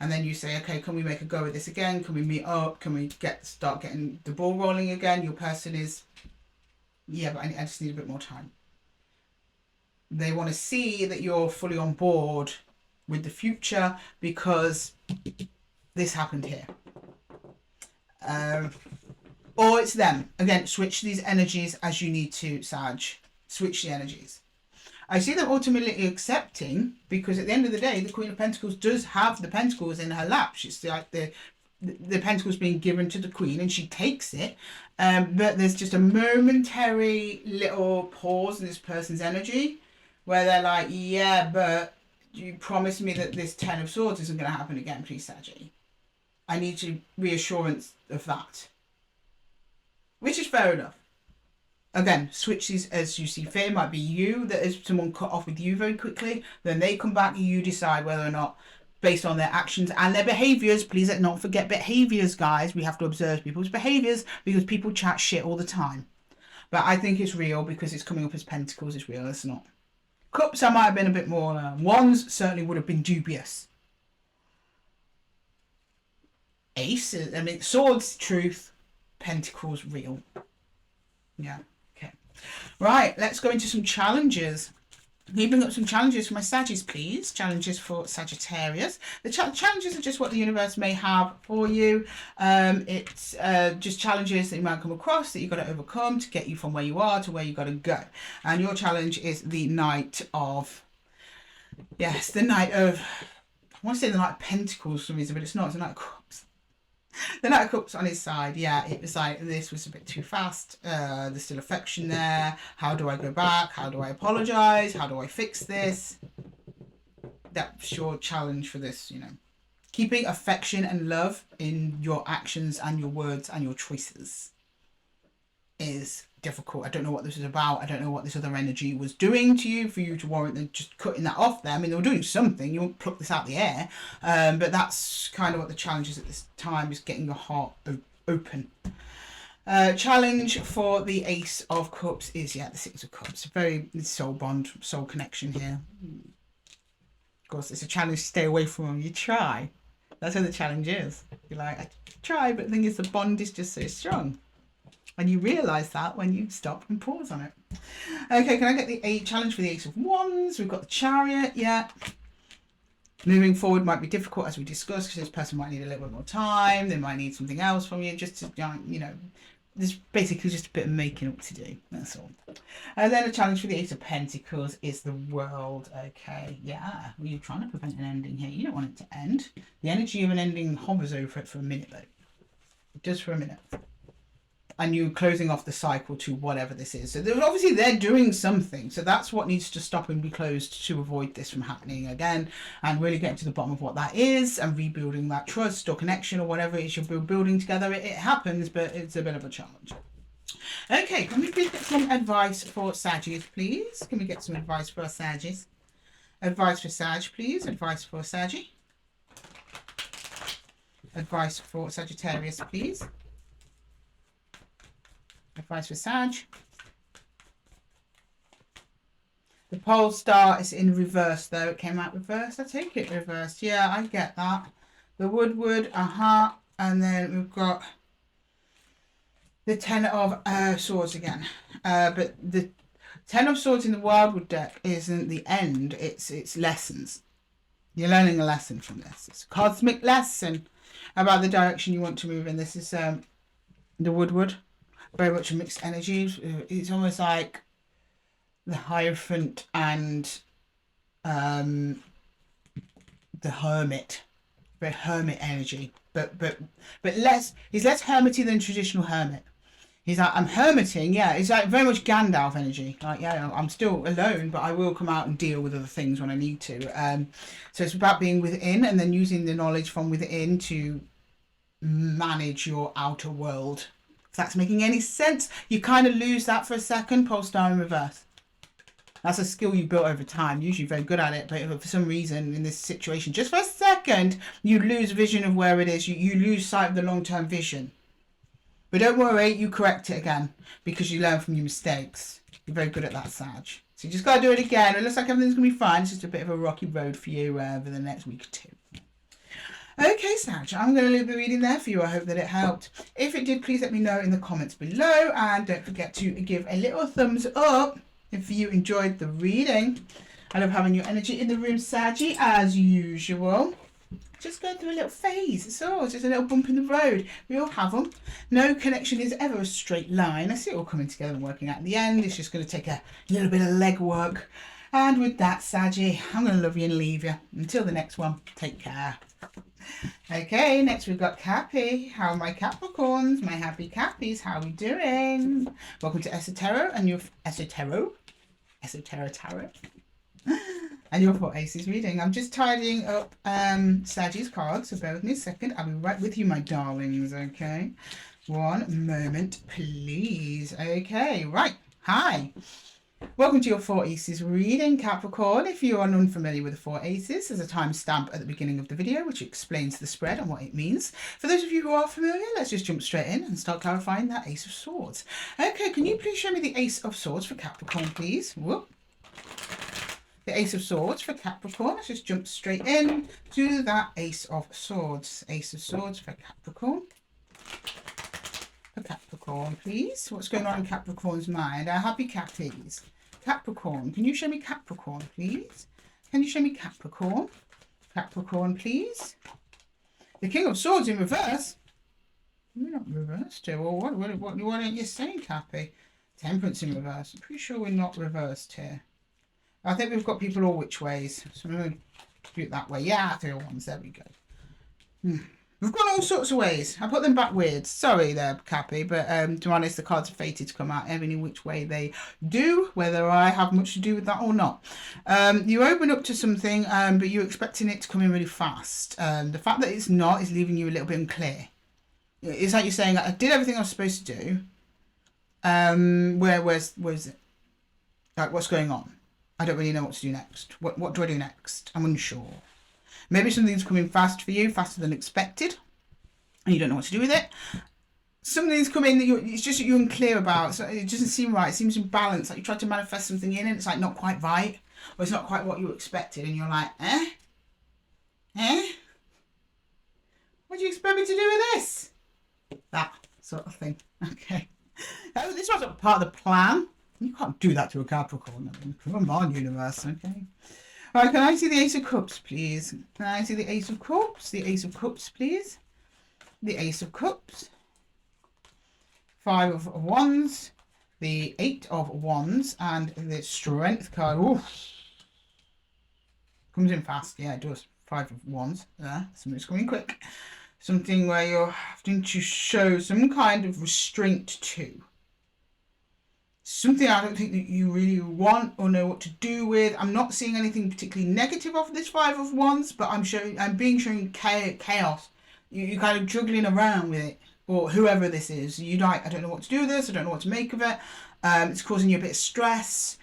and then you say, okay, can we make a go of this again? Can we meet up? Can we start getting the ball rolling again? Your person is, yeah, but I just need a bit more time. They want to see that you're fully on board with the future because this happened here. Or it's them. Again, switch these energies as you need to, Sag. Switch the energies. I see them ultimately accepting because at the end of the day, the Queen of Pentacles does have the Pentacles in her lap. She's like the Pentacles being given to the Queen and she takes it. But there's just a momentary little pause in this person's energy where they're like, yeah, but you promised me that this Ten of Swords isn't going to happen again, please, Saggy. I need you reassurance of that. Which is fair enough. Again, switch these as you see fit. It might be you that is someone cut off with you very quickly. Then they come back and you decide whether or not, based on their actions and their behaviours. Please let's not forget behaviours, guys. We have to observe people's behaviours because people chat shit all the time. But I think it's real because it's coming up as Pentacles. It's real. It's not. Cups, I might have been a bit more. Wands certainly would have been dubious. Ace, I mean, Swords, truth. Pentacles, real. Yeah, okay. Right, let's go into some challenges. Can you bring up some challenges for my Saggies, please? Challenges for Sagittarius. The challenges are just what the universe may have for you. It's just challenges that you might come across that you've got to overcome to get you from where you are to where you've got to go. And your challenge is the Knight of... Yes, the Knight of... I want to say the Knight of Pentacles for some reason, but it's not. It's the Knight of Cups. The Knight of Cups on his side, yeah, it was like, this was a bit too fast. There's still affection there. How do I go back? How do I apologise? How do I fix this? That's your challenge for this, you know. Keeping affection and love in your actions and your words and your choices is difficult. I don't know what this is about. I don't know what this other energy was doing to you for you to warrant them just cutting that off there. I mean, they were doing something. You won't pluck this out of the air. But that's kind of what the challenge is at this time, is getting your heart open. Challenge for the Ace of Cups is, yeah, the Six of Cups. Very soul bond, soul connection here. Of course, it's a challenge to stay away from them. You try. That's how the challenge is. You're like, I try, but the thing is, the bond is just so strong. And you realise that when you stop and pause on it. Okay, can I get the challenge for the Ace of Wands? We've got the Chariot, yeah. Moving forward might be difficult, as we discussed, because this person might need a little bit more time. They might need something else from you, just to, you know, there's basically just a bit of making up to do. That's all. And then a challenge for the Ace of Pentacles is the World. Okay, yeah. Well, you're trying to prevent an ending here. You don't want it to end. The energy of an ending hovers over it for a minute, though. Just for a minute. And you're closing off the cycle to whatever this is. So obviously they're doing something. So that's what needs to stop and be closed to avoid this from happening again. And really getting to the bottom of what that is and rebuilding that trust or connection or whatever it is you're building together. It happens, but it's a bit of a challenge. Okay, can we please get some advice for Saggies, please? Can we get some advice for our Saggies? Advice for Sag, please. Advice for Saggy. Advice for Sagittarius, please. Advice for Sag. The pole star is in reverse though. It came out reversed. I take it reversed. Yeah, I get that. The wood, and then we've got the Ten of Swords again. But the Ten of Swords in the Wildwood deck isn't the end. It's lessons. You're learning a lesson from this. It's a cosmic lesson about the direction you want to move in. This is the Woodward. Very much a mixed energy. It's almost like the Hierophant and the Hermit. Very hermit energy. But he's less hermity than traditional hermit. He's like, I'm hermiting, yeah. It's like very much Gandalf energy. Like, yeah, I'm still alone, but I will come out and deal with other things when I need to. So it's about being within and then using the knowledge from within to manage your outer world. If that's making any sense, you kind of lose that for a second. Pole star in reverse. That's a skill you built over time. Usually very good at it, but for some reason in this situation, just for a second, you lose vision of where it is. You lose sight of the long-term vision. But don't worry, you correct it again because you learn from your mistakes. You're very good at that, Sag. So you just got to do it again. It looks like everything's going to be fine. It's just a bit of a rocky road for you over the next week or two. Okay, Sag, I'm going to leave the reading there for you. I hope that it helped. If it did, please let me know in the comments below. And don't forget to give a little thumbs up if you enjoyed the reading. I love having your energy in the room, Saggy, as usual. Just going through a little phase. It's just a little bump in the road. We all have them. No connection is ever a straight line. I see it all coming together and working out at the end. It's just going to take a little bit of legwork. And with that, Saggy, I'm going to love you and leave you. Until the next one, take care. Okay, next we've got Cappy. How are my Capricorns? My happy Cappies, how are we doing? Welcome to Esotera and your Esotera Tarot. And your 4 Aces reading. I'm just tidying up Saggy's cards, so bear with me a second. I'll be right with you, my darlings, okay? One moment, please. Okay, right. Hi. Welcome to your 4 Aces reading, Capricorn. If you are unfamiliar with the 4 Aces, there's a timestamp at the beginning of the video which explains the spread and what it means. For those of you who are familiar, let's just jump straight in and start clarifying that Ace of Swords. Okay, can you please show me the Ace of Swords for Capricorn, please? Whoop. The Ace of Swords for Capricorn. Let's just jump straight in to that Ace of Swords. Ace of Swords for Capricorn. For Capricorn, please. What's going on in Capricorn's mind? Our happy Cappies. Capricorn. Can you show me Capricorn, please? Can you show me Capricorn? Capricorn, please. The King of Swords in reverse. We're not reversed here. Well, what aren't you saying, Cappy? Temperance in reverse. I'm pretty sure we're not reversed here. I think we've got people all which ways. So I'm going to do it that way. Yeah, 3 ones. There we go. We've got all sorts of ways. I put them back weird. Sorry there, Cappy. But to be honest, the cards are fated to come out every which way they do, whether I have much to do with that or not. You open up to something, but you're expecting it to come in really fast. The fact that it's not is leaving you a little bit unclear. It's like you're saying, I did everything I was supposed to do. Where's it? Like, what's going on? I don't really know what to do next. What do I do next? I'm unsure. Maybe something's coming fast for you, faster than expected, and you don't know what to do with it. Something's coming that it's just that you're unclear about. So it doesn't seem right. It seems imbalanced. Like you tried to manifest something in and it's like not quite right, or it's not quite what you expected, and you're like, what do you expect me to do with this? That sort of thing. Okay. This wasn't part of the plan. You can't do that to a Capricorn. I mean, come on, universe, okay? All right, can I see the Ace of Cups, please? Can I see the Ace of Cups? The Ace of Cups, please. The Ace of Cups. 5 of Wands. The 8 of Wands. And the Strength card. Oof. Comes in fast. Yeah, it does. 5 of Wands. There. Something's coming quick. Something where you're having to show some kind of restraint to. Something I don't think that you really want or know what to do with. I'm not seeing anything particularly negative off this 5 of Wands, but I'm being shown chaos. You're kind of juggling around with it, or whoever this is. You like, I don't know what to do with this. I don't know what to make of it. It's causing you a bit of stress.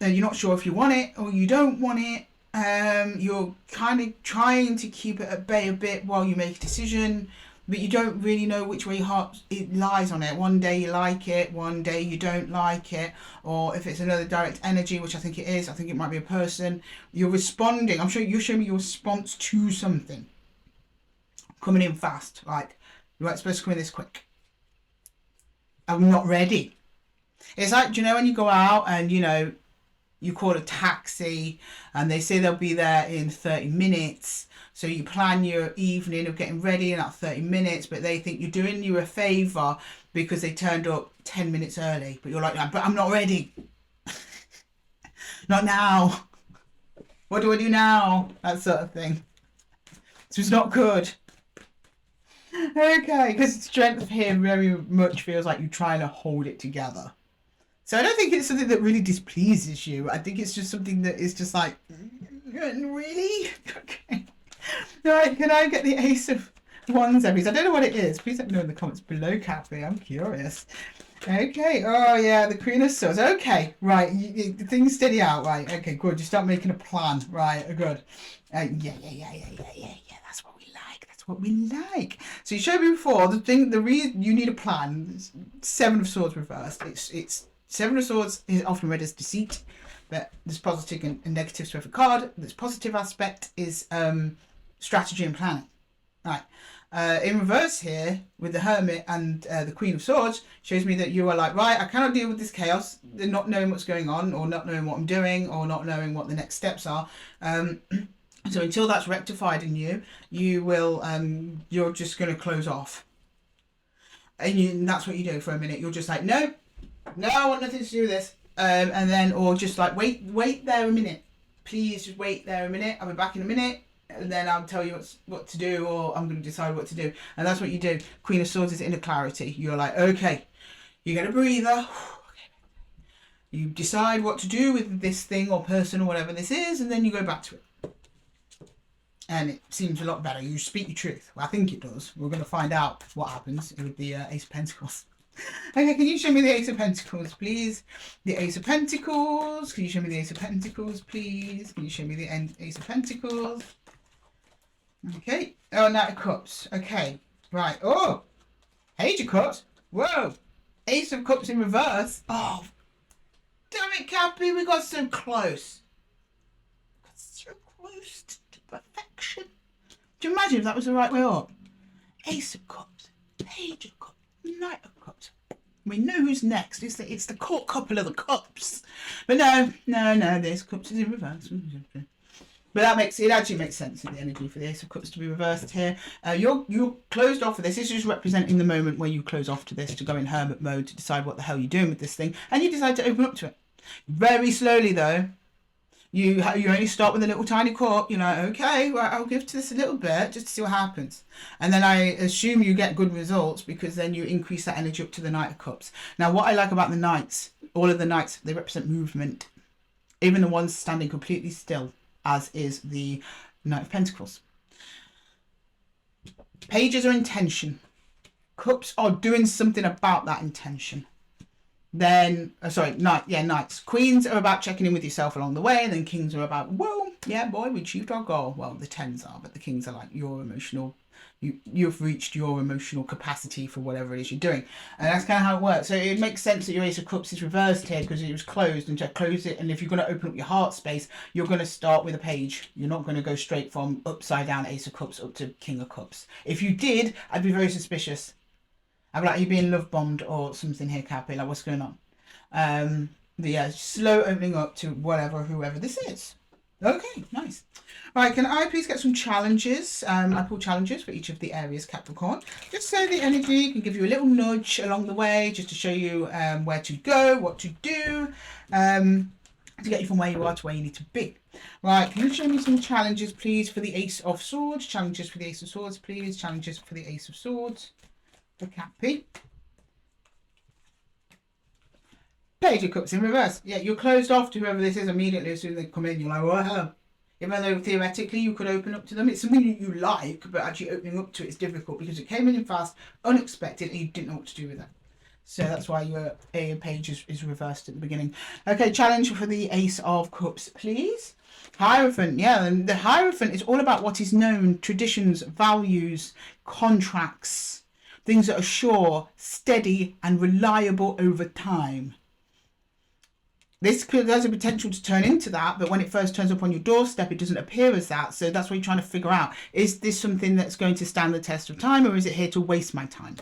You're not sure if you want it or you don't want it. You're kind of trying to keep it at bay a bit while you make a decision, but you don't really know which way your heart it lies on it. One day you like it, one day you don't like it, or if it's another direct energy, which I think it is, I think it might be a person, you're responding. I'm sure you're showing me your response to something coming in fast, like, right, it's supposed to come in this quick. I'm not ready. It's like, do you know when you go out and, you know, you call a taxi and they say they'll be there in 30 minutes. So you plan your evening of getting ready in that 30 minutes, but they think you're doing you a favour because they turned up 10 minutes early. But you're like, but I'm not ready. Not now. What do I do now? That sort of thing. So it's not good. Okay, because strength here very much feels like you're trying to hold it together. So I don't think it's something that really displeases you. I think it's just something that is just like, really? Okay. All right, can I get the Ace of Wands, Aries? I don't know what it is. Please let me know in the comments below, Cappy. I'm curious. Okay. Oh, yeah, the Queen of Swords. Okay, right. Things steady out, right? Okay, good. You start making a plan. Right, good. Yeah. That's what we like. That's what we like. So you showed me before, the reason you need a plan, Seven of Swords reversed. It's Seven of Swords is often read as deceit, but there's positive and negatives to every card. This positive aspect is strategy and planning. Right. In reverse here, with the Hermit and the Queen of Swords, shows me that you are like, right, I cannot deal with this chaos, not knowing what's going on, or not knowing what I'm doing, or not knowing what the next steps are. So until that's rectified in you, you will, you're just going to close off. And that's what you do for a minute. You're just like, no, I want nothing to do with this. And then, or just like, wait there a minute. Please just wait there a minute. I'll be back in a minute. And then I'll tell you what to do, or I'm going to decide what to do. And that's what you do. Queen of Swords is inner clarity. You're like, okay, you get a breather. You decide what to do with this thing or person or whatever this is, and then you go back to it. And it seems a lot better. You speak your truth. Well, I think it does. We're going to find out what happens with the Ace of Pentacles. Okay, can you show me the Ace of Pentacles, please? The Ace of Pentacles. Can you show me the Ace of Pentacles, please? Can you show me the Ace of Pentacles? Okay. Oh, Knight of Cups. Okay. Right. Oh, Page of Cups. Whoa. Ace of Cups in reverse. Oh, damn it, Cappy. We got so close. We got so close to perfection. Do you imagine if that was the right way up? Ace of Cups. Page of Cups. Knight of Cups. We know who's next. It's the court couple of the cups. But no. This cups is in reverse. But it actually makes sense in the energy for the Ace of Cups to be reversed here. You're closed off for this. This is representing the moment where you close off to this, to go in hermit mode, to decide what the hell you're doing with this thing, and you decide to open up to it. Very slowly though. You only start with a little tiny cup. You're like, okay, well, I'll give to this a little bit just to see what happens. And then I assume you get good results, because then you increase that energy up to the Knight of Cups. Now, what I like about the Knights, all of the Knights, they represent movement. Even the ones standing completely still, as is the Knight of Pentacles. Pages are intention. Cups are doing something about that intention. Then, Knights. Queens are about checking in with yourself along the way, and then Kings are about, whoa, yeah, boy, we achieved our goal. Well, the Tens are, but the Kings are like your emotional, you've reached your emotional capacity for whatever it is you're doing. And that's kind of how it works. So it makes sense that your Ace of Cups is reversed here, because it was closed, and to close it, and if you're going to open up your heart space, you're going to start with a page. You're not going to go straight from upside down Ace of Cups up to King of Cups. If you did, I'd be very suspicious. I'd be like, you're being love bombed or something here, Cappy. Like, what's going on? But yeah, slow opening up to whoever this is. Okay, nice. Right, can I please get some challenges? I pull challenges for each of the Aries, Capricorn. Just so the energy can give you a little nudge along the way, just to show you where to go, what to do, to get you from where you are to where you need to be. Right, can you show me some challenges, please, for the Ace of Swords? Challenges for the Ace of Swords, please. Challenges for the Ace of Swords. The Cappy. Page of Cups in reverse. Yeah, you're closed off to whoever this is immediately as soon as they come in. You're like, wow. Even though theoretically you could open up to them. It's something that you like, but actually opening up to it is difficult, because it came in fast, unexpected, and you didn't know what to do with it. So that's why your A page is reversed at the beginning. Okay, challenge for the Ace of Cups, please. Hierophant, yeah, and the Hierophant is all about what is known, traditions, values, contracts, things that are sure, steady, and reliable over time. This has a potential to turn into that, but when it first turns up on your doorstep, it doesn't appear as that. So that's what you're trying to figure out. Is this something that's going to stand the test of time, or is it here to waste my time?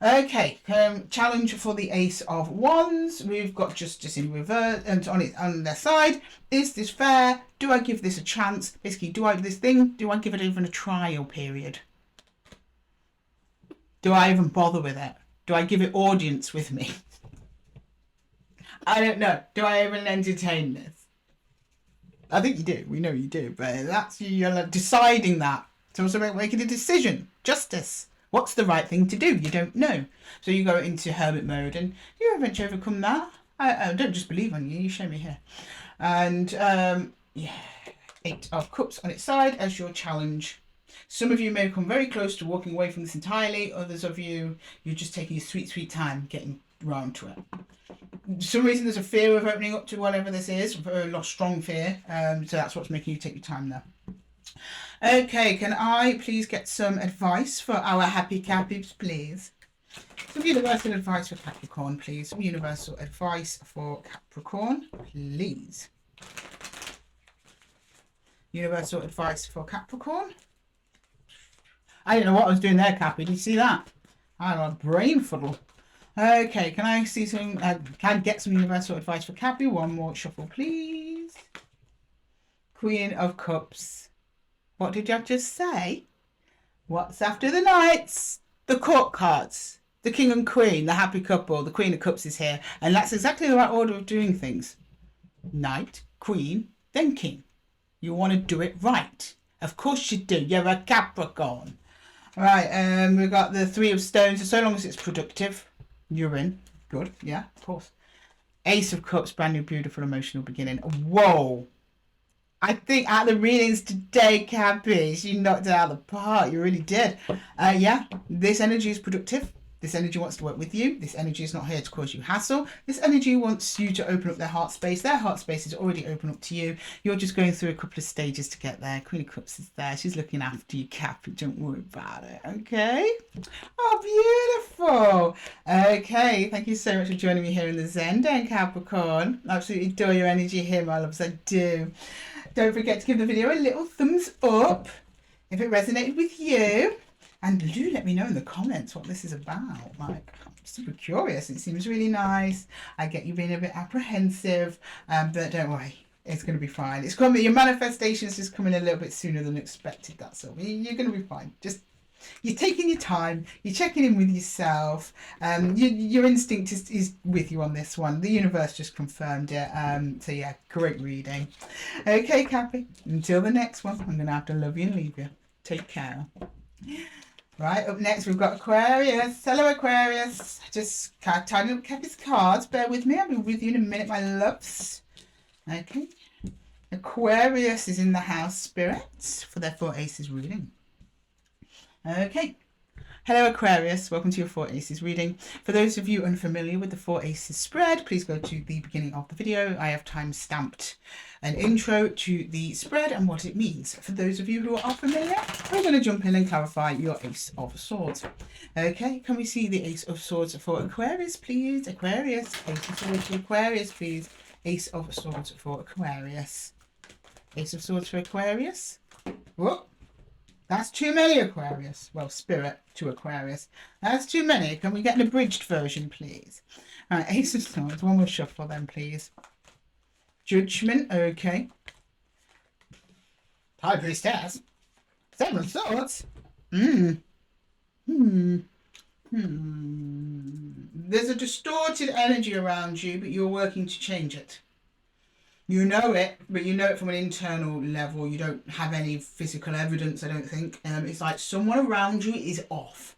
Okay, challenge for the Ace of Wands. We've got Justice in reverse and on their side. Is this fair? Do I give this a chance? Basically, do I give it even a trial period? Do I even bother with it? Do I give it audience with me? I don't know. Do I even entertain this? I think you do. We know you do, but that's you're deciding that. It's also about making a decision. Justice. What's the right thing to do? You don't know. So you go into hermit mode and you eventually overcome that. I don't just believe on you. You show me here. And yeah, 8 of Cups on its side as your challenge. Some of you may come very close to walking away from this entirely. Others of you, you're just taking your sweet, sweet time getting round to it. For some reason there's a fear of opening up to whatever this is, a lot of strong fear. So that's what's making you take your time there. Okay, can I please get some advice for our happy Cappies, please? Some universal advice for Capricorn, please. Some universal advice for Capricorn, please. Universal advice for Capricorn. I didn't know what I was doing there, Cappy. Did you see that? I had a brain fuddle. Okay, can I see some? Can I get some universal advice for Cappy? One more shuffle, please. Queen of Cups. What did you just say? What's after the Knights? The Court cards. The King and Queen, the happy couple. The Queen of Cups is here. And that's exactly the right order of doing things. Knight, Queen, then King. You want to do it right. Of course you do. You're a Capricorn. Right, we've got the Three of Stones. So long as it's productive, you're in. Good, yeah, of course. Ace of Cups, brand new, beautiful, emotional beginning. Whoa. I think out of the readings today, Cappy, you knocked it out of the park. You really did. Yeah, this energy is productive. This energy wants to work with you. This energy is not here to cause you hassle. This energy wants you to open up their heart space. Their heart space is already open up to you. You're just going through a couple of stages to get there. Queen of Cups is there. She's looking after you, Cappy. Don't worry about it, okay? Oh, beautiful. Okay, thank you so much for joining me here in the Zen Den, Capricorn. Absolutely adore your energy here, my loves. I do. Don't forget to give the video a little thumbs up if it resonated with you. And do let me know in the comments what this is about. Like, I'm super curious. It seems really nice. I get you being a bit apprehensive, but don't worry. It's going to be fine. It's coming. Your manifestation is just coming a little bit sooner than expected. That's all. You're going to be fine. Just you're taking your time. You're checking in with yourself. Your instinct is with you on this one. The universe just confirmed it. So yeah, great reading. Okay, Cappy. Until the next one, I'm going to have to love you and leave you. Take care. Right, up next we've got Aquarius. Hello, Aquarius. Just tidying up Cappy's cards. Bear with me. I'll be with you in a minute, my loves. Okay. Aquarius is in the house spirits for their 4 Aces reading. Okay. Hello, Aquarius. Welcome to your 4 Aces reading. For those of you unfamiliar with the 4 Aces spread, please go to the beginning of the video. I have time-stamped an intro to the spread and what it means. For those of you who are familiar, I'm going to jump in and clarify your Ace of Swords. Okay, can we see the Ace of Swords for Aquarius, please? Aquarius. Ace of Swords for Aquarius, please. Ace of Swords for Aquarius. Ace of Swords for Aquarius. Whoop. That's too many, Aquarius. Well, Spirit to Aquarius. That's too many. Can we get an abridged version, please? All right, Ace of Swords. One more shuffle then, please. Judgment, okay. High Priestess. 7 of Swords. There's a distorted energy around you, but you're working to change it. You know it, but you know it from an internal level. You don't have any physical evidence, I don't think. It's like someone around you is off.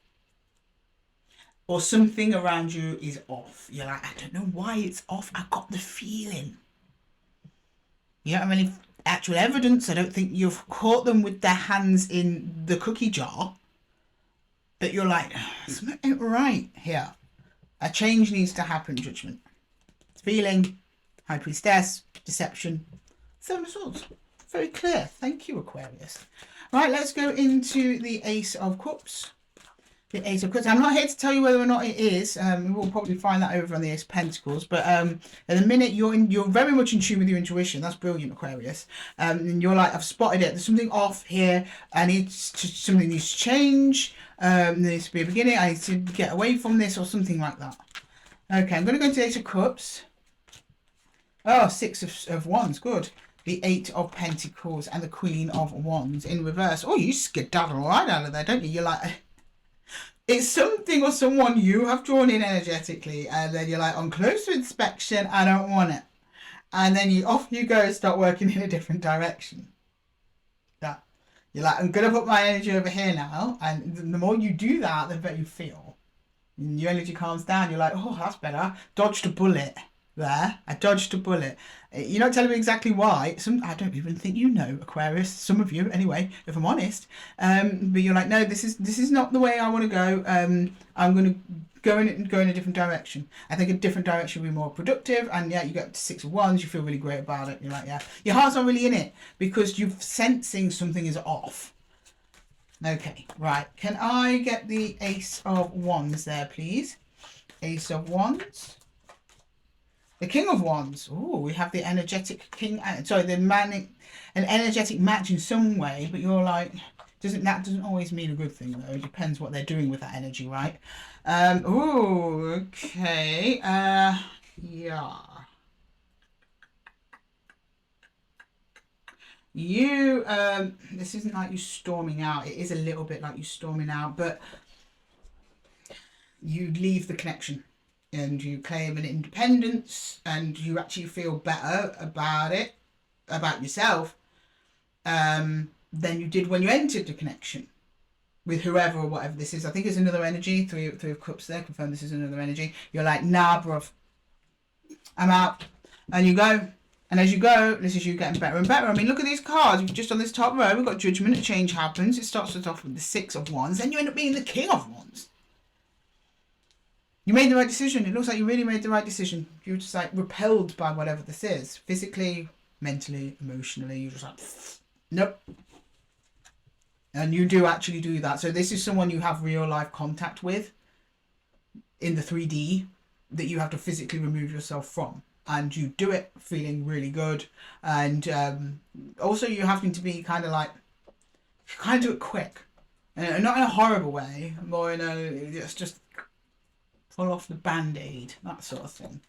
Or something around you is off. You're like, I don't know why it's off. I got the feeling. You don't have any actual evidence. I don't think you've caught them with their hands in the cookie jar. But you're like, something ain't right here. A change needs to happen, Judgment. Feeling, High Priestess, deception, Seven of Swords. Very clear. Thank you, Aquarius. Right, let's go into the Ace of Cups. The Ace of Cups. I'm not here to tell you whether or not it is. We'll probably find that over on the Ace of Pentacles. But at the minute, you're very much in tune with your intuition. That's brilliant, Aquarius. And you're like, I've spotted it. There's something off here. Something needs to change. There needs to be a beginning. I need to get away from this or something like that. Okay, I'm going to go into the Ace of Cups. Oh, Six of Wands. Good. The Eight of Pentacles and the Queen of Wands in reverse. Oh, you skedaddle right out of there, don't you? You're like... It's something or someone you have drawn in energetically, and then you're like, on closer inspection, I don't want it. And then off you go, start working in a different direction. That you're like, I'm gonna put my energy over here now, and the more you do that, the better you feel. And your energy calms down. You're like, oh, that's better. Dodged a bullet there. I dodged a bullet. You're not telling me exactly why. I don't even think you know, Aquarius. Some of you, anyway, if I'm honest. But you're like, no, this is not the way I want to go. I'm going to go in a different direction. I think a different direction will be more productive. And yeah, you get to Six of Wands. You feel really great about it. You're like, yeah, your heart's not really in it because you're sensing something is off. Okay, right. Can I get the Ace of Wands there, please? Ace of Wands. The King of Wands. Oh, we have the energetic king. Sorry, an energetic match in some way, but you're like, that doesn't always mean a good thing though. It depends what they're doing with that energy, right? Oh, okay. Yeah. You. This isn't like you storming out. It is a little bit like you storming out, but you leave the connection. And you claim an independence, and you actually feel better about it, about yourself, than you did when you entered the connection with whoever or whatever this is. I think it's another energy. Three of Cups there. Confirm this is another energy. You're like, nah, bruv, I'm out. And you go. And as you go, this is you getting better and better. I mean, look at these cards. We've just on this top row, we've got Judgment. A change happens. It starts us off with the Six of Wands. Then you end up being the King of Wands. You made the right decision. It looks like you really made the right decision. You were just like repelled by whatever this is. Physically, mentally, emotionally. You're just like, nope. And you do actually do that. So this is someone you have real life contact with in the 3D that you have to physically remove yourself from. And you do it feeling really good. And also you having to be kind of do it quick. And not in a horrible way. More in a, it's just... pull off the band-aid, that sort of thing.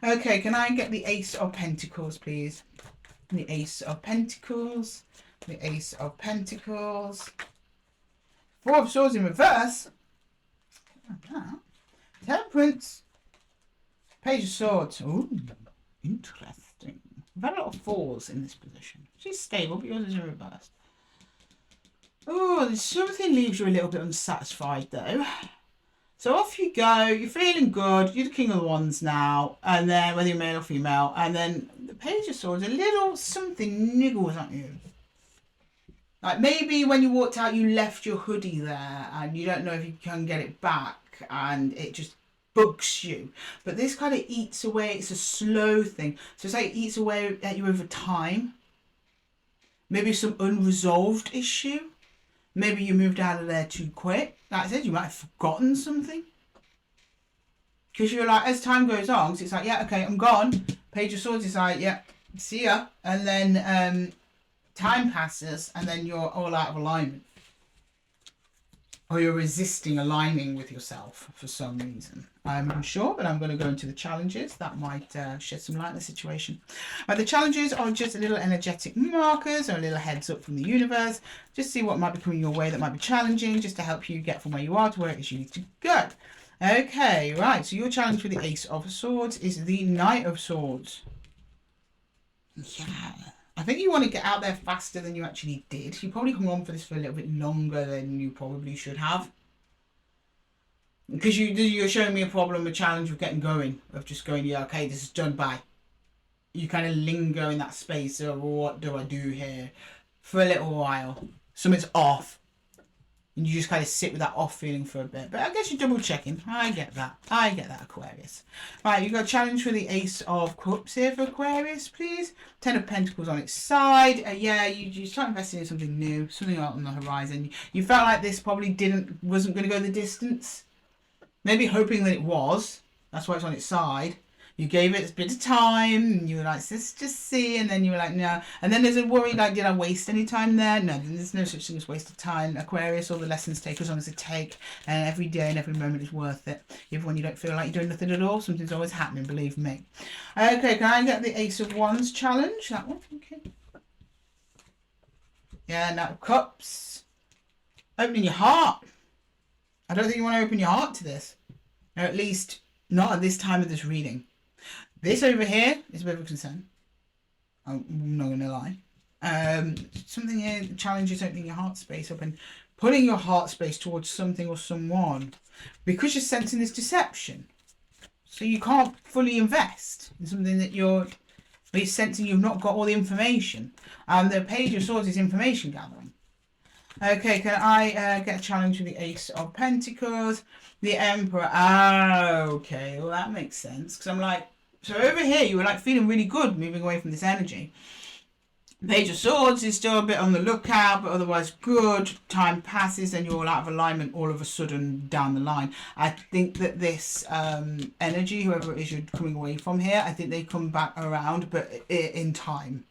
Okay, can I get the Ace of Pentacles, please? The Ace of Pentacles. The Ace of Pentacles. Four of Swords in reverse. Temperance. Page of Swords. Ooh, interesting. We've had a lot of fours in this position. She's stable, but yours is in reverse. Oh, something leaves you a little bit unsatisfied, though. So off you go, you're feeling good, you're the King of Wands now, and then whether you're male or female, and then the Page of Swords, a little something niggles at you. Like maybe when you walked out you left your hoodie there and you don't know if you can get it back and it just bugs you. But this kind of eats away, it's a slow thing. So it's like it eats away at you over time. Maybe some unresolved issue. Maybe you moved out of there too quick. Like I said, you might have forgotten something. Because you're like, as time goes on, so it's like, yeah, okay, I'm gone. Page of Swords is like, yeah, see ya. And then time passes and then you're all out of alignment. Or you're resisting aligning with yourself for some reason. I'm unsure, but I'm going to go into the challenges. That might shed some light on the situation. The challenges are just little energetic markers or a little heads up from the universe. Just see what might be coming your way that might be challenging, just to help you get from where you are to where it is you need to go. Okay, right. So your challenge for the Ace of Swords is the Knight of Swords. Yeah. I think you want to get out there faster than you actually did. You probably hung on for this for a little bit longer than you probably should have. Because you're showing me a problem, a challenge of getting going. Of just going, yeah, okay, this is done, bye. You kind of linger in that space of, what do I do here? For a little while. Something's off. And you just kind of sit with that off feeling for a bit. But I guess you're double checking. I get that. I get that, Aquarius. Right, you've got a challenge for the Ace of Cups here for Aquarius, please. 10 of Pentacles on its side. Yeah, you start investing in something new, something out on the horizon. You felt like this probably wasn't going to go the distance. Maybe hoping that it was. That's why it's on its side. You gave it a bit of time, and you were like, let's just see, and then you were like, no. And then there's a worry, like, did I waste any time there? No, there's no such thing as wasted time. Aquarius, all the lessons take as long as they take, and every day and every moment is worth it. Even when you don't feel like you're doing nothing at all, something's always happening, believe me. Okay, can I get the Ace of Wands challenge? That one, okay. Yeah, Knight of Cups. Opening your heart. I don't think you want to open your heart to this. Or at least not at this time of this reading. This over here is a bit of a concern. I'm not going to lie. Something here challenges opening your heart space up and putting your heart space towards something or someone because you're sensing this deception. So you can't fully invest in something that you're sensing you've not got all the information. The Page of Swords is information gathering. Okay, can I get a challenge with the Ace of Pentacles? The Emperor. Okay, well that makes sense. Because I'm like, so over here you were like feeling really good moving away from this energy. Page of Swords is still a bit on the lookout, but otherwise good. Time passes and you're all out of alignment all of a sudden down the line. I think that this energy, whoever it is you're coming away from here, I think they come back around, but in time.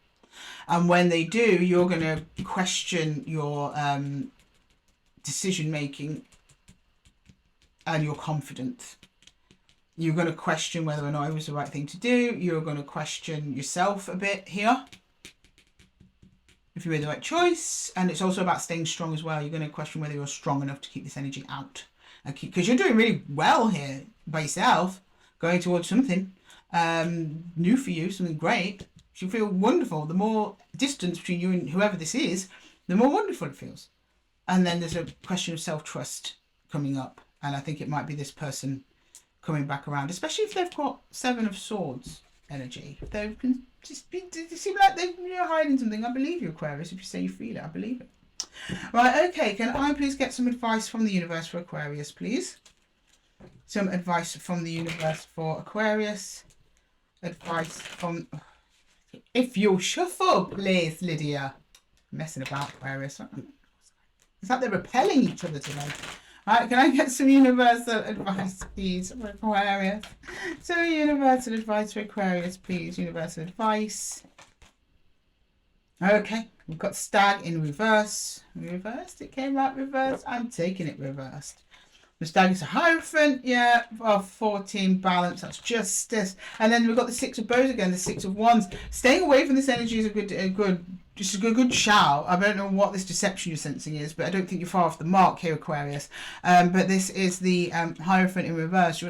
And when they do, you're going to question your decision making and your confidence. You're going to question whether or not it was the right thing to do. You're going to question yourself a bit here, if you made the right choice. And it's also about staying strong as well. You're going to question whether you're strong enough to keep this energy out. Because you're doing really well here by yourself, going towards something new for you, something great. You feel wonderful. The more distance between you and whoever this is, the more wonderful it feels. And then there's a question of self-trust coming up. And I think it might be this person coming back around, especially if they've got 7 of Swords energy. They can just seem like they're hiding something. I believe you, Aquarius. If you say you feel it, I believe it. Right, okay. Can I please get some advice from the universe for Aquarius, please? Some advice from the universe for Aquarius. Advice from... If you'll shuffle, please, Lydia. I'm messing about, Aquarius. It's like they're repelling each other today. Right, can I get some universal advice, please, for Aquarius? So universal advice for Aquarius, please. Universal advice. Okay, we've got Stag in reverse. Reversed? It came out reversed. I'm taking it reversed. The Stag is a Hierophant, yeah, of 14 balance, that's justice. And then we've got the 6 of Bows again, the 6 of Wands. Staying away from this energy is a good shout. I don't know what this deception you're sensing is, but I don't think you're far off the mark here, Aquarius. But this is the Hierophant in reverse.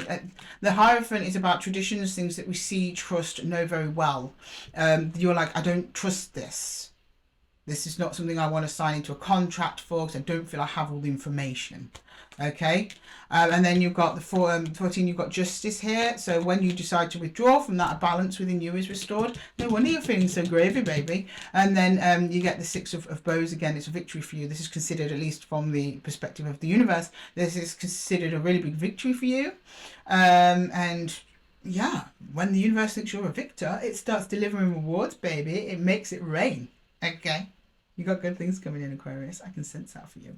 The Hierophant is about traditions, things that we see, trust, know very well. You're like, I don't trust this. This is not something I want to sign into a contract for because I don't feel I have all the information. Okay, and then you've got the 14, you've got Justice here. So when you decide to withdraw from that, a balance within you is restored. No wonder you're feeling so gravy, baby. And then you get the 6 of Bows again. It's a victory for you. This is considered, at least from the perspective of the universe, this is considered a really big victory for you. And yeah, when the universe thinks you're a victor, it starts delivering rewards, baby. It makes it rain. Okay, you got good things coming in, Aquarius. I can sense that for you.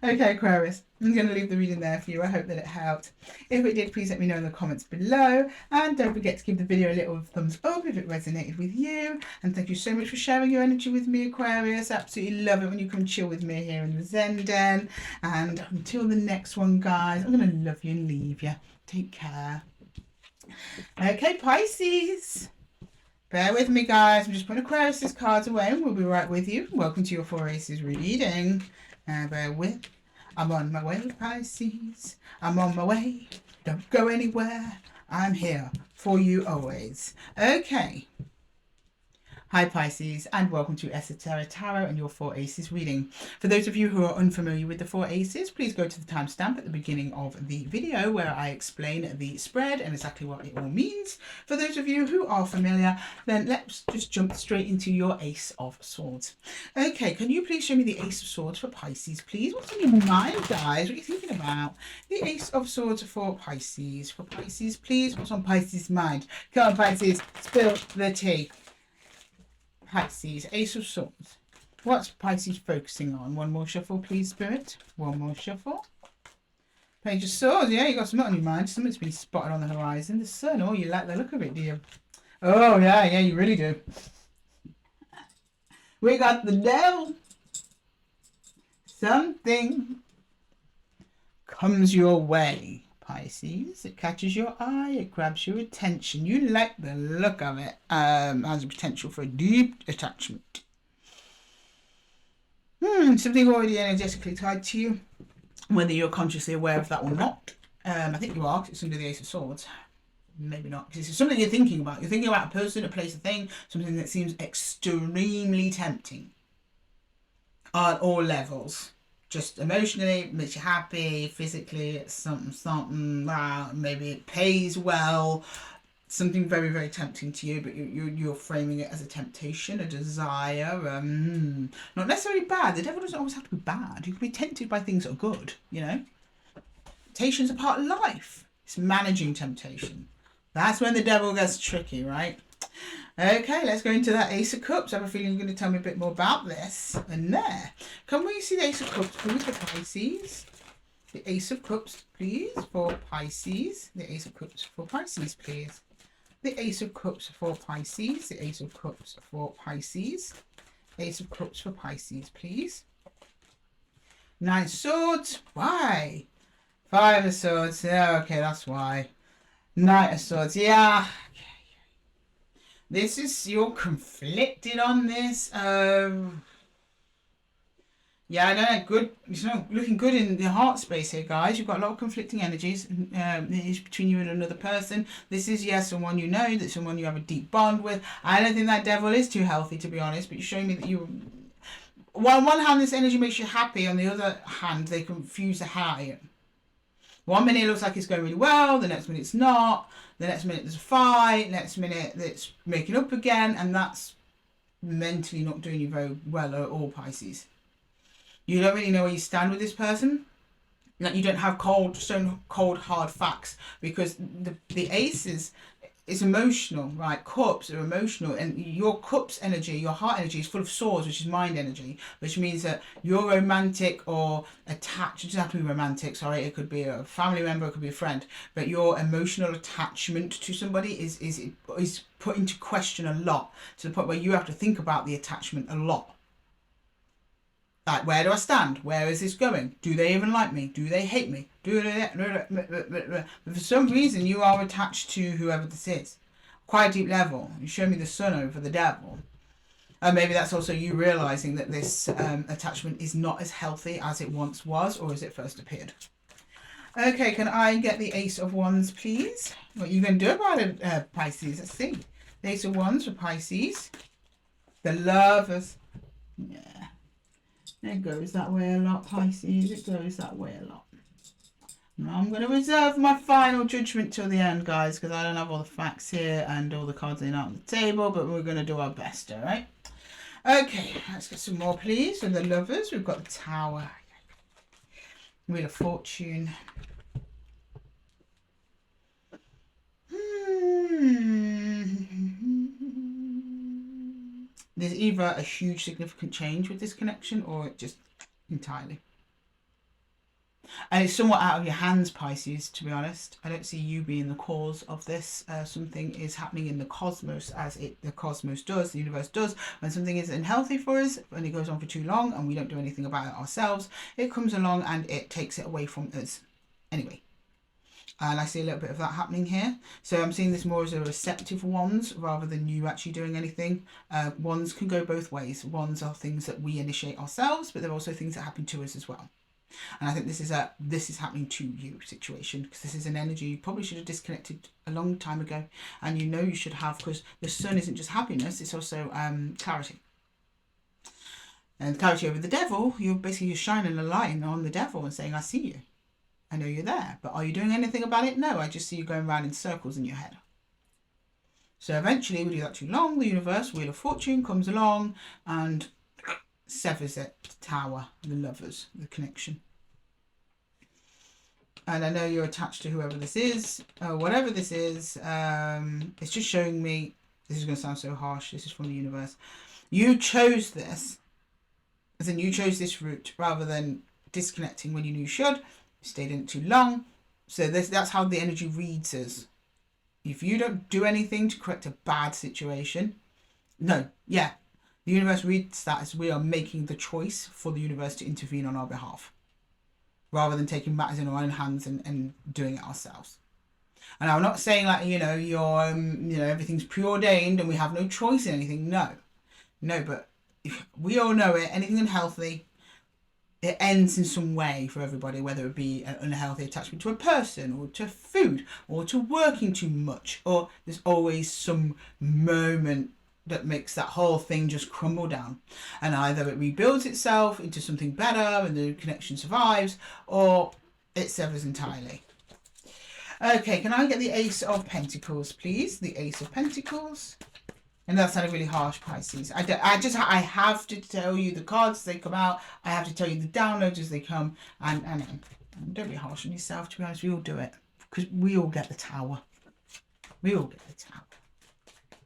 Okay, Aquarius, I'm going to leave the reading there for you. I hope that it helped. If it did, please let me know in the comments below. And don't forget to give the video a little thumbs up if it resonated with you. And thank you so much for sharing your energy with me, Aquarius. Absolutely love it when you come chill with me here in the Zen Den. And until the next one, guys, I'm going to love you and leave you. Take care. Okay, Pisces. Bear with me, guys. I'm just putting Aquarius's cards away and we'll be right with you. Welcome to your 4 Aces reading. Bear with. I'm on my way, Pisces. I'm on my way. Don't go anywhere. I'm here for you always. Okay. Hi Pisces, and welcome to Esotera Tarot and your 4 Aces reading. For those of you who are unfamiliar with the 4 Aces, please go to the timestamp at the beginning of the video where I explain the spread and exactly what it all means. For those of you who are familiar, then let's just jump straight into your Ace of Swords. Okay, can you please show me the Ace of Swords for Pisces, please? What's on your mind, guys? What are you thinking about? The Ace of Swords for Pisces. For Pisces, please. What's on Pisces' mind? Come on, Pisces, spill the tea. Pisces, Ace of Swords. What's Pisces focusing on? One more shuffle, please, Spirit. One more shuffle. Page of Swords. Yeah, you got something on your mind. Something's been spotted on the horizon. The sun. Oh, you like the look of it, do you? Oh, yeah, you really do. We got the Devil. Something comes your way, Pisces. It catches your eye, it grabs your attention. You like the look of it. Has a potential for a deep attachment. Something already energetically tied to you, whether you're consciously aware of that or not. I think you are, because it's under the Ace of Swords. Maybe not, because it's something you're thinking about. You're thinking about a person, a place, a thing, something that seems extremely tempting on all levels. Just emotionally, makes you happy, physically, it's something, maybe it pays well, something very, very tempting to you, but you're framing it as a temptation, a desire, not necessarily bad. The devil doesn't always have to be bad. You can be tempted by things that are good, you know. Temptation's a part of life. It's managing temptation. That's when the devil gets tricky, right? Okay, let's go into that Ace of Cups. I have a feeling you're going to tell me a bit more about this. And there. Can we see the Ace of Cups, please, for Pisces? The Ace of Cups, please, for Pisces. The Ace of Cups for Pisces, please. The Ace of Cups for Pisces. The Ace of Cups for Pisces. Ace of Cups for Pisces, please. Nine of Swords. Why? Five of Swords. Yeah, okay, that's why. Knight of Swords. Yeah. This is, you're conflicted on this. Yeah, I don't know. Good. It's not looking good in the heart space here, guys. You've got a lot of conflicting energies. It is between you and another person. This is, yes, someone you know, that's someone you have a deep bond with. I don't think that devil is too healthy, to be honest. But you're showing me that you. Well, on one hand, this energy makes you happy. On the other hand, they confuse the high. One minute it looks like it's going really well, the next minute it's not, the next minute there's a fight, next minute it's making up again, and that's mentally not doing you very well at all, Pisces. You don't really know where you stand with this person. Like, you don't have stone cold hard facts, because the aces, it's emotional, right? Cups are emotional, and your cups energy, your heart energy is full of swords, which is mind energy, which means that you're romantic or attached. It doesn't have to be romantic, sorry, it could be a family member, it could be a friend, but your emotional attachment to somebody is put into question a lot, to the point where you have to think about the attachment a lot. Like, where do I stand? Where is this going? Do they even like me? Do they hate me? But for some reason, you are attached to whoever this is. Quite a deep level. You show me the sun over the devil. And maybe that's also you realising that this attachment is not as healthy as it once was, or as it first appeared. Okay, can I get the Ace of Wands, please? What are you going to do about it, Pisces? Let's see. The Ace of Wands for Pisces. The Lovers. Yeah. It goes that way a lot, Pisces. It goes that way a lot. Now I'm going to reserve my final judgment till the end, guys, because I don't have all the facts here and all the cards laying out on the table, but we're going to do our best, all right? Okay, let's get some more, please. For the Lovers, we've got the Tower. Wheel of Fortune. There's either a huge significant change with this connection, or just entirely. And it's somewhat out of your hands, Pisces, to be honest. I don't see you being the cause of this. Something is happening in the cosmos, as the cosmos does, the universe does. When something is unhealthy for us, and it goes on for too long, and we don't do anything about it ourselves, it comes along and it takes it away from us. Anyway. And I see a little bit of that happening here. So I'm seeing this more as a receptive wands rather than you actually doing anything. Wands can go both ways. Wands are things that we initiate ourselves, but they're also things that happen to us as well. And I think this is happening to you situation, because this is an energy you probably should have disconnected a long time ago, and you know you should have, because the sun isn't just happiness, it's also clarity. And clarity over the devil, you're shining a light on the devil and saying, I see you. I know you're there, but are you doing anything about it? No, I just see you going around in circles in your head. So eventually, we do that too long, the universe, Wheel of Fortune, comes along and severs it, the tower, the lovers, the connection. And I know you're attached to whoever this is, whatever this is. It's just showing me, this is going to sound so harsh, this is from the universe. You chose this, as in you chose this route rather than disconnecting when you knew you should. You stayed in it too long. So that's how the energy reads us. If you don't do anything to correct a bad situation, the universe reads that as we are making the choice for the universe to intervene on our behalf, rather than taking matters in our own hands and doing it ourselves. And I'm not saying like, everything's preordained and we have no choice in anything. No, but we all know it. Anything unhealthy, it ends in some way for everybody, whether it be an unhealthy attachment to a person or to food or to working too much, or there's always some moment that makes that whole thing just crumble down, and either it rebuilds itself into something better and the connection survives, or it severs entirely. Okay, can I get the Ace of Pentacles, please? The Ace of Pentacles. And that sounded really harsh, Pisces. I have to tell you the cards as they come out. I have to tell you the downloads as they come. And don't be harsh on yourself, to be honest. We all do it. Because we all get the tower. We all get the tower.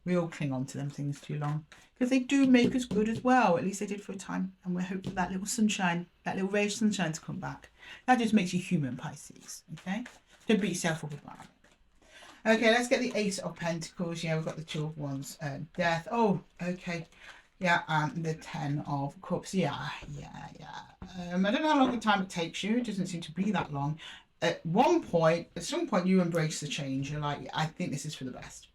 We all cling on to them things too long. Because they do make us good as well. At least they did for a time. And we're hoping that little sunshine, that little ray of sunshine to come back. That just makes you human, Pisces. Okay? Don't beat yourself up about it. Okay, let's get the Ace of Pentacles. Yeah, we've got the Two of Wands, Death. Oh, okay. Yeah, the Ten of Cups. Yeah. I don't know how long the time it takes you. It doesn't seem to be that long. At some point, you embrace the change. You're like, I think this is for the best.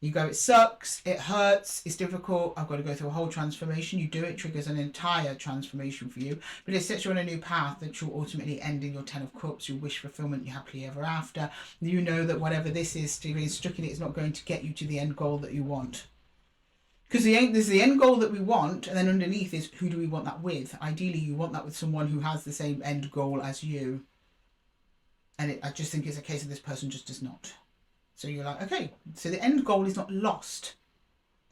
You go, it sucks, it hurts, it's difficult, I've got to go through a whole transformation. You do it, triggers an entire transformation for you, but it sets you on a new path that will ultimately end in your Ten of Cups, your wish fulfillment, your happily ever after. You know that whatever this is, being stuck in it is not going to get you to the end goal that you want. Because there's the end goal that we want, and then underneath is, who do we want that with? Ideally, you want that with someone who has the same end goal as you. And I just think it's a case of this person just does not. So you're like, okay, so the end goal is not lost.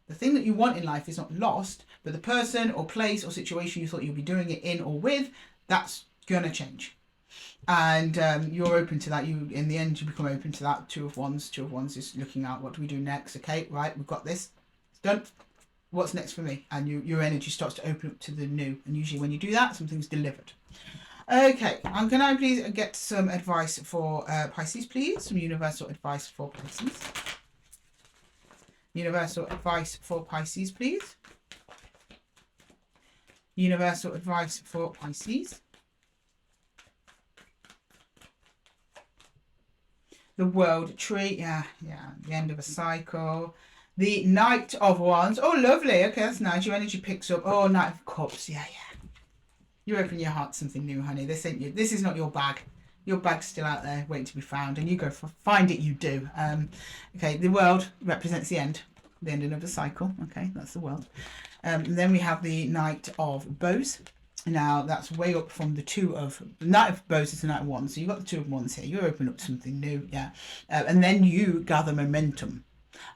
The thing that you want in life is not lost, but the person or place or situation you thought you'd be doing it in or with, that's going to change. And you're open to that. In the end, you become open to that. Two of Wands is looking at, what do we do next? Okay, right, we've got this. It's done. What's next for me? And your energy starts to open up to the new. And usually when you do that, something's delivered. Okay, can I please get some advice for Pisces, please? Some universal advice for Pisces. Universal advice for Pisces, please. Universal advice for Pisces. The World Tree, yeah, the end of a cycle. The Knight of Wands, oh lovely, okay, that's nice. Your energy picks up. Oh, Knight of Cups, yeah. You open your heart to something new, honey. This ain't you. This is not your bag. Your bag's still out there waiting to be found, and you go find it. You do. Okay, the World represents the ending of the cycle. Okay, that's the World. Then we have the Knight of Bows. Now that's way up from the Knight of Bows is the Knight of Wands. So you've got the Two of Wands here. You open up to something new, yeah. And then you gather momentum.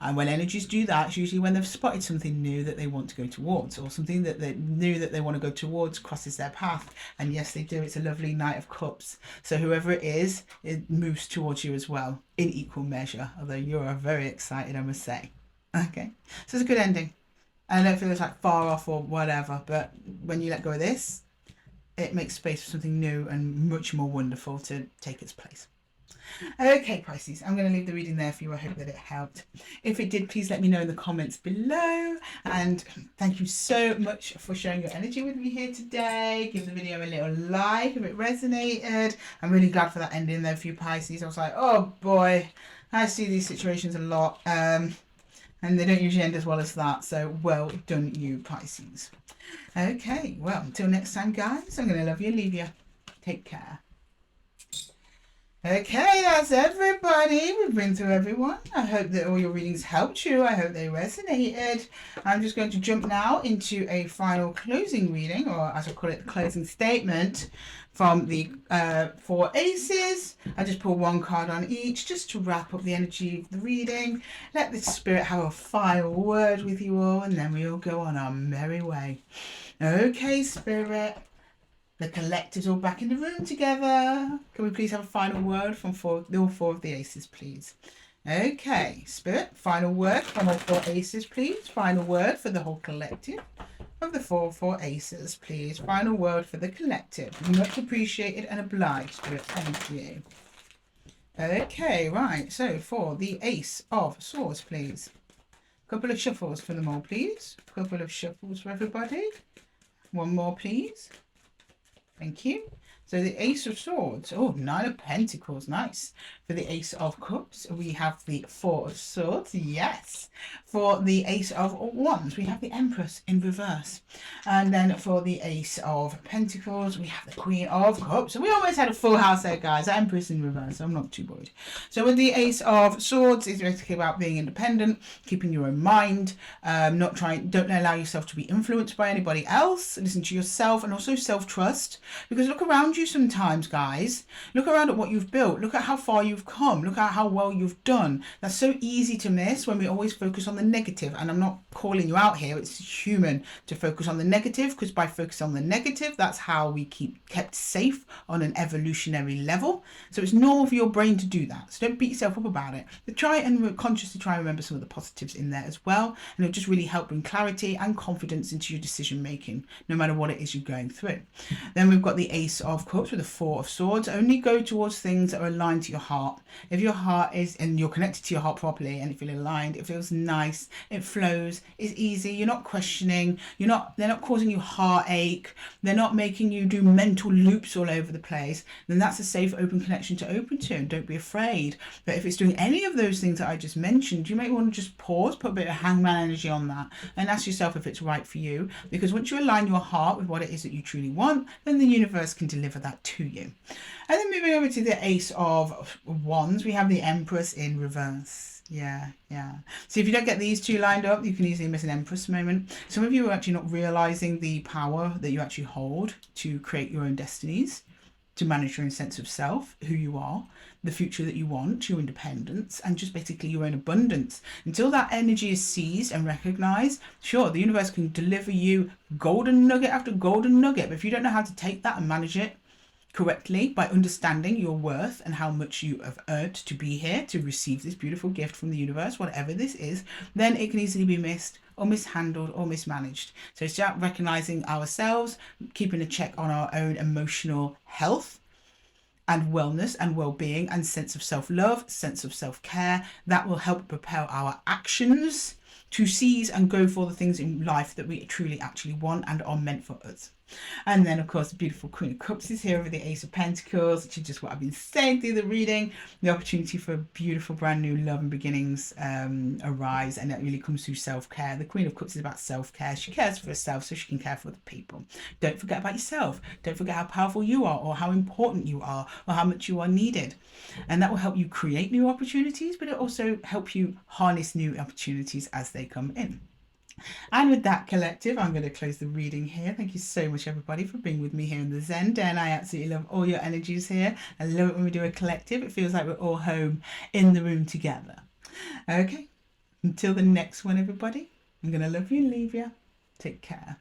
And when energies do that, it's usually when they've spotted something new that they want to go towards, or something that they knew that they want to go towards crosses their path. And yes, they do. It's a lovely Knight of Cups. So whoever it is, it moves towards you as well in equal measure. Although you're very excited, I must say. Okay, so it's a good ending. I don't feel it's like far off or whatever, but when you let go of this, it makes space for something new and much more wonderful to take its place. Okay, Pisces, I'm going to leave the reading there for you. I hope that it helped. If it did, please let me know in the comments below. And thank you so much for sharing your energy with me here today. Give the video a little like if it resonated. I'm really glad for that ending there for you, Pisces. I was like, oh boy, I see these situations a lot. And they don't usually end as well as that. So well done, you Pisces. Okay, well, until next time, guys, I'm going to love you and leave you. Take care. Okay, that's everybody. We've been through everyone. I hope that all your readings helped you. I hope they resonated. I'm just going to jump now into a final closing reading, or as I call it, the closing statement from the 4 aces. I just pull one card on each just to wrap up the energy of the reading. Let the spirit have a final word with you all, and then we all go on our merry way. Okay, spirit. The collectives all back in the room together. Can we please have a final word from all 4 of the aces, please? Okay, spirit, final word from all 4 aces, please. Final word for the whole collective of the 4 aces, please. Final word for the collective. Much appreciated and obliged, spirit. Thank you. Okay, right. So for the Ace of Swords, please. Couple of shuffles for them all, please. Couple of shuffles for everybody. One more, please. Thank you. So the Ace of Swords. Oh, 9 of Pentacles. Nice. For the Ace of Cups, we have the 4 of Swords. Yes. For the Ace of Wands, we have the Empress in reverse. And then for the Ace of Pentacles, we have the Queen of Cups. So we almost had a full house there, guys. Empress in reverse. I'm not too worried. So with the Ace of Swords, it's basically about being independent, keeping your own mind, don't allow yourself to be influenced by anybody else. Listen to yourself, and also self-trust. Because look around you sometimes, guys. Look around at what you've built. Look at how far you've come. Look at how well you've done. That's so easy to miss when we always focus on the negative. And I'm not calling you out here. It's human to focus on the negative, because by focusing on the negative, that's how we kept safe on an evolutionary level. So it's normal for your brain to do that. So don't beat yourself up about it. But try and consciously try and remember some of the positives in there as well. And it'll just really help bring clarity and confidence into your decision making, no matter what it is you're going through. Then we've got the Ace of Cups with the 4 of Swords. Only go towards things that are aligned to your heart. If your heart is, and you're connected to your heart properly, and you feel aligned, it feels nice, it flows, it's easy, you're not questioning, they're not causing you heartache, they're not making you do mental loops all over the place, then that's a safe, open connection to open to, and don't be afraid. But if it's doing any of those things that I just mentioned, you may want to just pause, put a bit of hangman energy on that, and ask yourself if it's right for you. Because once you align your heart with what it is that you truly want, then the universe can deliver that to you. And then moving over to the Ace of Wands, we have the Empress in reverse. Yeah. So if you don't get these two lined up, you can easily miss an Empress moment. Some of you are actually not realizing the power that you actually hold to create your own destinies, to manage your own sense of self, who you are, the future that you want, your independence, and just basically your own abundance. Until that energy is seized and recognized, sure, the universe can deliver you golden nugget after golden nugget, but if you don't know how to take that and manage it correctly by understanding your worth and how much you have earned to be here, to receive this beautiful gift from the universe, whatever this is, then it can easily be missed or mishandled or mismanaged. So it's about recognizing ourselves, keeping a check on our own emotional health and wellness and well-being and sense of self-love, sense of self-care. That will help propel our actions to seize and go for the things in life that we truly actually want and are meant for us. And then, of course, the beautiful Queen of Cups is here with the Ace of Pentacles, which is just what I've been saying through the reading. The opportunity for beautiful, brand new love and beginnings arise, and that really comes through self-care. The Queen of Cups is about self-care. She cares for herself so she can care for other people. Don't forget about yourself. Don't forget how powerful you are, or how important you are, or how much you are needed. And that will help you create new opportunities, but it also help you harness new opportunities as they come in. And with that, collective, I'm going to close the reading here. Thank you so much, everybody, for being with me here in the Zen Den. I absolutely love all your energies here. I love it when we do a collective. It feels like we're all home in the room together. Okay, until the next one, everybody, I'm going to love you and leave you. Take care.